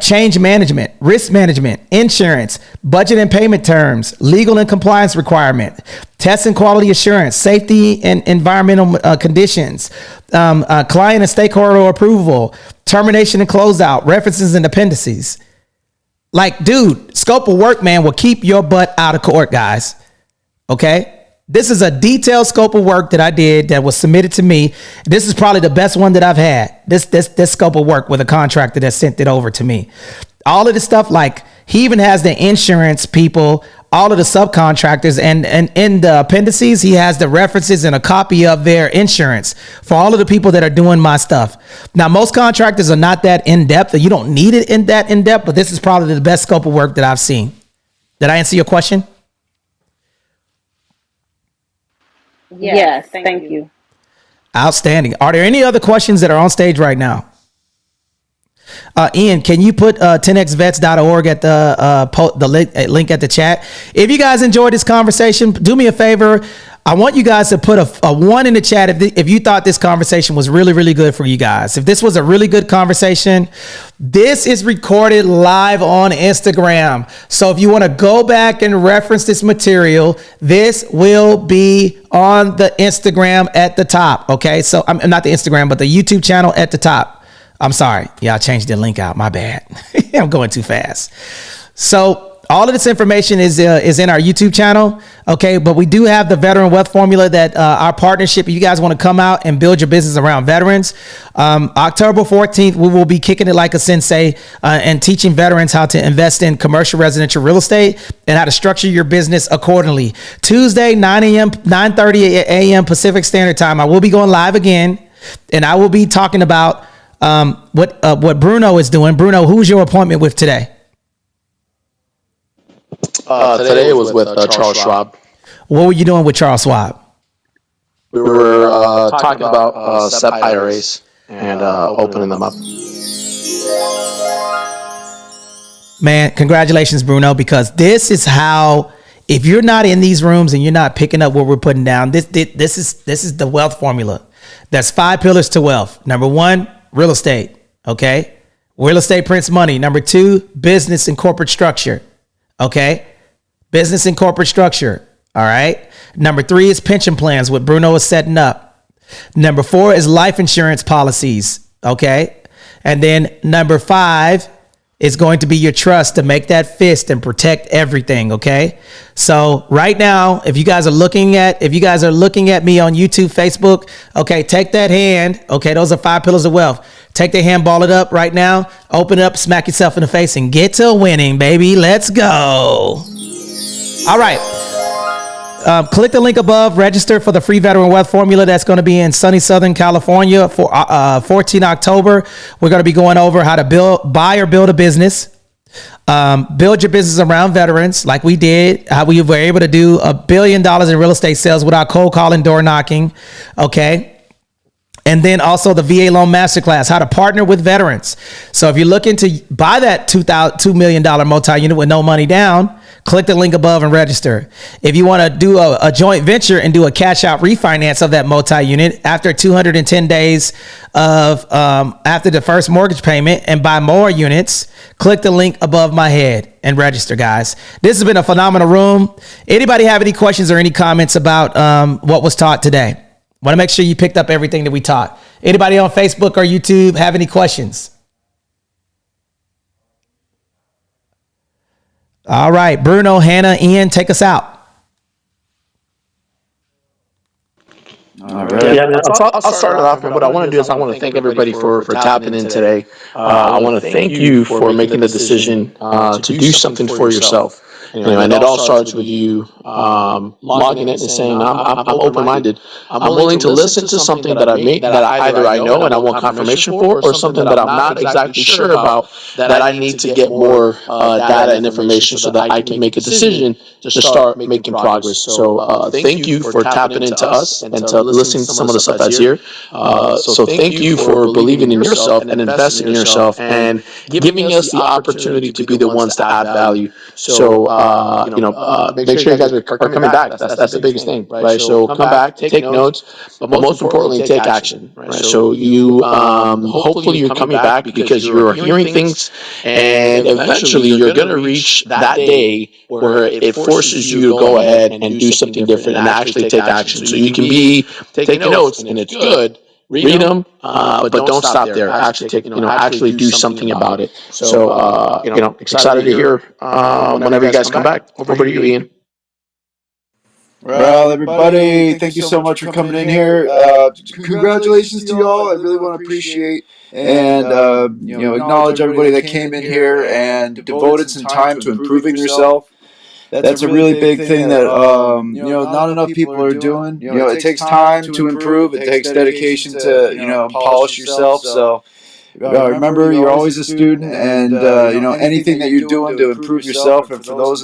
change management, risk management, insurance, budget and payment terms, legal and compliance requirement, test and quality assurance, safety and environmental conditions, client and stakeholder approval, termination and closeout, references and appendices. Like, dude, scope of work, man, will keep your butt out of court, guys. Okay, this is a detailed scope of work that I did that was submitted to me. This is probably the best one that I've had. This scope of work with a contractor that sent it over to me. All of this stuff, like he even has the insurance people, all of the subcontractors, and in the appendices, he has the references and a copy of their insurance for all of the people that are doing my stuff. Now, most contractors are not that in depth, or you don't need it in depth, but this is probably the best scope of work that I've seen. Did I answer your question? Yes, thank you. Outstanding. Are there any other questions that are on stage right now? Ian, can you put 10xvets.org at the link at the chat? If you guys enjoyed this conversation, do me a favor. I want you guys to put a 1 in the chat if you thought this conversation was really, really good for you guys. If this was a really good conversation, this is recorded live on Instagram. So if you want to go back and reference this material, this will be on the Instagram at the top. Okay, so I'm not the Instagram, but the YouTube channel at the top. I'm sorry. Yeah, I changed the link out. My bad. I'm going too fast. So all of this information is in our YouTube channel. Okay, but we do have the Veteran Wealth Formula that our partnership, if you guys want to come out and build your business around veterans, October 14th, we will be kicking it like a sensei and teaching veterans how to invest in commercial residential real estate and how to structure your business accordingly. Tuesday, 9:30 a.m. Pacific Standard Time. I will be going live again, and I will be talking about what Bruno is doing. Bruno, who's your appointment with today? Today it was with Charles Schwab. What were you doing with Charles Schwab? We were talking about SEP IRAs and opening them up. Man, congratulations, Bruno, because this is how, if you're not in these rooms and you're not picking up what we're putting down, this is the wealth formula. That's 5 pillars to wealth. Number 1, real estate. Okay. Real estate prints money. Number 2, business and corporate structure. Okay. Business and corporate structure. All right. Number 3 is pension plans, what Bruno is setting up. Number 4 is life insurance policies. Okay. And then number 5 is going to be your trust to make that fist and protect everything. Okay. So right now, if you guys are looking at me on YouTube, Facebook, okay, take that hand. Okay. Those are 5 pillars of wealth. Take the hand, ball it up right now, open it up, smack yourself in the face and get to winning, baby. Let's go. All right. Click the link above, register for the free veteran wealth formula that's going to be in sunny Southern California for 14 October. We're going to be going over how to buy or build a business, build your business around veterans like we did, how we were able to do $1 billion in real estate sales without cold calling, door knocking. Okay. And then also the VA Loan Masterclass, how to partner with veterans. So if you're looking to buy that $2 million multi-unit with no money down, click the link above and register. If you want to do a joint venture and do a cash out refinance of that multi-unit after 210 days of after the first mortgage payment and buy more units, click the link above my head and register, guys. This has been a phenomenal room. Anybody have any questions or any comments about what was taught today? Want to make sure you picked up everything that we taught. Anybody on Facebook or YouTube have any questions? All right, Bruno, Hannah, Ian, take us out. All right. Yeah, I'll start it off. And what I want to do is I want to thank everybody for tapping in today. I want to thank you for making the decision to do something for yourself. Anyway, and it all starts with you logging in and saying, I'm open-minded. I'm willing to listen to something that either I know and I want confirmation for, or something that I'm not exactly sure about that I need to get more data and information so that I can make a decision to start making progress. So thank you for tapping into us and to listening to some of the stuff that's here. So thank you for believing in yourself and investing in yourself and giving us the opportunity to be the ones to add value. So make sure you guys are coming back. That's the biggest thing, right? So come back, take notes, but most importantly, take action, right? So you hopefully you're coming back because you're hearing things, and eventually you're gonna reach that day where it forces you to go ahead and do something different and actually take action. So you can be taking notes, and it's good. Read them, but don't stop there. Actually actually do something about it. So, excited to hear whenever you guys come back. Over to you, Ian. Well, everybody, thank you so much for coming in here. Congratulations to you all. I really want to appreciate and acknowledge everybody that came in here and devoted some time to improving yourself. That's a really big thing that not enough people are doing. It takes time to improve. It takes dedication to polish yourself. So remember, you're always a student, and anything that you're doing to improve yourself and for those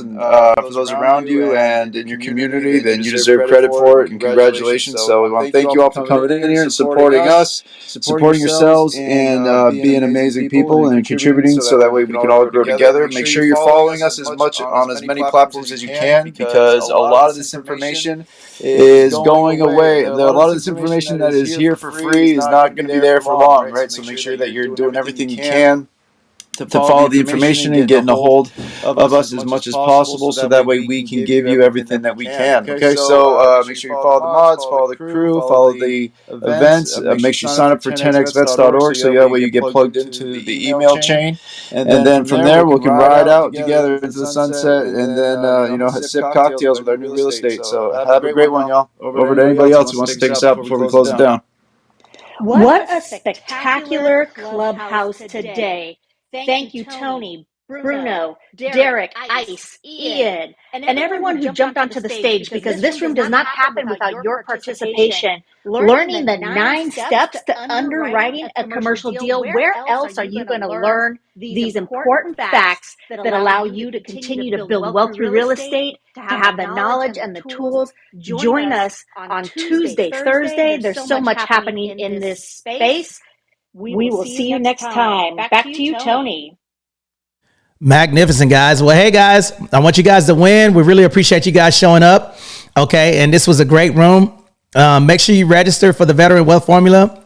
around you and in your community, then you deserve credit for it. And congratulations. So we want to thank you all for coming in here and supporting us, supporting yourselves, and being amazing people and contributing, so that way we can all grow together. Make sure you're following us as much on as many platforms as you can, because a lot of this information is going away. A lot of this information that is here for free is not going to be there for long, right? So make sure that you're doing everything you can to follow the information and getting a hold of us as much as possible, so that way we can give you everything that we can. Okay, so make sure you follow the mods, follow the crew, follow the events. Make sure you sign up for 10xvets.org, so that way you get plugged into the email chain, and then from there we can ride out together into the sunset, and then sip cocktails with our new real estate. So have a great one, y'all. Over to anybody else who wants to take us out before we close it down. What a spectacular clubhouse today. Thank you, Tony, Bruno, Derek, Ice, Ian, and everyone who jumped onto the stage, because this room does not happen without your participation. Learning the 9 steps to underwriting a commercial deal. Where else are you going to learn these important facts that allow you to continue to build wealth through real estate, to have the knowledge and the tools? Join us on Tuesday, Thursday. There's so much happening in this space. We will see you next time. Back to you, Tony. Magnificent, guys. Well, hey, guys, I want you guys to win. We really appreciate you guys showing up. Okay. And this was a great room. Make sure you register for the Veteran Wealth Formula.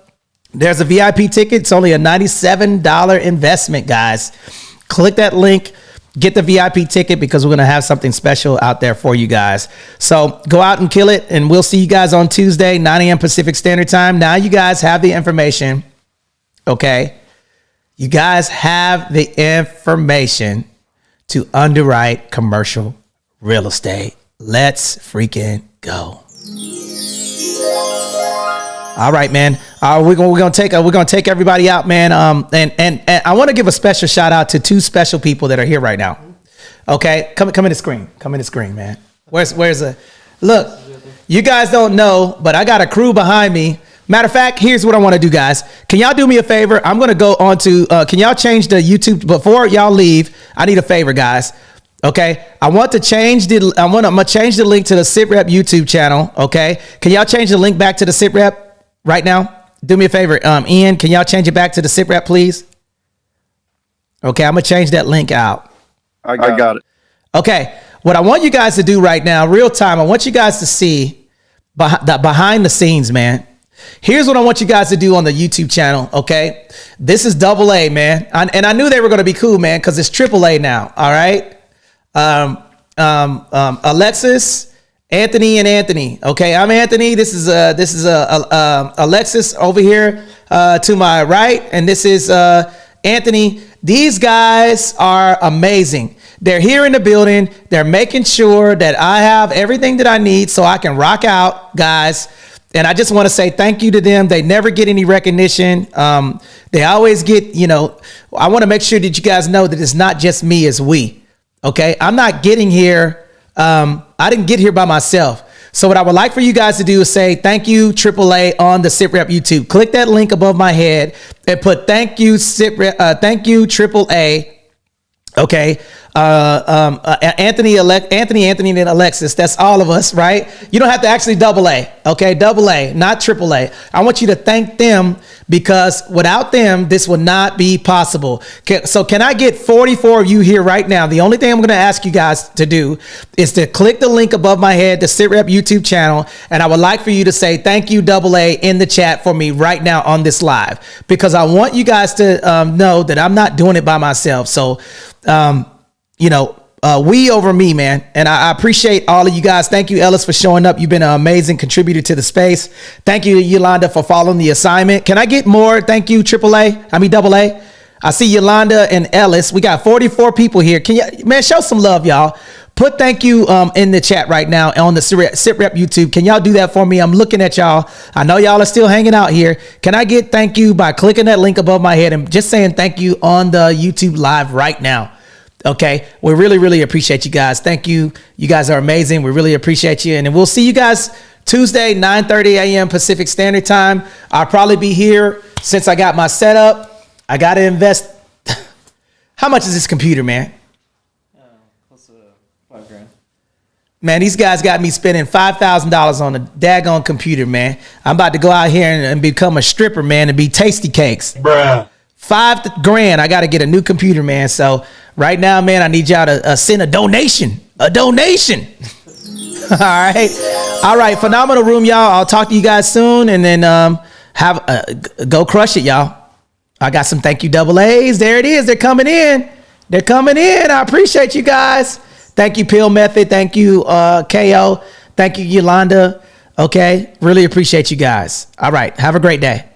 There's a VIP ticket. It's only a $97 investment, guys. Click that link. Get the VIP ticket because we're going to have something special out there for you guys. So go out and kill it. And we'll see you guys on Tuesday, 9 a.m. Pacific Standard Time. Now you guys have the information. Okay. You guys have the information to underwrite commercial real estate. Let's freaking go. All right, man. We're gonna take everybody out, man. And I want to give a special shout out to 2 special people that are here right now. Okay, come in the screen. Come in the screen, man. Where's the look? You guys don't know, but I got a crew behind me. Matter of fact, here's what I want to do, guys. Can y'all do me a favor? I'm going to go on to, can y'all change the YouTube before y'all leave? I need a favor, guys. Okay. I'm going to change the link to the SITREP YouTube channel. Okay. Can y'all change the link back to the SITREP right now? Do me a favor. Ian, can y'all change it back to the SITREP, please? Okay. I'm going to change that link out. I got it. Okay. What I want you guys to do right now, real time, I want you guys to see behind the scenes, man. Here's what I want you guys to do on the YouTube channel, okay? This is AA, man. And I knew they were going to be cool, man, because it's AAA now, all right? Alexis, Anthony, and Anthony. Okay, I'm Anthony. This is Alexis over here to my right, and this is Anthony. These guys are amazing. They're here in the building. They're making sure that I have everything that I need so I can rock out, guys. And I just want to say thank you to them. They never get any recognition. They always get, I want to make sure that you guys know that it's not just me, it's we. Okay. I'm not getting here. I didn't get here by myself. So what I would like for you guys to do is say thank you, AAA, on the SITREP YouTube. Click that link above my head and put thank you, SITREP, thank you, AAA. Okay. Anthony, and Alexis. That's all of us, right? You don't have to actually AA. Okay. AA, not AAA. I want you to thank them because without them, this would not be possible. So can I get 44 of you here right now? The only thing I'm going to ask you guys to do is to click the link above my head, the SITREP YouTube channel. And I would like for you to say thank you, AA, in the chat for me right now on this live, because I want you guys to know that I'm not doing it by myself. So, we over me, man. And I appreciate all of you guys. Thank you, Ellis, for showing up. You've been an amazing contributor to the space. Thank you, Yolanda, for following the assignment. Can I get more? Thank you, AA. I see Yolanda and Ellis. We got 44 people here. Can you, man, show some love, y'all. Put thank you in the chat right now on the SITREP YouTube. Can y'all do that for me? I'm looking at y'all. I know y'all are still hanging out here. Can I get thank you by clicking that link above my head and just saying thank you on the YouTube live right now? Okay. We really, really appreciate you guys. Thank you. You guys are amazing. We really appreciate you. And we'll see you guys Tuesday, 9:30 a.m. Pacific Standard Time. I'll probably be here since I got my setup. I got to invest. How much is this computer, man? Close to $5,000. Man, these guys got me spending $5,000 on a daggone computer, man. I'm about to go out here and become a stripper, man, and be Tasty Cakes. Bruh. $5,000. I got to get a new computer, man. So right now, man, I need y'all to send a donation. All right. Phenomenal room, y'all. I'll talk to you guys soon, and then go crush it, y'all. I got some thank you AA's. There it is. They're coming in. I appreciate you guys. Thank you, Pill Method. Thank you, KO. Thank you, Yolanda. Okay. Really appreciate you guys. All right. Have a great day.